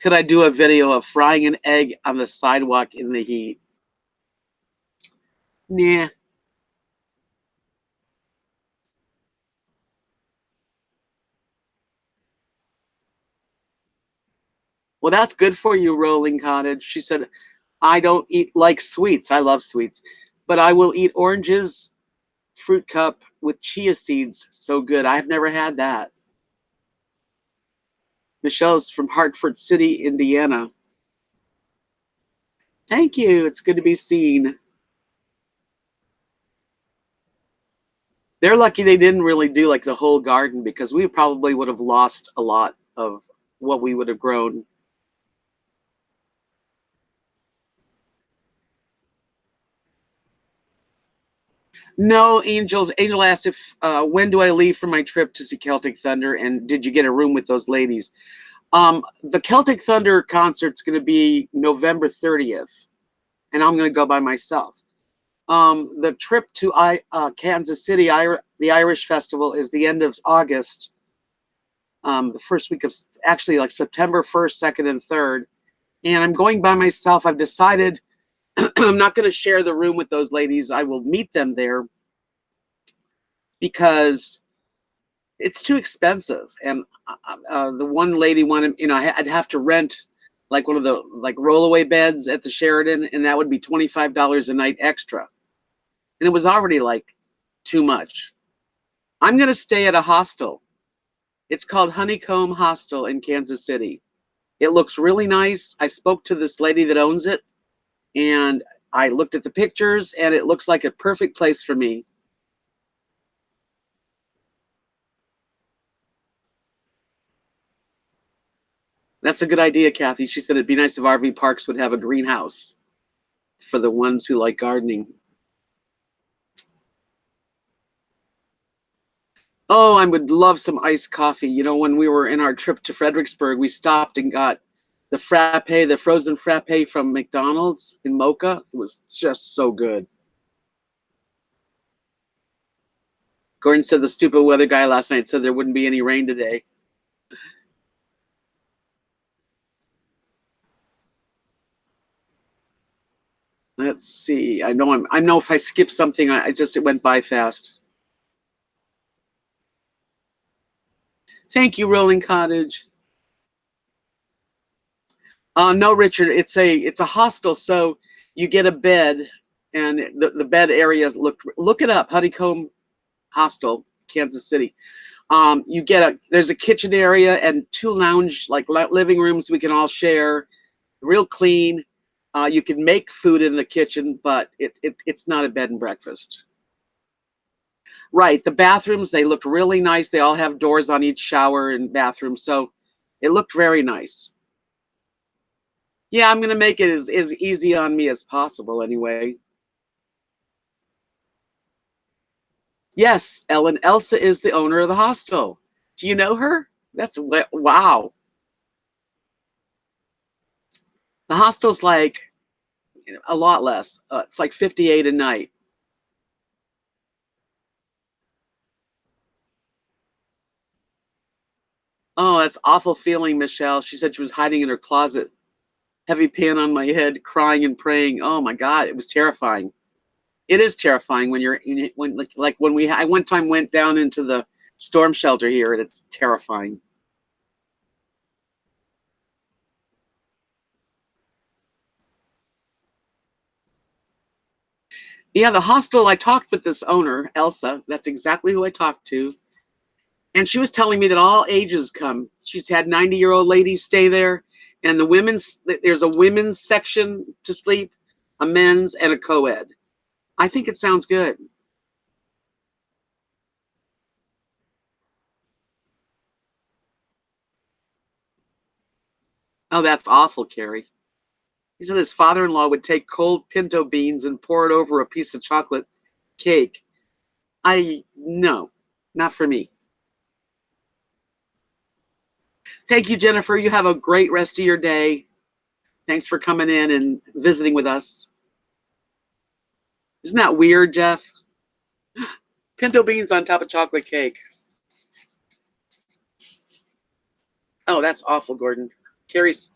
could I do a video of frying an egg on the sidewalk in the heat? Nah. Well, that's good for you, Rolling Cottage. She said, I don't eat like sweets. I love sweets, but I will eat oranges, fruit cup with chia seeds. So good. I've never had that. Michelle's from Hartford City, Indiana. Thank you. It's good to be seen. They're lucky they didn't really do like the whole garden because we probably would have lost a lot of what we would have grown. No, Angel asked if when do I leave for my trip to see Celtic Thunder, and did you get a room with those ladies? The Celtic Thunder concert's going to be November 30th, and I'm going to go by myself. The trip to Kansas City, the Irish Festival, is the end of August. The first week of actually like September 1st, 2nd, and 3rd. And I'm going by myself. I've decided I'm not going to share the room with those ladies. I will meet them there because it's too expensive. And the one lady wanted, I'd have to rent like one of the like rollaway beds at the Sheridan, and that would be $25 a night extra. And it was already like too much. I'm going to stay at a hostel. It's called Honeycomb Hostel in Kansas City. It looks really nice. I spoke to this lady that owns it, and I looked at the pictures, and it looks like a perfect place for me. That's a good idea, Kathy. She said it'd be nice if RV parks would have a greenhouse for the ones who like gardening. Oh, I would love some iced coffee. When we were in our trip to Fredericksburg, we stopped and got the frozen frappe from McDonald's in Mocha. It was just so good. Gordon said the stupid weather guy last night said there wouldn't be any rain today. Let's see. I know if I skip something, it went by fast. Thank you, Rolling Cottage. No, Richard, it's a hostel, so you get a bed, and the bed areas look it up. Honeycomb Hostel, Kansas City. There's a kitchen area and two lounge like living rooms we can all share. Real clean. You can make food in the kitchen, but it's not a bed and breakfast. Right. The bathrooms, they looked really nice. They all have doors on each shower and bathroom, so it looked very nice. Yeah, I'm gonna make it as easy on me as possible anyway. Yes, Ellen. Elsa is the owner of the hostel. Do you know her? That's wow. The hostel's like a lot less. It's like 58 a night. Oh, that's awful feeling, Michelle. She said she was hiding in her closet, heavy pan on my head, crying and praying. Oh my God, it was terrifying. It is terrifying when like when I one time went down into the storm shelter here, and it's terrifying. Yeah, the hostel. I talked with this owner, Elsa. That's exactly who I talked to, and she was telling me that all ages come. She's had 90-year-old ladies stay there, and there's a women's section to sleep, a men's, and a co-ed. I think it sounds good. Oh, that's awful, Carrie. He said his father-in-law would take cold pinto beans and pour it over a piece of chocolate cake. No, not for me. Thank you, Jennifer. You have a great rest of your day. Thanks for coming in and visiting with us. Isn't that weird, Jeff? Pinto beans on top of chocolate cake. Oh, that's awful, Gordon. Carrie's.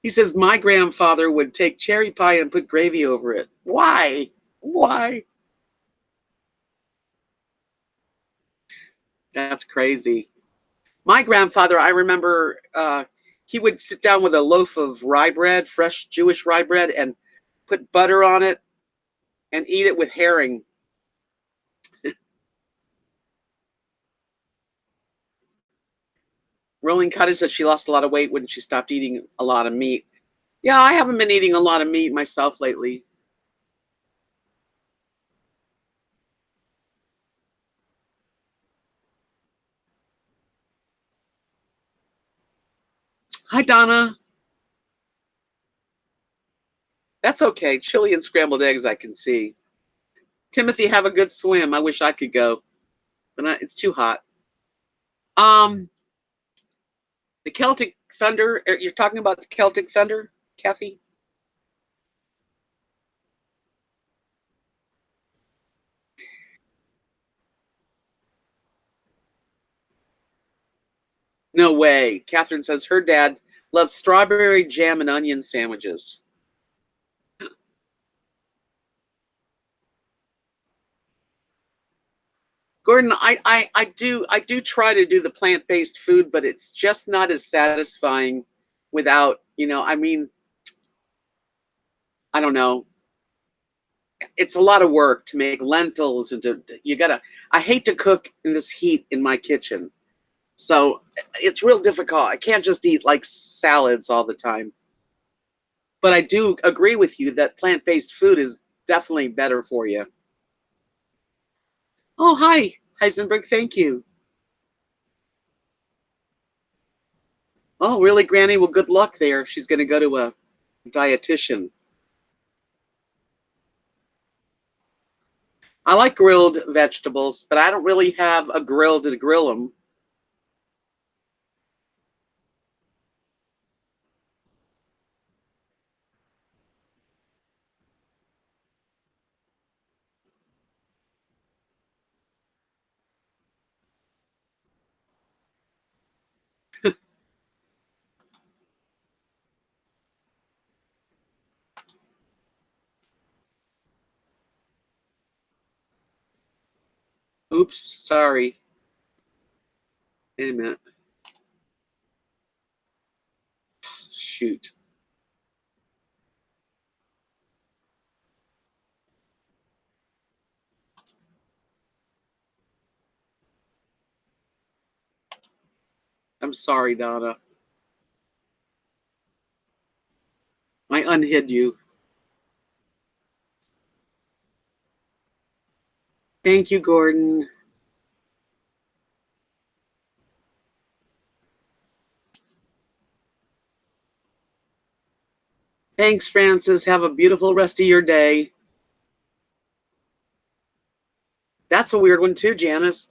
He says my grandfather would take cherry pie and put gravy over it. Why? Why? That's crazy. My grandfather, I remember, he would sit down with a loaf of rye bread, fresh Jewish rye bread, and put butter on it and eat it with herring. Rolling Cottage says she lost a lot of weight when she stopped eating a lot of meat. Yeah, I haven't been eating a lot of meat myself lately. Hi, Donna. That's okay. Chili and scrambled eggs, I can see. Timothy, have a good swim. I wish I could go, but it's too hot. Um, the Celtic Thunder. You're talking about the Celtic Thunder, Kathy? No way. Catherine says her dad loved strawberry jam and onion sandwiches. Gordon, I do try to do the plant-based food, but it's just not as satisfying without, I mean, I don't know. It's a lot of work to make lentils and you gotta I hate to cook in this heat in my kitchen. So it's real difficult. I can't just eat like salads all the time. But I do agree with you that plant-based food is definitely better for you. Oh, hi, Heisenberg. Thank you. Oh, really, Granny? Well, good luck there. She's going to go to a dietitian. I like grilled vegetables, but I don't really have a grill to grill them. Oops, sorry. Wait a minute. Shoot. I'm sorry, Donna. I unhid you. Thank you, Gordon. Thanks, Francis. Have a beautiful rest of your day. That's a weird one, too, Janice.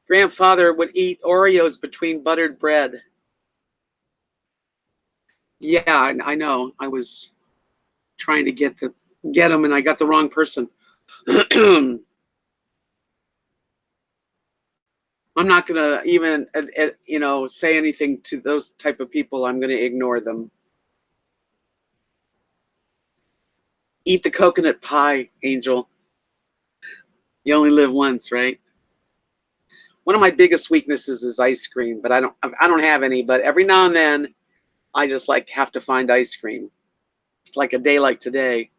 Grandfather would eat Oreos between buttered bread. Yeah, I know. I was trying to get them, and I got the wrong person. I'm not gonna even say anything to those type of people. I'm gonna ignore them. Eat the coconut pie, Angel. You only live once, right? One of my biggest weaknesses is ice cream, but I don't have any. But every now and then, I just like have to find ice cream. Like a day like today.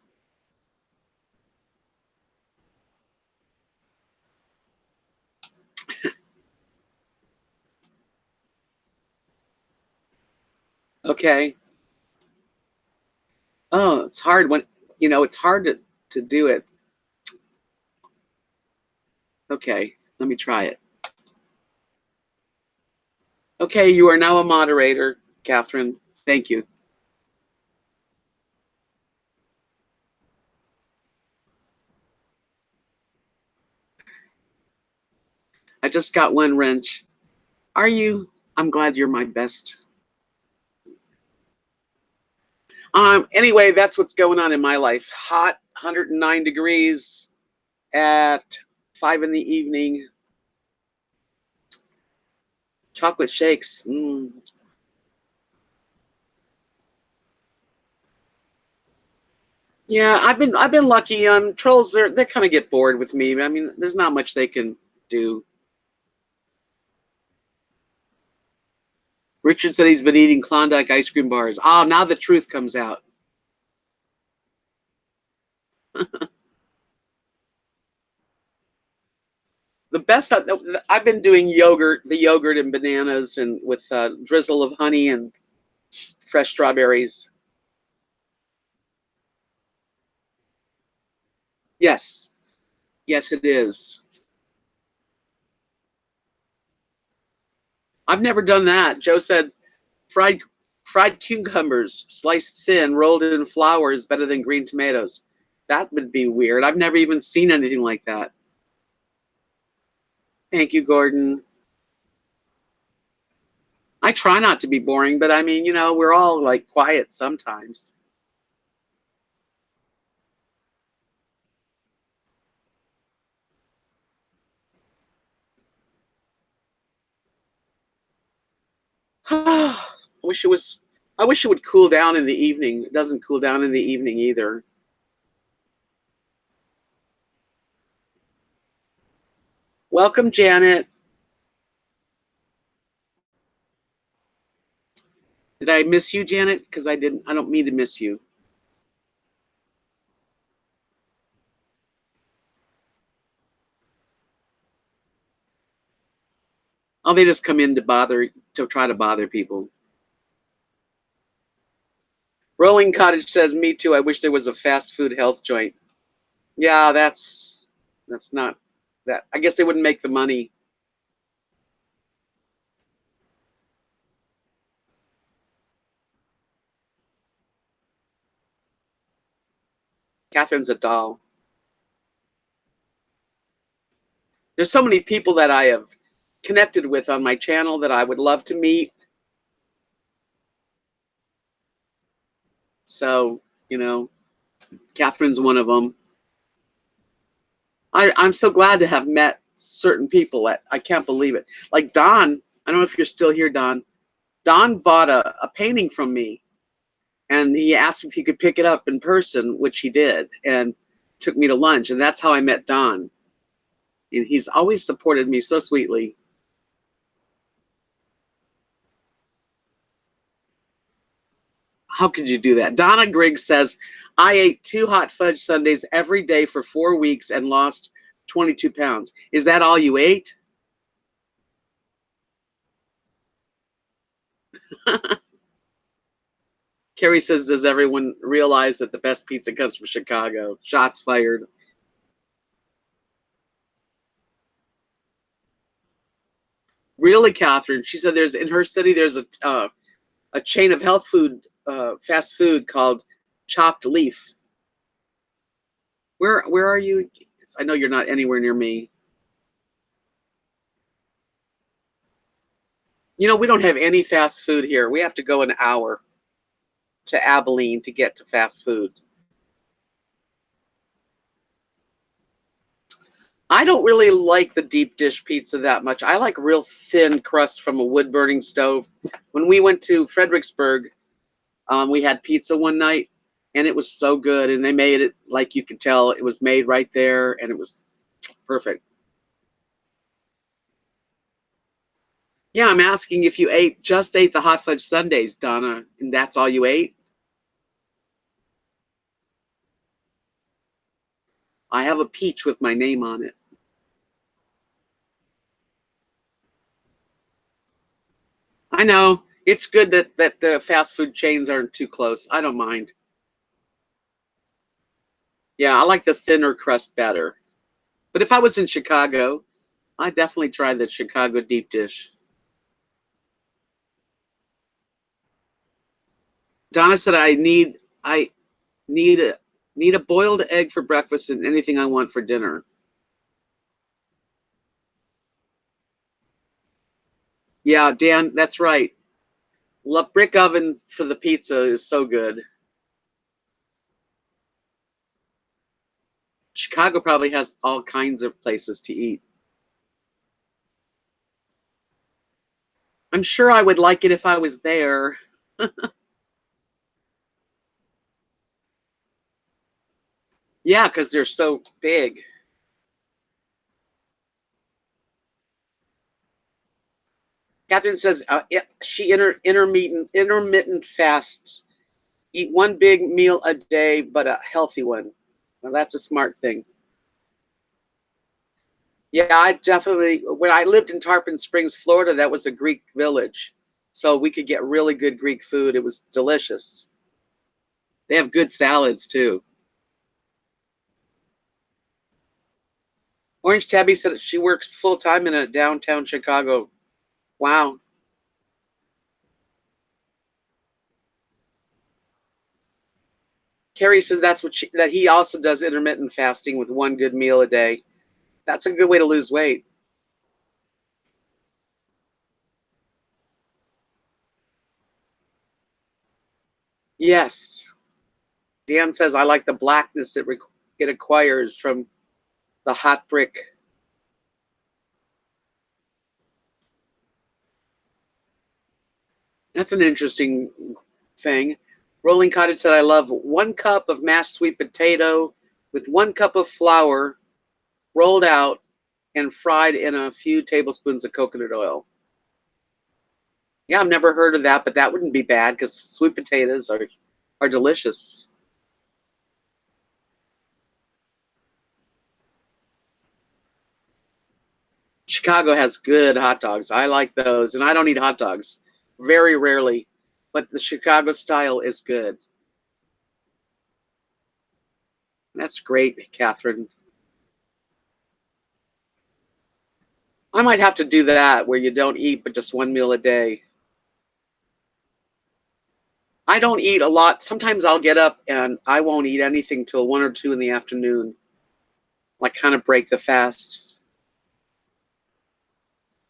Okay. Oh, it's hard when it's hard to do it. Okay, let me try it. Okay, you are now a moderator, Catherine. Thank you. I just got one wrench. Are you? I'm glad you're my best. Anyway, that's what's going on in my life. Hot, 109 degrees at 5 in the evening. Chocolate shakes. Yeah, I've been lucky. Trolls they kind of get bored with me. I mean, there's not much they can do. Richard said he's been eating Klondike ice cream bars. Oh, now the truth comes out. The best I've been doing the yogurt and bananas, and with drizzle of honey and fresh strawberries. Yes, yes, it is. I've never done that. Joe said fried fried cucumbers sliced thin, rolled in flour is better than green tomatoes. That would be weird. I've never even seen anything like that. Thank you, Gordon. I try not to be boring, but I mean, we're all like quiet sometimes. I wish it was. I wish it would cool down in the evening. It doesn't cool down in the evening either. Welcome, Janet. Did I miss you, Janet? Because I didn't. I don't mean to miss you. Oh, they just come in to try to bother people. Rolling Cottage says, "Me too. I wish there was a fast food health joint." Yeah, that's not that. I guess they wouldn't make the money. Catherine's a doll. There's so many people that I have connected with on my channel that I would love to meet. So, you know, Catherine's one of them. I'm so glad to have met certain people. I can't believe it. Like Don, I don't know if you're still here, Don. Don bought a painting from me, and he asked if he could pick it up in person, which he did, and took me to lunch. And that's how I met Don. And he's always supported me so sweetly. How could you do that? Donna Griggs says, I ate 2 hot fudge sundaes every day for 4 weeks and lost 22 pounds. Is that all you ate? Carrie says, does everyone realize that the best pizza comes from Chicago? Shots fired. Really, Catherine? She said there's in her study there's a chain of health food, fast food called Chopped Leaf. Where are you? I know you're not anywhere near me. We don't have any fast food here. We have to go an hour to Abilene to get to fast food. I don't really like the deep dish pizza that much. I like real thin crust from a wood burning stove. When we went to Fredericksburg, we had pizza one night, and it was so good. And they made it like you could tell it was made right there, and it was perfect. Yeah, I'm asking if you just ate the hot fudge sundaes, Donna, and that's all you ate. I have a peach with my name on it. I know it's good that the fast food chains aren't too close. I don't mind. Yeah, I like the thinner crust better. But if I was in Chicago, I'd definitely try the Chicago deep dish. Donna said I need a need a boiled egg for breakfast and anything I want for dinner. Yeah, Dan, that's right. Brick oven for the pizza is so good. Chicago probably has all kinds of places to eat. I'm sure I would like it if I was there. Yeah, because they're so big. Catherine says she intermittent fasts. Eat one big meal a day, but a healthy one. Well, that's a smart thing. Yeah, I definitely, when I lived in Tarpon Springs, Florida, that was a Greek village. So we could get really good Greek food. It was delicious. They have good salads too. Orange Tabby said she works full time in a downtown Chicago. Wow. Carrie says that he also does intermittent fasting with one good meal a day. That's a good way to lose weight. Yes. Dan says I like the blackness it acquires from the hot brick. That's an interesting thing. Rolling Cottage said I love 1 cup of mashed sweet potato with 1 cup of flour rolled out and fried in a few tablespoons of coconut oil. Yeah, I've never heard of that, but that wouldn't be bad because sweet potatoes are delicious. Chicago has good hot dogs. I like those, and I don't eat hot dogs very rarely, but the Chicago style is good. That's great, Catherine. I might have to do that where you don't eat but just one meal a day. I don't eat a lot. Sometimes I'll get up and I won't eat anything till 1 or 2 in the afternoon, like kind of break the fast.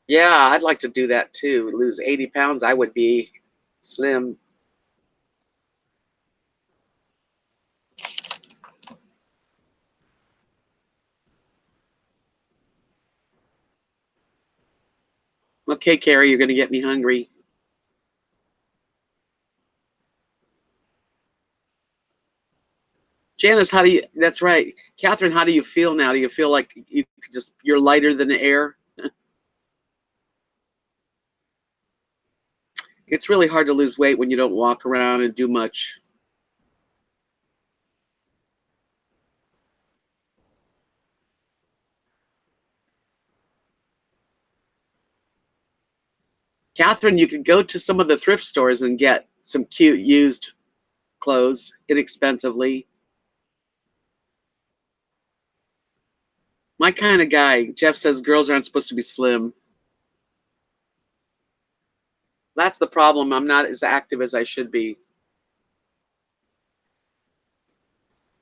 Yeah, I'd like to do that too. Lose 80 pounds, I would be slim. Okay, Carrie, you're going to get me hungry. Janice, how do you, that's right. Catherine, how do you feel now? Do you feel like you're lighter than the air? It's really hard to lose weight when you don't walk around and do much. Catherine, you could go to some of the thrift stores and get some cute used clothes inexpensively. My kind of guy. Jeff says girls aren't supposed to be slim. That's the problem. I'm not as active as I should be.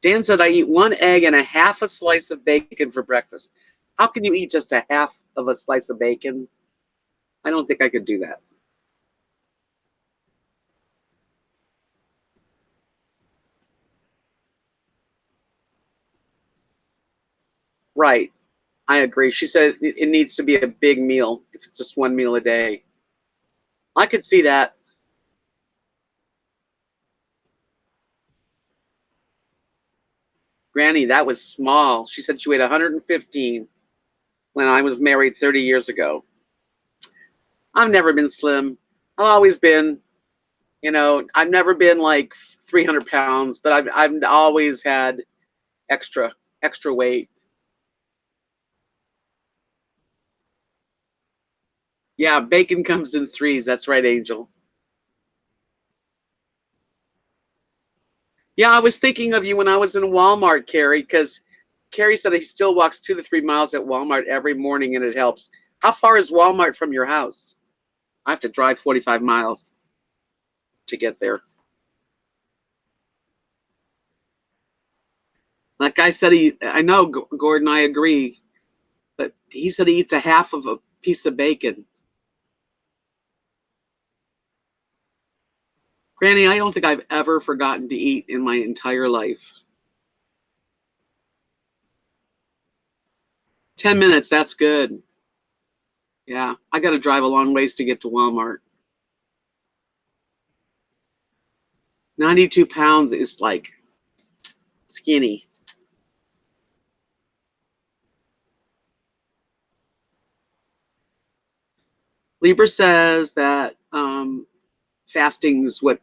Dan said I eat 1 egg and a half a slice of bacon for breakfast. How can you eat just a half of a slice of bacon? I don't think I could do that. Right. I agree. She said it needs to be a big meal if it's just one meal a day. I could see that. Granny, that was small. She said she weighed 115 when I was married 30 years ago. I've never been slim. I've always been, I've never been like 300 pounds, but I've always had extra, extra weight. Yeah, bacon comes in threes. That's right, Angel. Yeah, I was thinking of you when I was in Walmart, Carrie, because Carrie said he still walks 2 to 3 miles at Walmart every morning and it helps. How far is Walmart from your house? I have to drive 45 miles to get there. That guy said I know, Gordon, I agree, but he said he eats a half of a piece of bacon. Granny, I don't think I've ever forgotten to eat in my entire life. 10 minutes, that's good. Yeah, I got to drive a long ways to get to Walmart. 92 pounds is like skinny. Libra says that fasting is what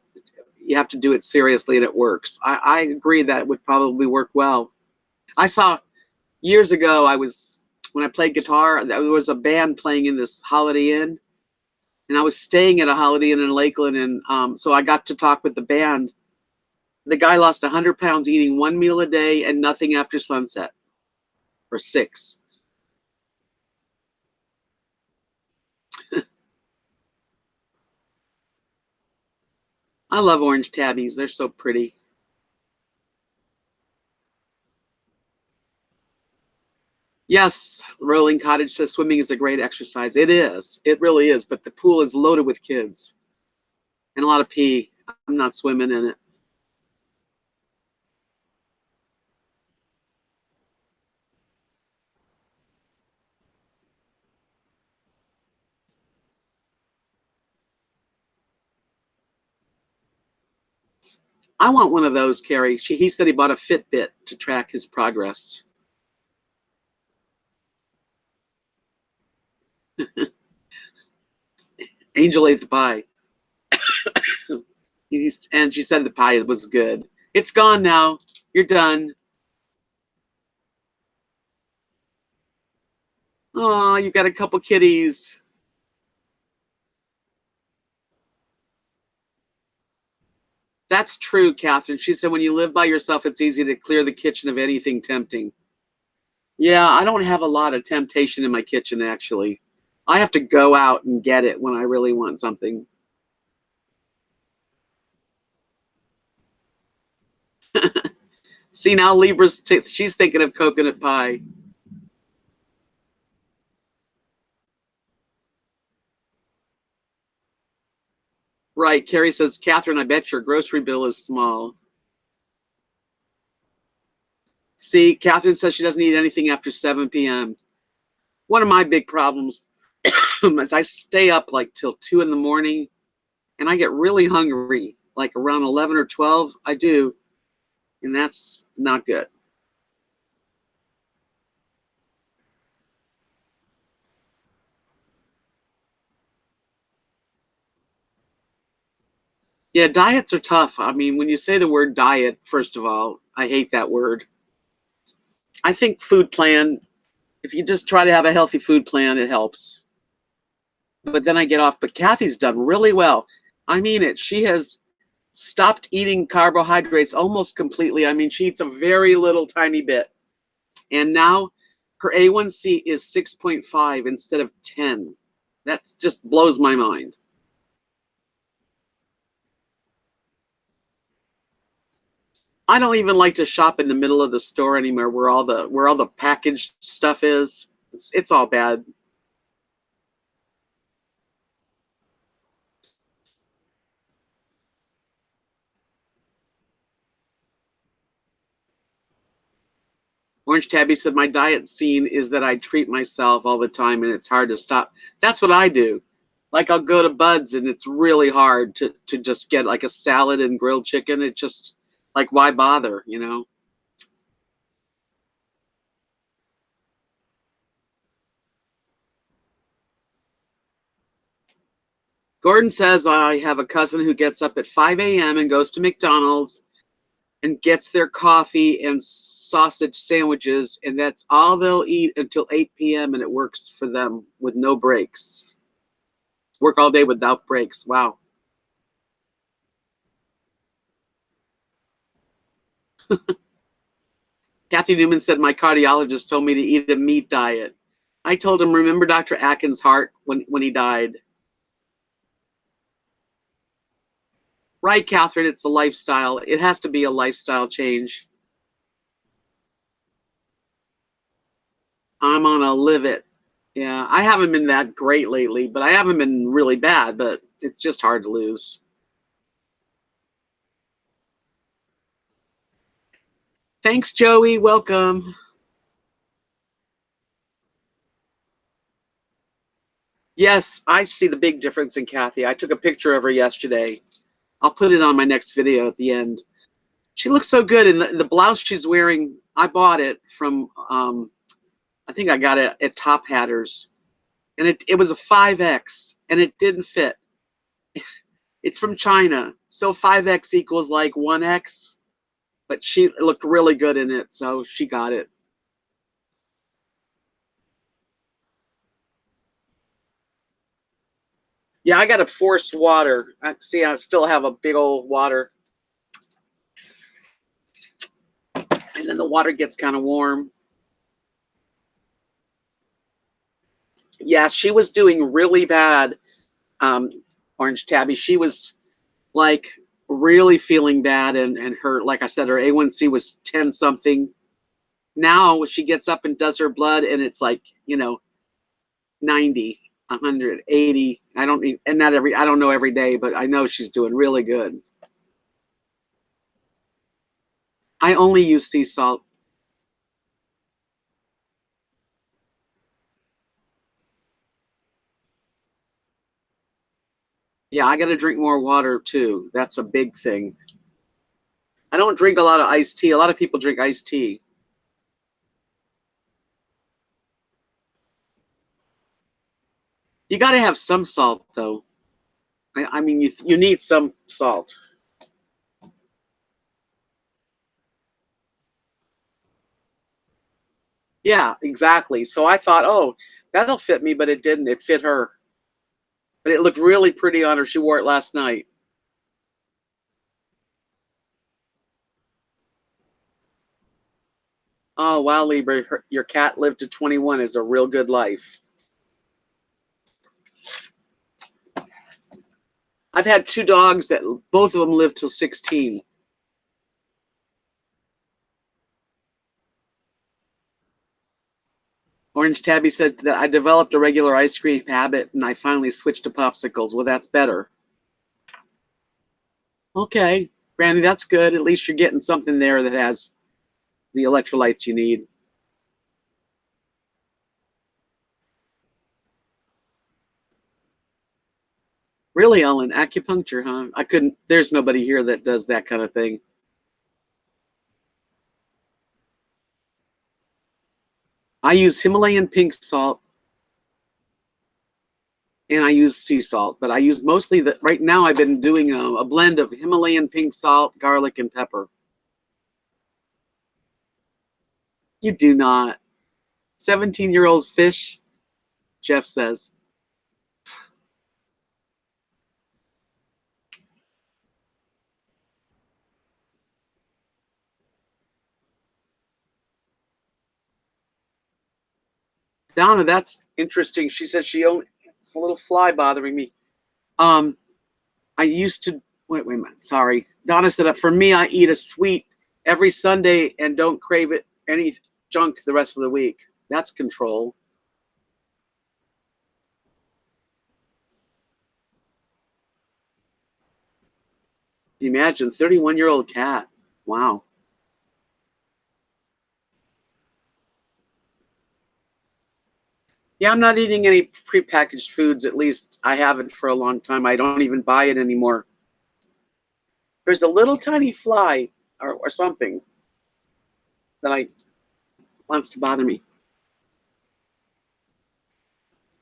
you have to do it seriously and it works. I agree that it would probably work well. I saw years ago, when I played guitar, there was a band playing in this Holiday Inn, and I was staying at a Holiday Inn in Lakeland, and so I got to talk with the band. The guy lost 100 pounds eating one meal a day and nothing after sunset, or six. I love orange tabbies. They're so pretty. Yes, Rolling Cottage says swimming is a great exercise. It is. It really is. But the pool is loaded with kids and a lot of pee. I'm not swimming in it. I want one of those, Carrie. He said he bought a Fitbit to track his progress. Angel ate the pie. And she said the pie was good. It's gone now. You're done. Oh, you got a couple kitties. That's true, Catherine. She said when you live by yourself, it's easy to clear the kitchen of anything tempting. Yeah, I don't have a lot of temptation in my kitchen, actually. I have to go out and get it when I really want something. See, now she's thinking of coconut pie. Right, Carrie says, Catherine, I bet your grocery bill is small. See, Catherine says she doesn't eat anything after 7 p.m. One of my big problems is I stay up like till 2 in the morning and I get really hungry, like around 11 or 12. I do, and that's not good. Yeah, diets are tough. I mean, when you say the word diet, first of all, I hate that word. I think food plan, if you just try to have a healthy food plan, it helps. But then I get off. But Kathy's done really well. I mean it. She has stopped eating carbohydrates almost completely. I mean, she eats a very little tiny bit. And now her A1C is 6.5 instead of 10. That just blows my mind. I don't even like to shop in the middle of the store anymore where all the packaged stuff is. It's all bad. Orange Tabby said my diet scene is that I treat myself all the time and it's hard to stop. That's what I do. Like I'll go to Bud's and it's really hard to just get like a salad and grilled chicken. It's just like why bother? Gordon says I have a cousin who gets up at 5 a.m. and goes to McDonald's and gets their coffee and sausage sandwiches, and that's all they'll eat until 8 p.m. and it works for them with no breaks. Work all day without breaks. Wow. Kathy Newman said my cardiologist told me to eat a meat diet. I told him, remember Dr. Atkins' heart when he died? Right, Catherine, it's a lifestyle. It has to be a lifestyle change. I'm on a live it. Yeah, I haven't been that great lately, but I haven't been really bad, but it's just hard to lose. Thanks, Joey. Welcome. Yes, I see the big difference in Kathy. I took a picture of her yesterday. I'll put it on my next video at the end. She looks so good, and the blouse she's wearing, I bought it from, I think I got it at Top Hatters, and it was a 5X, and it didn't fit. It's from China, so 5X equals like 1X, but she looked really good in it, so she got it. Yeah, I got to force water. See, I still have a big old water, and then the water gets kind of warm. Yeah, she was doing really bad, um, Orange Tabby. She was like really feeling bad, and her, like I said, her A1C was 10 something. Now she gets up and does her blood, and it's like, 90, 180. I don't need, and not every, I don't know every day, but I know she's doing really good. I only use sea salt. Yeah, I got to drink more water too. That's a big thing. I don't drink a lot of iced tea. A lot of people drink iced tea. You got to have some salt though. I mean, you need some salt. Yeah, exactly. So I thought, oh, that'll fit me, but it didn't. It fit her. But it looked really pretty on her. She wore it last night. Oh, wow, Libra, your cat lived to 21 is a real good life. I've had two dogs that both of them lived till 16. Orange Tabby said that I developed a regular ice cream habit and I finally switched to popsicles. Well, that's better. Okay, Brandy, that's good. At least you're getting something there that has the electrolytes you need. Really, Ellen, acupuncture, huh? I couldn't, there's nobody here that does that kind of thing. I use Himalayan pink salt and I use sea salt, but I use mostly the, right now I've been doing a blend of Himalayan pink salt, garlic, and pepper. You do not. 17-year-old fish, Jeff says. Donna, that's interesting. She said she only, it's a little fly bothering me. Um, I used to, wait a minute, sorry. Donna said, for me, I eat a sweet every Sunday and don't crave it any junk the rest of the week. That's control. Can you imagine, 31-year-old cat. Wow. Yeah, I'm not eating any prepackaged foods. At least I haven't for a long time. I don't even buy it anymore. There's a little tiny fly or something that I wants to bother me.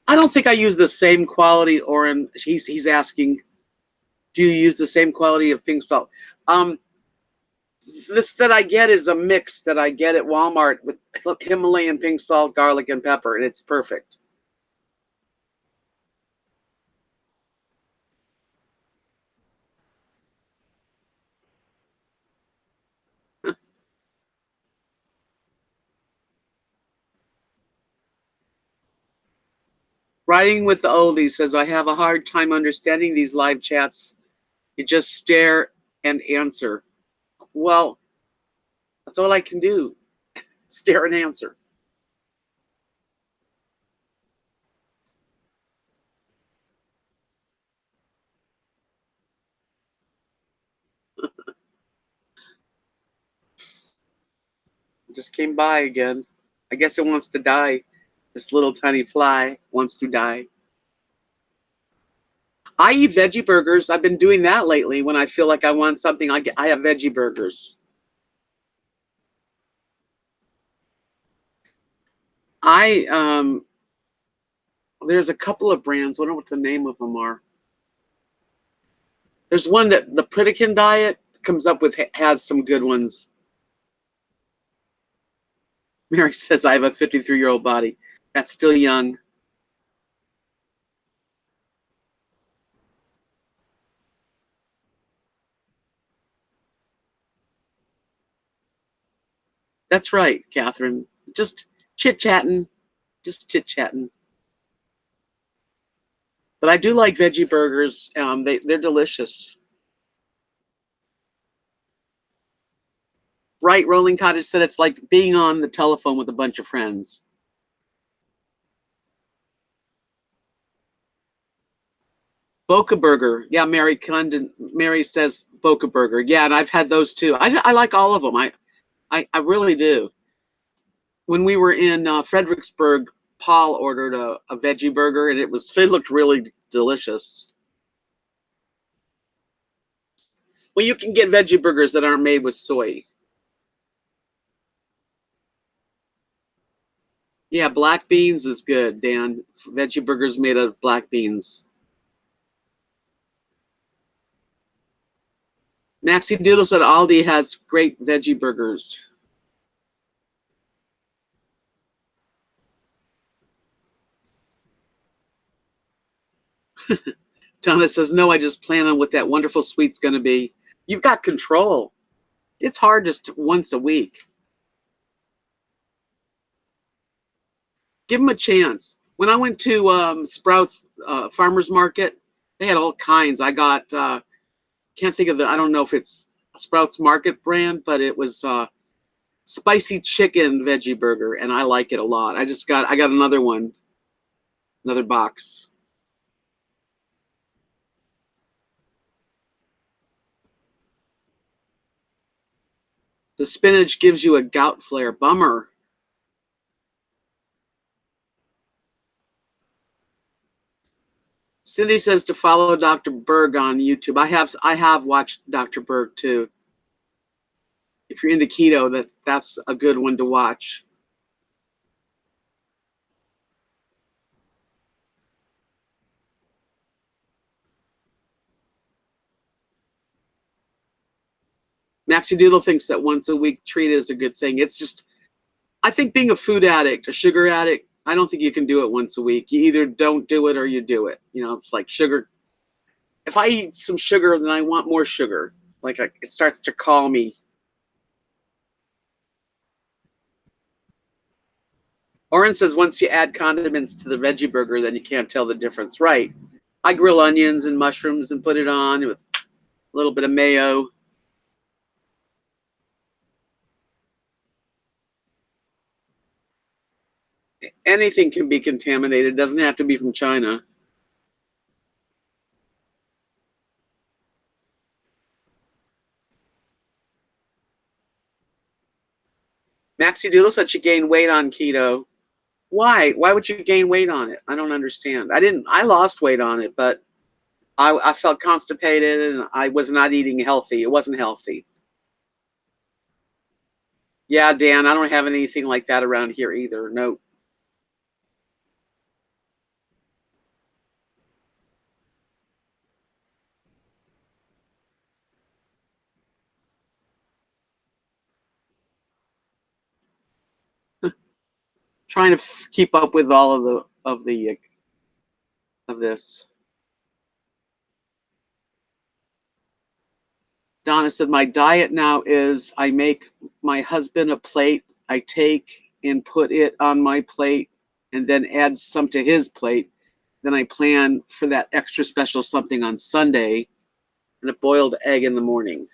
I don't think I use the same quality, or he's asking, do you use the same quality of pink salt? Um, this that I get is a mix that I get at Walmart with Himalayan pink salt, garlic, and pepper, and it's perfect. Writing with the oldies says, I have a hard time understanding these live chats. You just stare and answer. Well, that's all I can do. Stare and answer. It just came by again. I guess it wants to die. This little tiny fly wants to die. I eat veggie burgers. I've been doing that lately. When I feel like I want something, I have veggie burgers. I there's a couple of brands. I don't know what the name of them are. There's one that the Pritikin diet comes up with, has some good ones. Mary says I have a 53-year-old body. That's still young. That's right, Catherine. Just chit chatting, just chit chatting. But I do like veggie burgers. They're delicious. Right, Rolling Cottage said it's like being on the telephone with a bunch of friends. Boca Burger, yeah. Mary says Boca Burger, yeah, and I've had those too. I like all of them. I really do. When we were in Fredericksburg, Paul ordered a veggie burger, and it looked really delicious. Well, you can get veggie burgers that aren't made with soy. Yeah, black beans is good, Dan. Veggie burgers made out of black beans. Maxie Doodle said Aldi has great veggie burgers. Donna says, no, I just plan on what that wonderful sweet's going to be. You've got control. It's hard just once a week. Give them a chance. When I went to Sprouts Farmers Market, they had all kinds. I got, can't think of I don't know if it's Sprouts Market brand, but it was spicy chicken veggie burger, and I like it a lot. I got another one, another box. The spinach gives you a gout flare. Bummer. Cindy says to follow Dr. Berg on YouTube. I have watched Dr. Berg too. If you're into keto, that's a good one to watch. Maxie Doodle thinks that once a week treat is a good thing. It's just, I think being a food addict, a sugar addict, I don't think you can do it once a week. You either don't do it or you do it. It's like sugar. If I eat some sugar, then I want more sugar. Like it starts to call me. Oren says once you add condiments to the veggie burger, then you can't tell the difference. Right. I grill onions and mushrooms and put it on with a little bit of mayo. Anything can be contaminated. It doesn't have to be from China. Maxie Doodle said she gained weight on keto. Why? Why would you gain weight on it? I don't understand. I didn't. I lost weight on it, but I felt constipated and I was not eating healthy. It wasn't healthy. Yeah, Dan, I don't have anything like that around here either. No. Trying to keep up with all of this. Donna said, my diet now is I make my husband a plate. I take and put it on my plate and then add some to his plate. Then I plan for that extra special something on Sunday and a boiled egg in the morning.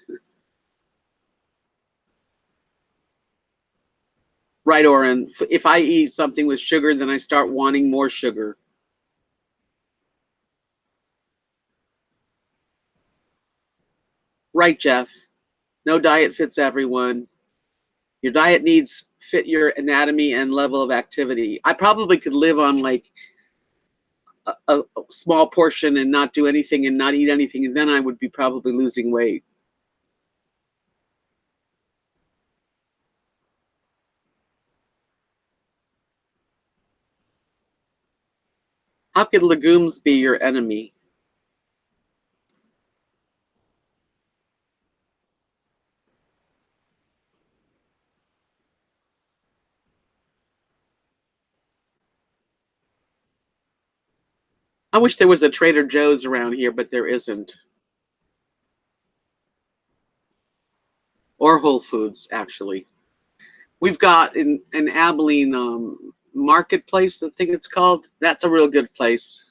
Right, Oren. If I eat something with sugar, then I start wanting more sugar. Right, Jeff. No diet fits everyone. Your diet needs fit your anatomy and level of activity. I probably could live on like a small portion and not do anything and not eat anything, and then I would be probably losing weight. How could legumes be your enemy? I wish there was a Trader Joe's around here, but there isn't. Or Whole Foods, actually. We've got in Abilene Marketplace, I think it's called. That's a real good place.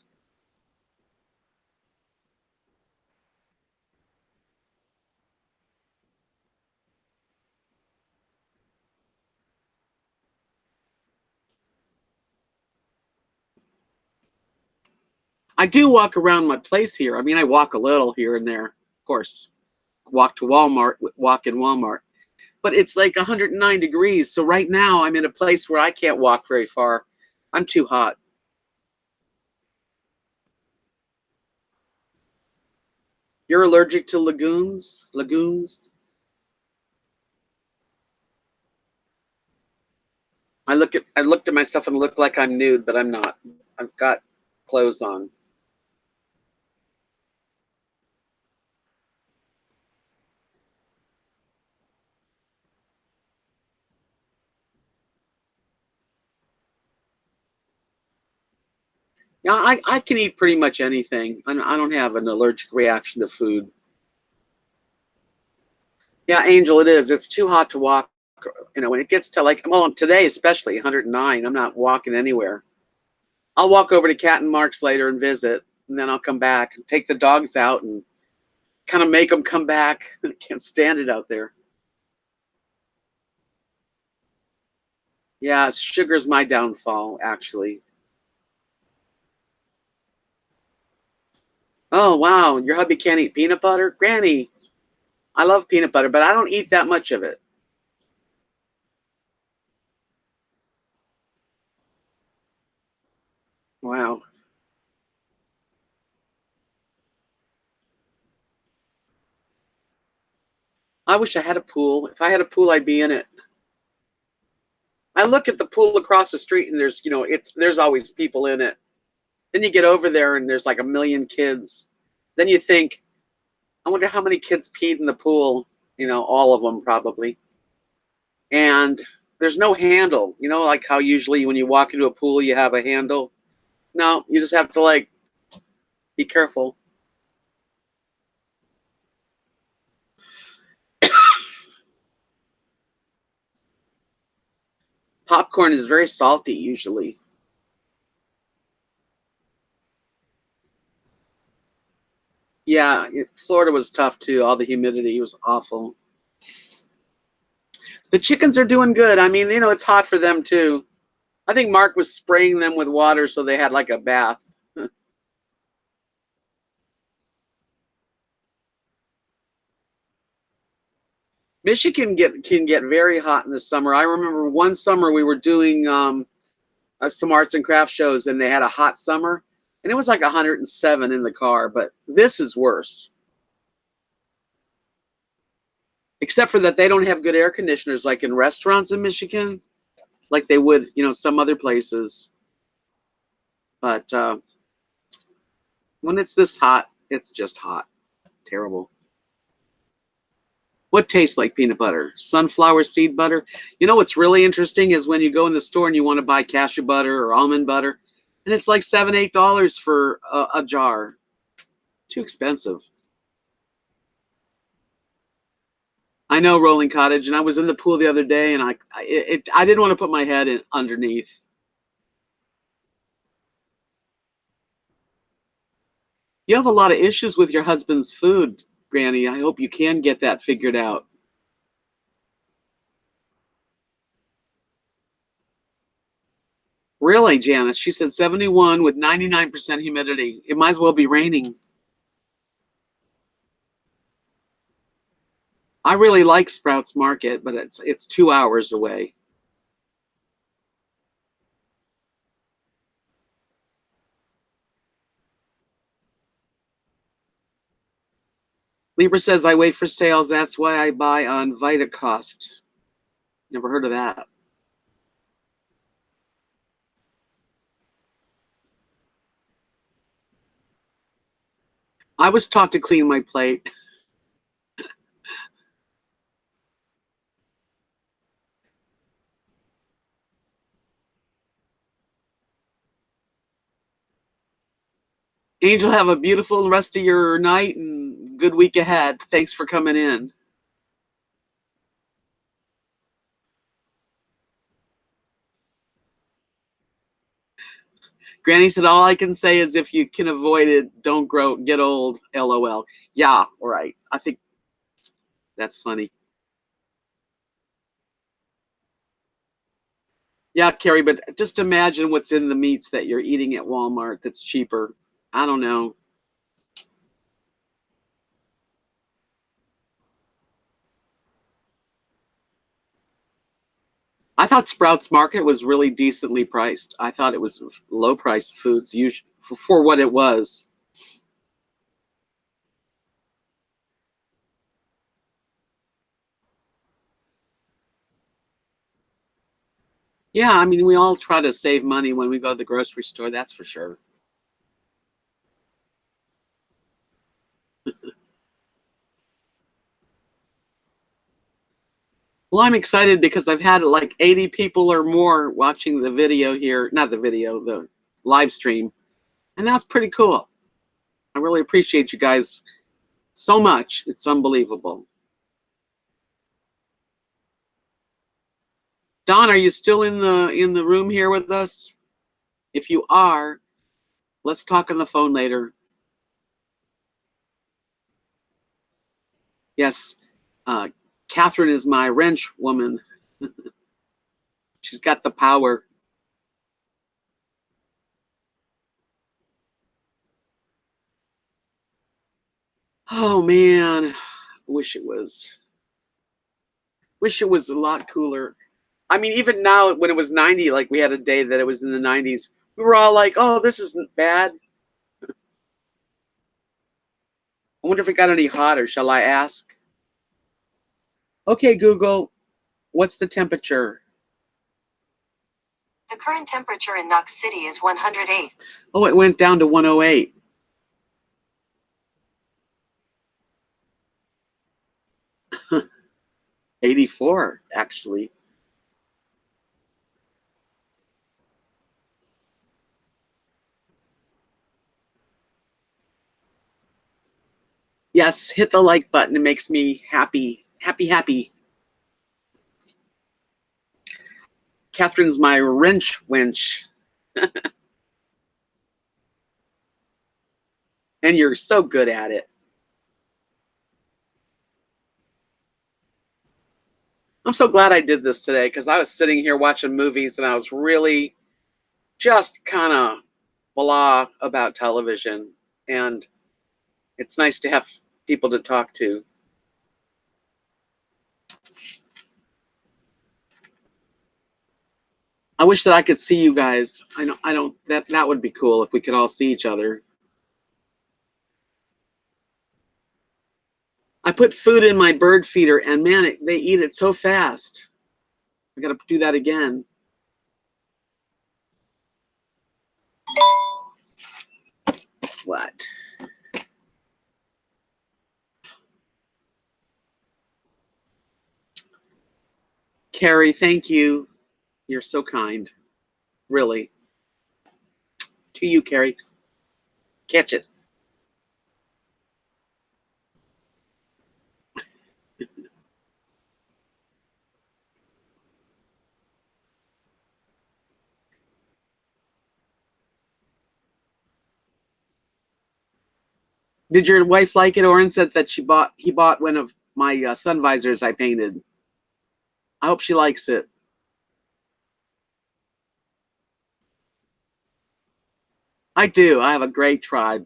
I do walk around my place here. I mean, I walk a little here and there, of course. Walk to Walmart, walk in Walmart. But it's like 109 degrees. So right now I'm in a place where I can't walk very far. I'm too hot. You're allergic to legumes? Legumes? I looked at myself and looked like I'm nude, but I'm not. I've got clothes on. Yeah, I can eat pretty much anything. I don't have an allergic reaction to food. Yeah, Angel, it is. It's too hot to walk. You know, when it gets to like, well, today especially 109, I'm not walking anywhere. I'll walk over to Cat and Mark's later and visit, and then I'll come back and take the dogs out and kind of make them come back. I can't stand it out there. Yeah, sugar's my downfall, actually. Oh, wow. Your hubby can't eat peanut butter? Granny, I love peanut butter, but I don't eat that much of it. Wow. I wish I had a pool. If I had a pool, I'd be in it. I look at the pool across the street and there's, there's always people in it. Then you get over there and there's like a million kids. Then you think, I wonder how many kids peed in the pool. All of them probably. And there's no handle. Like how usually when you walk into a pool, you have a handle. No, you just have to like be careful. Popcorn is very salty usually. Yeah, Florida was tough too. All the humidity was awful. The chickens are doing good. I mean, it's hot for them too. I think Mark was spraying them with water so they had like a bath. Michigan can get very hot in the summer. I remember one summer we were doing some arts and craft shows and they had a hot summer and it was like 107 in the car, but this is worse. Except for that they don't have good air conditioners like in restaurants in Michigan, like they would, some other places. But when it's this hot, it's just hot. Terrible. What tastes like peanut butter? Sunflower seed butter. What's really interesting is when you go in the store and you want to buy cashew butter or almond butter, and it's like $7, $8 for a jar. Too expensive. I know, Rolling Cottage, and I was in the pool the other day, and I didn't want to put my head in underneath. You have a lot of issues with your husband's food, Granny. I hope you can get that figured out. Really, Janice? She said 71 with 99% humidity. It might as well be raining. I really like Sprouts Market, but it's 2 hours away. Libra says I wait for sales. That's why I buy on Vitacost. Never heard of that. I was taught to clean my plate. Angel, have a beautiful rest of your night and good week ahead. Thanks for coming in. Granny said, all I can say is if you can avoid it, don't get old. LOL. Yeah, all right. I think that's funny. Yeah, Carrie, but just imagine what's in the meats that you're eating at Walmart that's cheaper. I don't know. I thought Sprouts Market was really decently priced. I thought it was low priced foods usually for what it was. Yeah, I mean, we all try to save money when we go to the grocery store, that's for sure. Well, I'm excited because I've had like 80 people or more watching the video here, not the video, the live stream, and that's pretty cool. I really appreciate you guys so much. It's unbelievable. Don, are you still in the room here with us? If you are, let's talk on the phone later. Yes, uh, Catherine is my wrench woman. She's got the power. Oh man, wish it was a lot cooler. I mean, even now when it was 90, like we had a day that it was in the 90s, we were all like, "Oh, this isn't bad." I wonder if it got any hotter. Shall I ask? Okay, Google, what's the temperature? The current temperature in Knox City is 108. Oh, it went down to 108. 84, actually. Yes, hit the like button. It makes me happy, happy, happy. Catherine's my wrench wench, and you're so good at it. I'm so glad I did this today because I was sitting here watching movies and I was really just kind of blah about television. And it's nice to have people to talk to. I wish that I could see you guys. I don't that would be cool if we could all see each other. I put food in my bird feeder and man, they eat it so fast. I got to do that again. What? Carrie, thank you. You're so kind. Really. To you, Carrie. Catch it. Did your wife like it? Oren said that he bought one of my sun visors I painted. I hope she likes it. I do. I have a great tribe.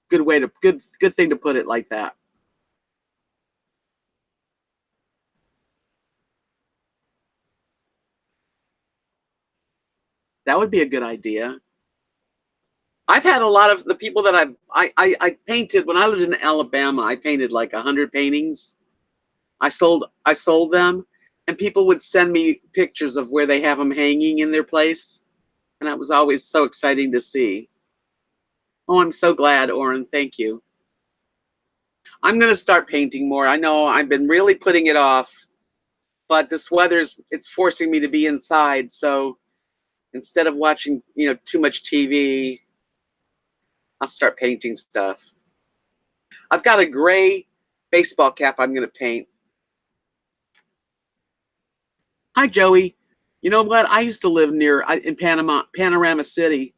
Good thing to put it like that. That would be a good idea. I've had a lot of the people that I painted when I lived in Alabama. I painted like 100 paintings. I sold them, and people would send me pictures of where they have them hanging in their place, and that was always so exciting to see. Oh, I'm so glad, Oren. Thank you. I'm going to start painting more. I know I've been really putting it off, but this weather's it's forcing me to be inside. So instead of watching, too much TV, I'll start painting stuff. I've got a gray baseball cap I'm going to paint. Hi, Joey. You know what? I used to live in Panorama City.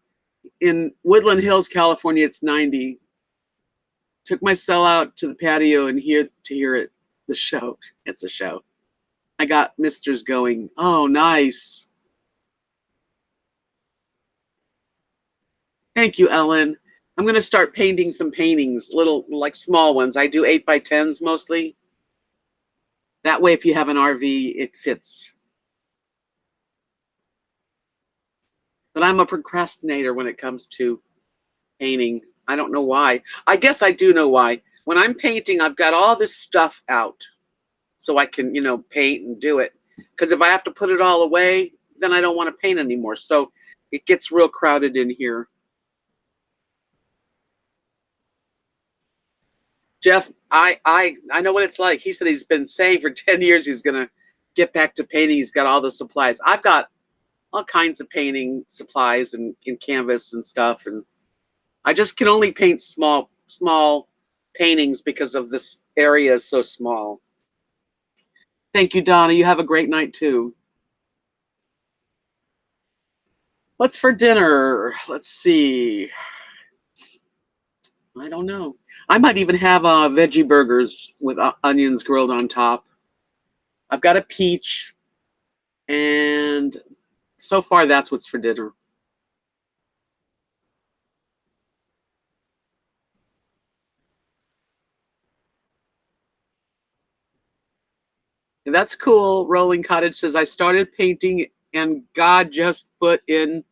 In Woodland Hills, California, it's 90. Took my cell out to the patio and hear it. The show. It's a show. I got misters going. Oh, nice. Thank you, Ellen. I'm going to start painting some paintings, little, like small ones. I do 8x10s mostly. That way, if you have an RV, it fits. But I'm a procrastinator when it comes to painting. I don't know why. I guess I do know why. When I'm painting, I've got all this stuff out so I can, paint and do it. Because if I have to put it all away, then I don't want to paint anymore. So it gets real crowded in here. Jeff, I know what it's like. He said he's been saying for 10 years he's going to get back to painting. He's got all the supplies. I've got all kinds of painting supplies and canvas and stuff. And I just can only paint small paintings because of this area is so small. Thank you, Donna. You have a great night too. What's for dinner? Let's see. I don't know. I might even have veggie burgers with onions grilled on top. I've got a peach, and so far that's what's for dinner. And that's cool. Rolling Cottage says I started painting, and God just put it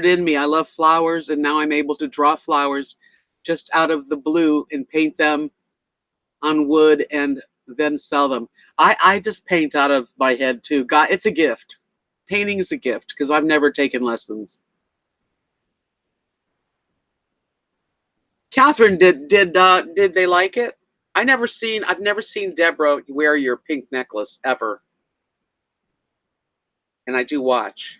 in me. I love flowers, and now I'm able to draw flowers just out of the blue and paint them on wood and then sell them. I just paint out of my head too. God, it's a gift. Painting is a gift because I've never taken lessons. Catherine, did they like it? I've never seen Deborah wear your pink necklace ever, and I do watch.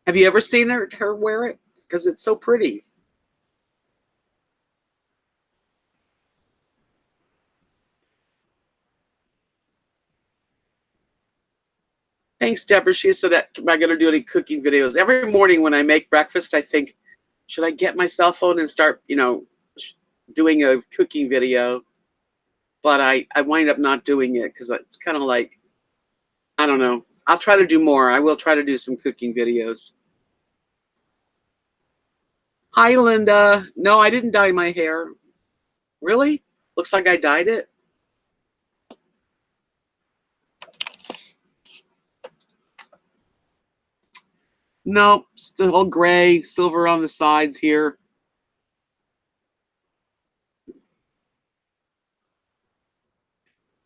Have you ever seen her wear it? Because it's so pretty. Thanks, Deborah. She said that am I going to do any cooking videos? Every morning when I make breakfast, I think, should I get my cell phone and start, doing a cooking video? But I wind up not doing it because it's kind of like, I don't know. I'll try to do more. I will try to do some cooking videos. Hi, Linda. No, I didn't dye my hair. Really? Looks like I dyed it. No, still gray, silver on the sides here.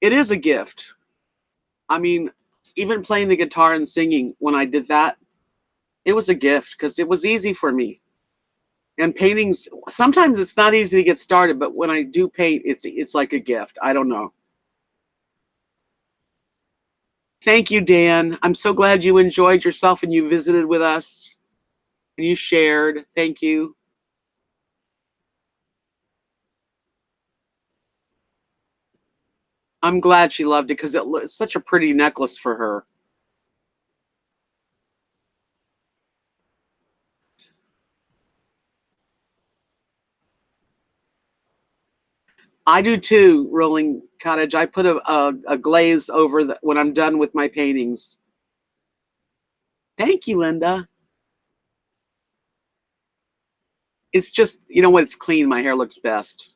It is a gift. I mean, even playing the guitar and singing when I did that, it was a gift because it was easy for me. And paintings, sometimes it's not easy to get started, but when I do paint, it's like a gift. I don't know. Thank you, Dan. I'm so glad you enjoyed yourself and you visited with us and you shared. Thank you. I'm glad she loved it because it's such a pretty necklace for her. I do too, Rolling Cottage. I put a glaze over when I'm done with my paintings. Thank you, Linda. It's just, when it's clean, my hair looks best.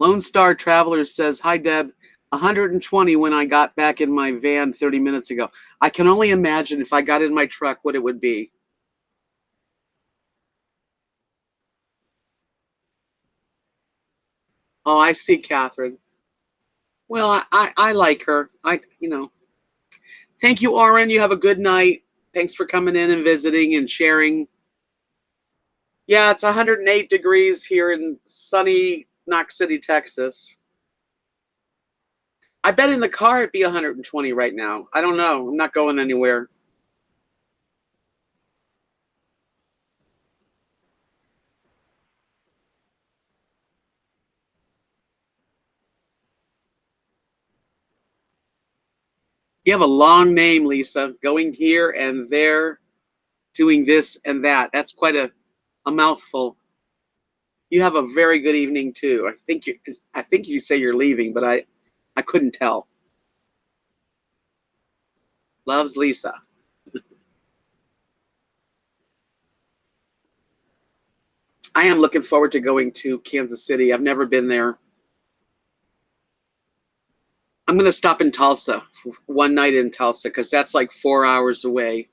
Lone Star Traveler says, hi, Deb. 120 when I got back in my van 30 minutes ago. I can only imagine if I got in my truck what it would be. Oh, I see, Catherine. Well, I like her. Thank you, Oren. You have a good night. Thanks for coming in and visiting and sharing. Yeah, it's 108 degrees here in sunny Knox City, Texas. I bet in the car it'd be 120 right now. I don't know. I'm not going anywhere. You have a long name, Lisa, going here and there, doing this and that. That's quite a mouthful. You have a very good evening too. I think you say you're leaving, but I couldn't tell. Loves, Lisa. I am looking forward to going to Kansas City. I've never been there. I'm going to stop in Tulsa for one night in Tulsa because that's like 4 hours away.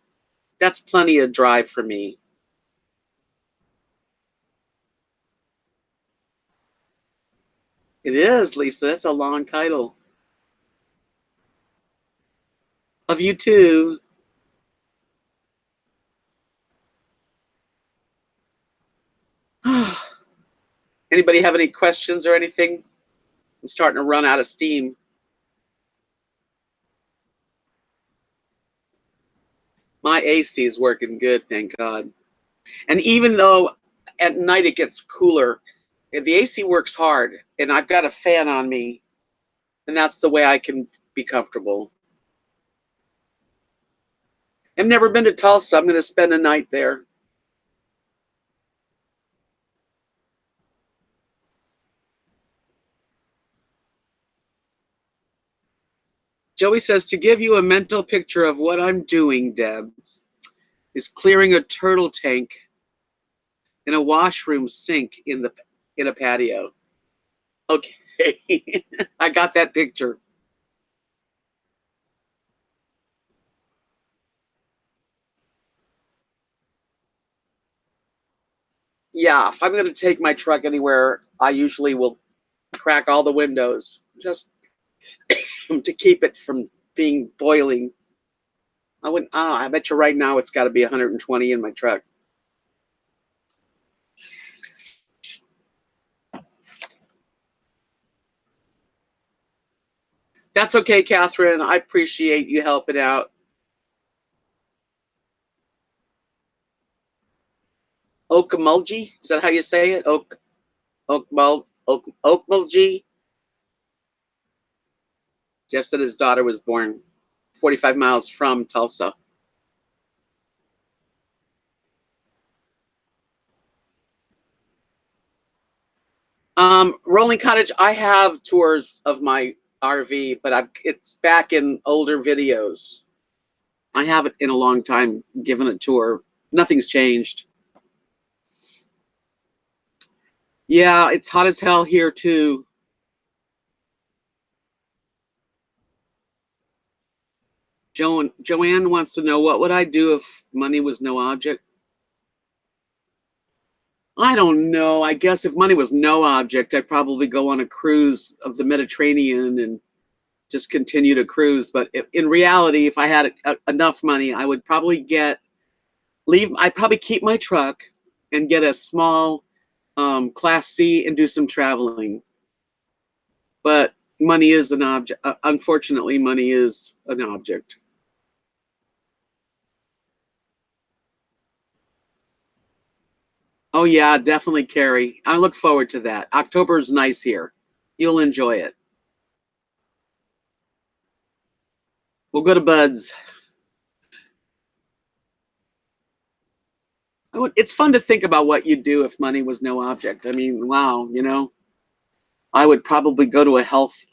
That's plenty of drive for me. It is, Lisa. That's a long title. Love you too. Anybody have any questions or anything? I'm starting to run out of steam. My AC is working good, thank God. And even though at night it gets cooler, the AC works hard, and I've got a fan on me, and that's the way I can be comfortable. I've never been to Tulsa. I'm going to spend a night there. Joey says to give you a mental picture of what I'm doing, Debs, is clearing a turtle tank in a washroom sink in a patio. Okay, I got that picture. Yeah, if I'm going to take my truck anywhere, I usually will crack all the windows just to keep it from being boiling. I wouldn't. I bet you right now it's got to be 120 in my truck. That's okay, Catherine. I appreciate you helping out. Oakmulgee, is that how you say it? Oakmulgee. Jeff said his daughter was born 45 miles from Tulsa. Rolling Cottage. I have tours of my RV, but it's back in older videos. I haven't in a long time given a tour. Nothing's changed. Yeah, it's hot as hell here too. Joanne wants to know what would I do if money was no object. I don't know. I guess if money was no object, I'd probably go on a cruise of the Mediterranean and just continue to cruise. But in reality, if I had enough money, I would probably leave. I'd probably keep my truck and get a small Class C and do some traveling. But money is an object. Unfortunately, money is an object. Oh yeah, definitely, Carrie. I look forward to that. October's nice here. You'll enjoy it. We'll go to Bud's. It's fun to think about what you'd do if money was no object. I mean, wow, I would probably go to a health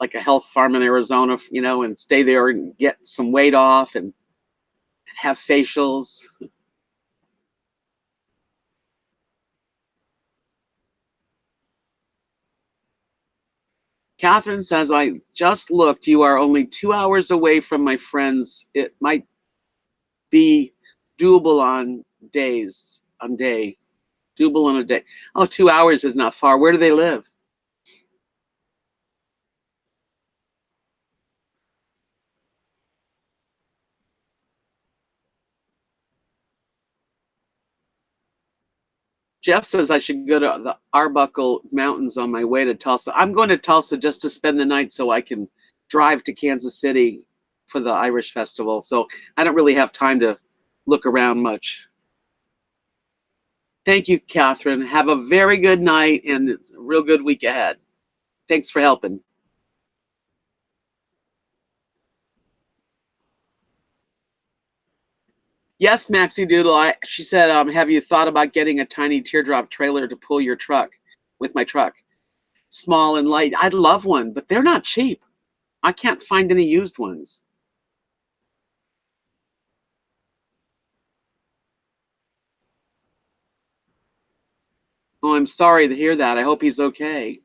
farm in Arizona, and stay there and get some weight off and have facials. Catherine says, I just looked. You are only 2 hours away from my friends. It might be doable on days, on day. Doable on a day. Oh, 2 hours is not far. Where do they live? Jeff says I should go to the Arbuckle Mountains on my way to Tulsa. I'm going to Tulsa just to spend the night so I can drive to Kansas City for the Irish Festival. So I don't really have time to look around much. Thank you, Catherine. Have a very good night and it's a real good week ahead. Thanks for helping. Yes, Maxie Doodle. She said, have you thought about getting a tiny teardrop trailer to pull your truck with my truck? Small and light. I'd love one, but they're not cheap. I can't find any used ones. Oh, I'm sorry to hear that. I hope he's okay.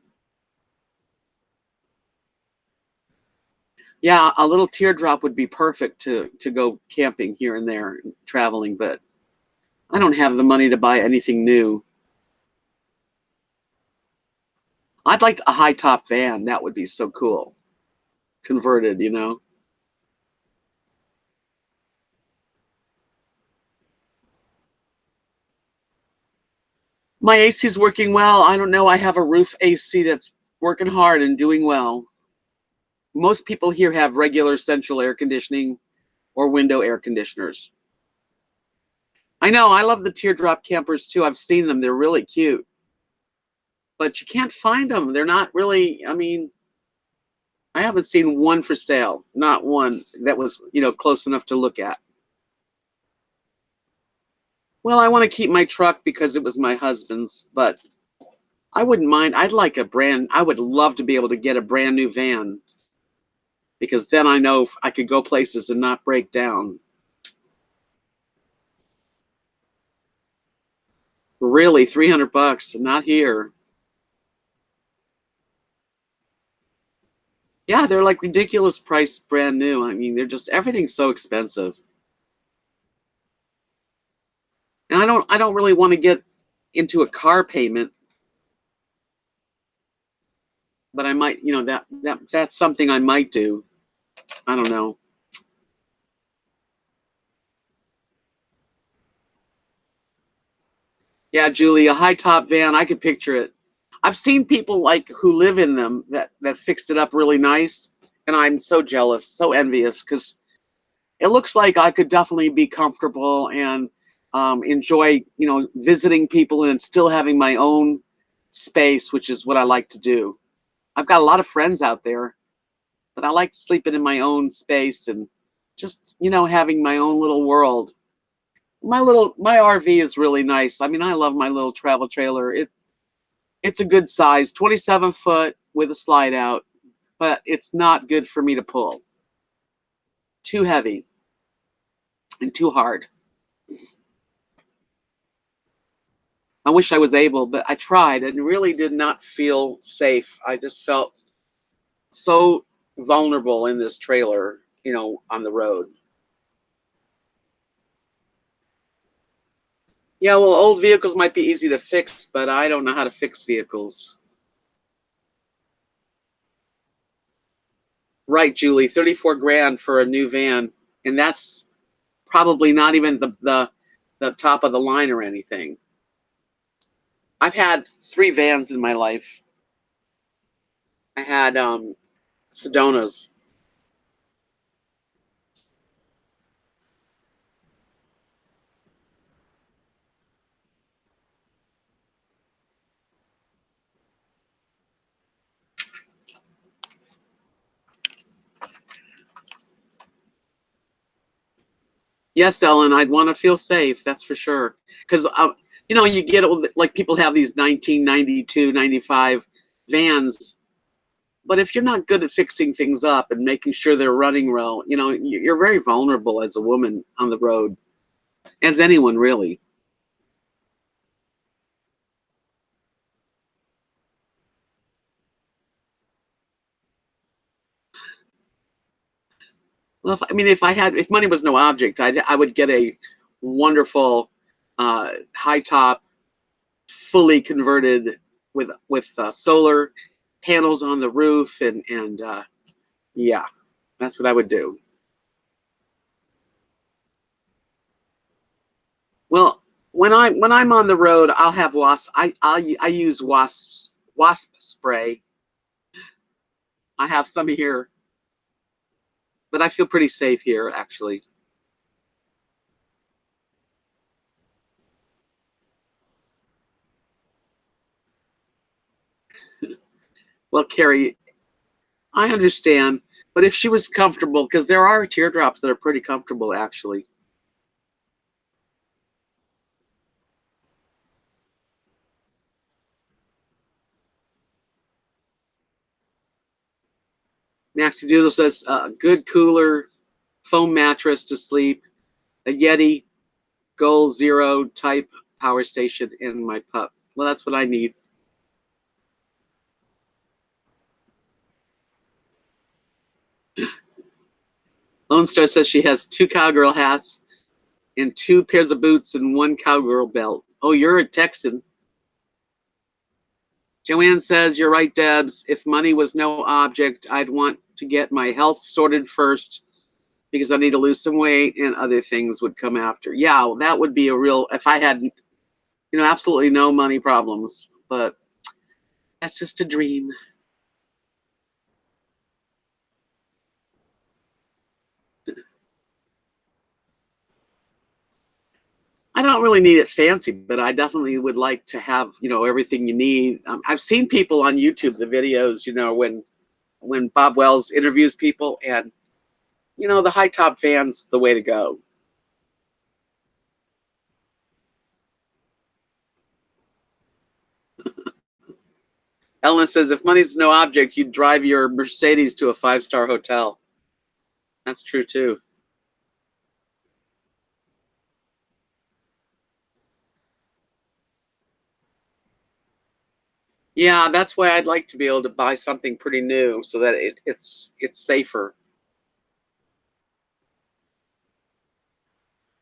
Yeah, a little teardrop would be perfect to go camping here and there, traveling, but I don't have the money to buy anything new. I'd like a high top van. That would be so cool. Converted, you know. My AC is working well. I don't know. I have a roof AC that's working hard and doing well. Most people here have regular central air conditioning or window air conditioners. I know. I love the teardrop campers too. I've seen them. They're really cute, but you can't find them. They're not really, I mean, I haven't seen one for sale, not one that was, close enough to look at. Well, I want to keep my truck because it was my husband's, but I wouldn't mind. I would love to be able to get a brand new van because then I know I could go places and not break down. Really, $300, not here. Yeah, they're like ridiculous price brand new. I mean, they're just everything's so expensive. And I don't really want to get into a car payment, but I might, that's something I might do. I don't know. Yeah, Julie, a high top van, I could picture it. I've seen people like who live in them that fixed it up really nice, and I'm so jealous, so envious because it looks like I could definitely be comfortable and enjoy, visiting people and still having my own space, which is what I like to do. I've got a lot of friends out there, but I like sleeping in my own space and just, having my own little world. My RV is really nice. I mean, I love my little travel trailer. It's a good size, 27 foot with a slide out, but it's not good for me to pull. Too heavy and too hard. I wish I was able, but I tried and really did not feel safe. I just felt so vulnerable in this trailer, on the road. Yeah, well, old vehicles might be easy to fix, but I don't know how to fix vehicles. Right, Julie, 34 grand for a new van, and that's probably not even the top of the line or anything. I've had three vans in my life. I had Sedonas. Yes, Ellen, I'd want to feel safe. That's for sure. Because you get like people have these 1992, 95 vans, but if you're not good at fixing things up and making sure they're running well, you're very vulnerable as a woman on the road, as anyone really. Well, if money was no object, I would get a wonderful high top, fully converted with solar panels on the roof, and yeah, that's what I would do. Well, when I'm on the road, I'll have wasp. I use wasp spray. I have some here, but I feel pretty safe here actually. Well, Carrie, I understand, but if she was comfortable, because there are teardrops that are pretty comfortable actually. Maxi Doodle says good cooler, foam mattress to sleep, a Yeti Goal Zero type power station in my pup. Well, that's what I need. Lone Star says she has 2 cowgirl hats and 2 pairs of boots and 1 cowgirl belt. Oh, you're a Texan. Joanne says, you're right, Debs. If money was no object, I'd want to get my health sorted first because I need to lose some weight and other things would come after. Yeah, that would be a real, if I had, absolutely no money problems. But that's just a dream. I don't really need it fancy, but I definitely would like to have, everything you need. I've seen people on YouTube, the videos, when Bob Wells interviews people, and the high top van's the way to go. Ellen says, if money's no object, you'd drive your Mercedes to a 5-star hotel. That's true too. Yeah, that's why I'd like to be able to buy something pretty new so that it's safer.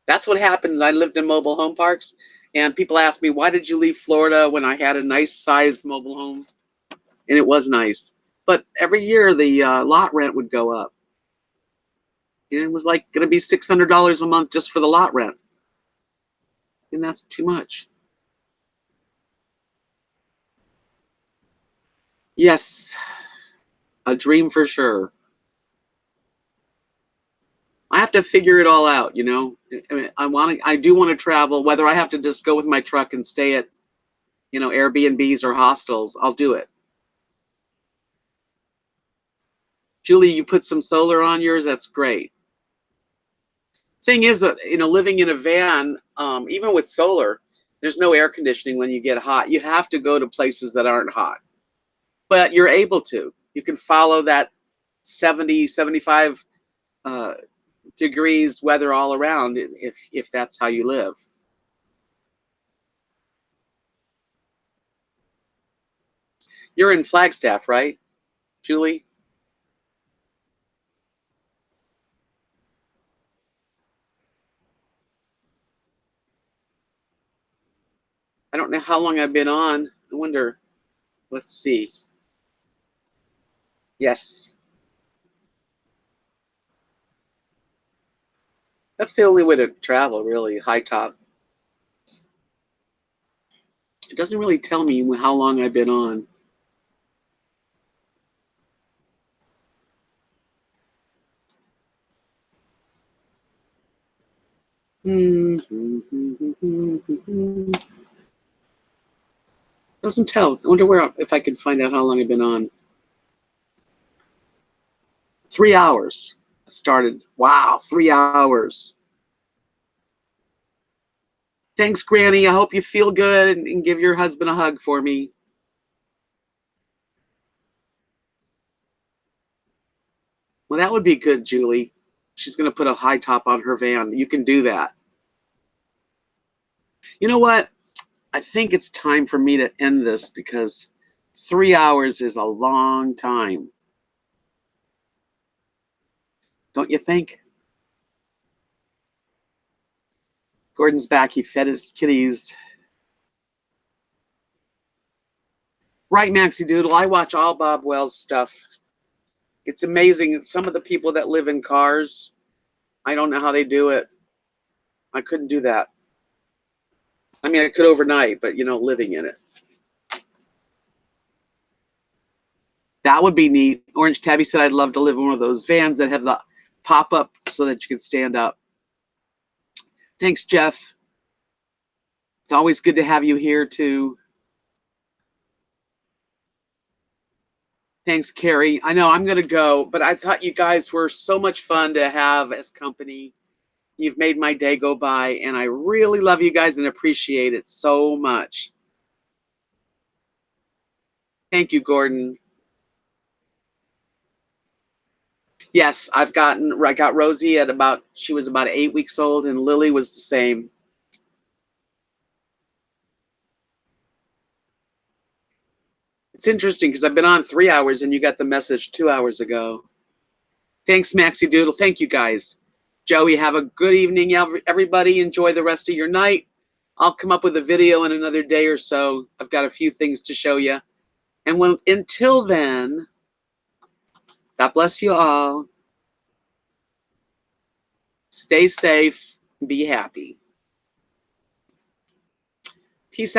That's what happened. I lived in mobile home parks, and people asked me, why did you leave Florida when I had a nice sized mobile home? And it was nice. But every year the lot rent would go up. And it was like going to be $600 a month just for the lot rent. And that's too much. Yes, a dream for sure. I have to figure it all out. I do want to travel, whether I have to just go with my truck and stay at, Airbnbs or hostels, I'll do it. Julie, you put some solar on yours, that's great. Thing is that, living in a van, even with solar, there's no air conditioning when you get hot. You have to go to places that aren't hot. But you're able to. You can follow that 70, 75 uh, degrees weather all around if that's how you live. You're in Flagstaff, right, Julie? I don't know how long I've been on. I wonder. Let's see. Yes, that's the only way to travel, really. High top. It doesn't really tell me how long I've been on. Doesn't tell. I wonder if I could find out how long I've been on. 3 hours. I started. Wow, 3 hours. Thanks, Granny. I hope you feel good and give your husband a hug for me. Well, that would be good, Julie. She's going to put a high top on her van. You can do that. You know what? I think it's time for me to end this because 3 hours is a long time. Don't you think? Gordon's back. He fed his kitties. Right, Maxie Doodle. I watch all Bob Wells stuff. It's amazing. Some of the people that live in cars, I don't know how they do it. I couldn't do that. I mean, I could overnight, but living in it. That would be neat. Orange Tabby said I'd love to live in one of those vans that have the pop up so that you can stand up. Thanks, Jeff. It's always good to have you here too. Thanks, Carrie. I know I'm going to go, but I thought you guys were so much fun to have as company. You've made my day go by, and I really love you guys and appreciate it so much. Thank you, Gordon. Yes, I got Rosie at she was about 8 weeks old, and Lily was the same. It's interesting because I've been on 3 hours and you got the message 2 hours ago. Thanks, Maxie Doodle. Thank you, guys. Joey, have a good evening. Everybody, enjoy the rest of your night. I'll come up with a video in another day or so. I've got a few things to show you. And until then, God bless you all. Stay safe. Be happy. Peace out.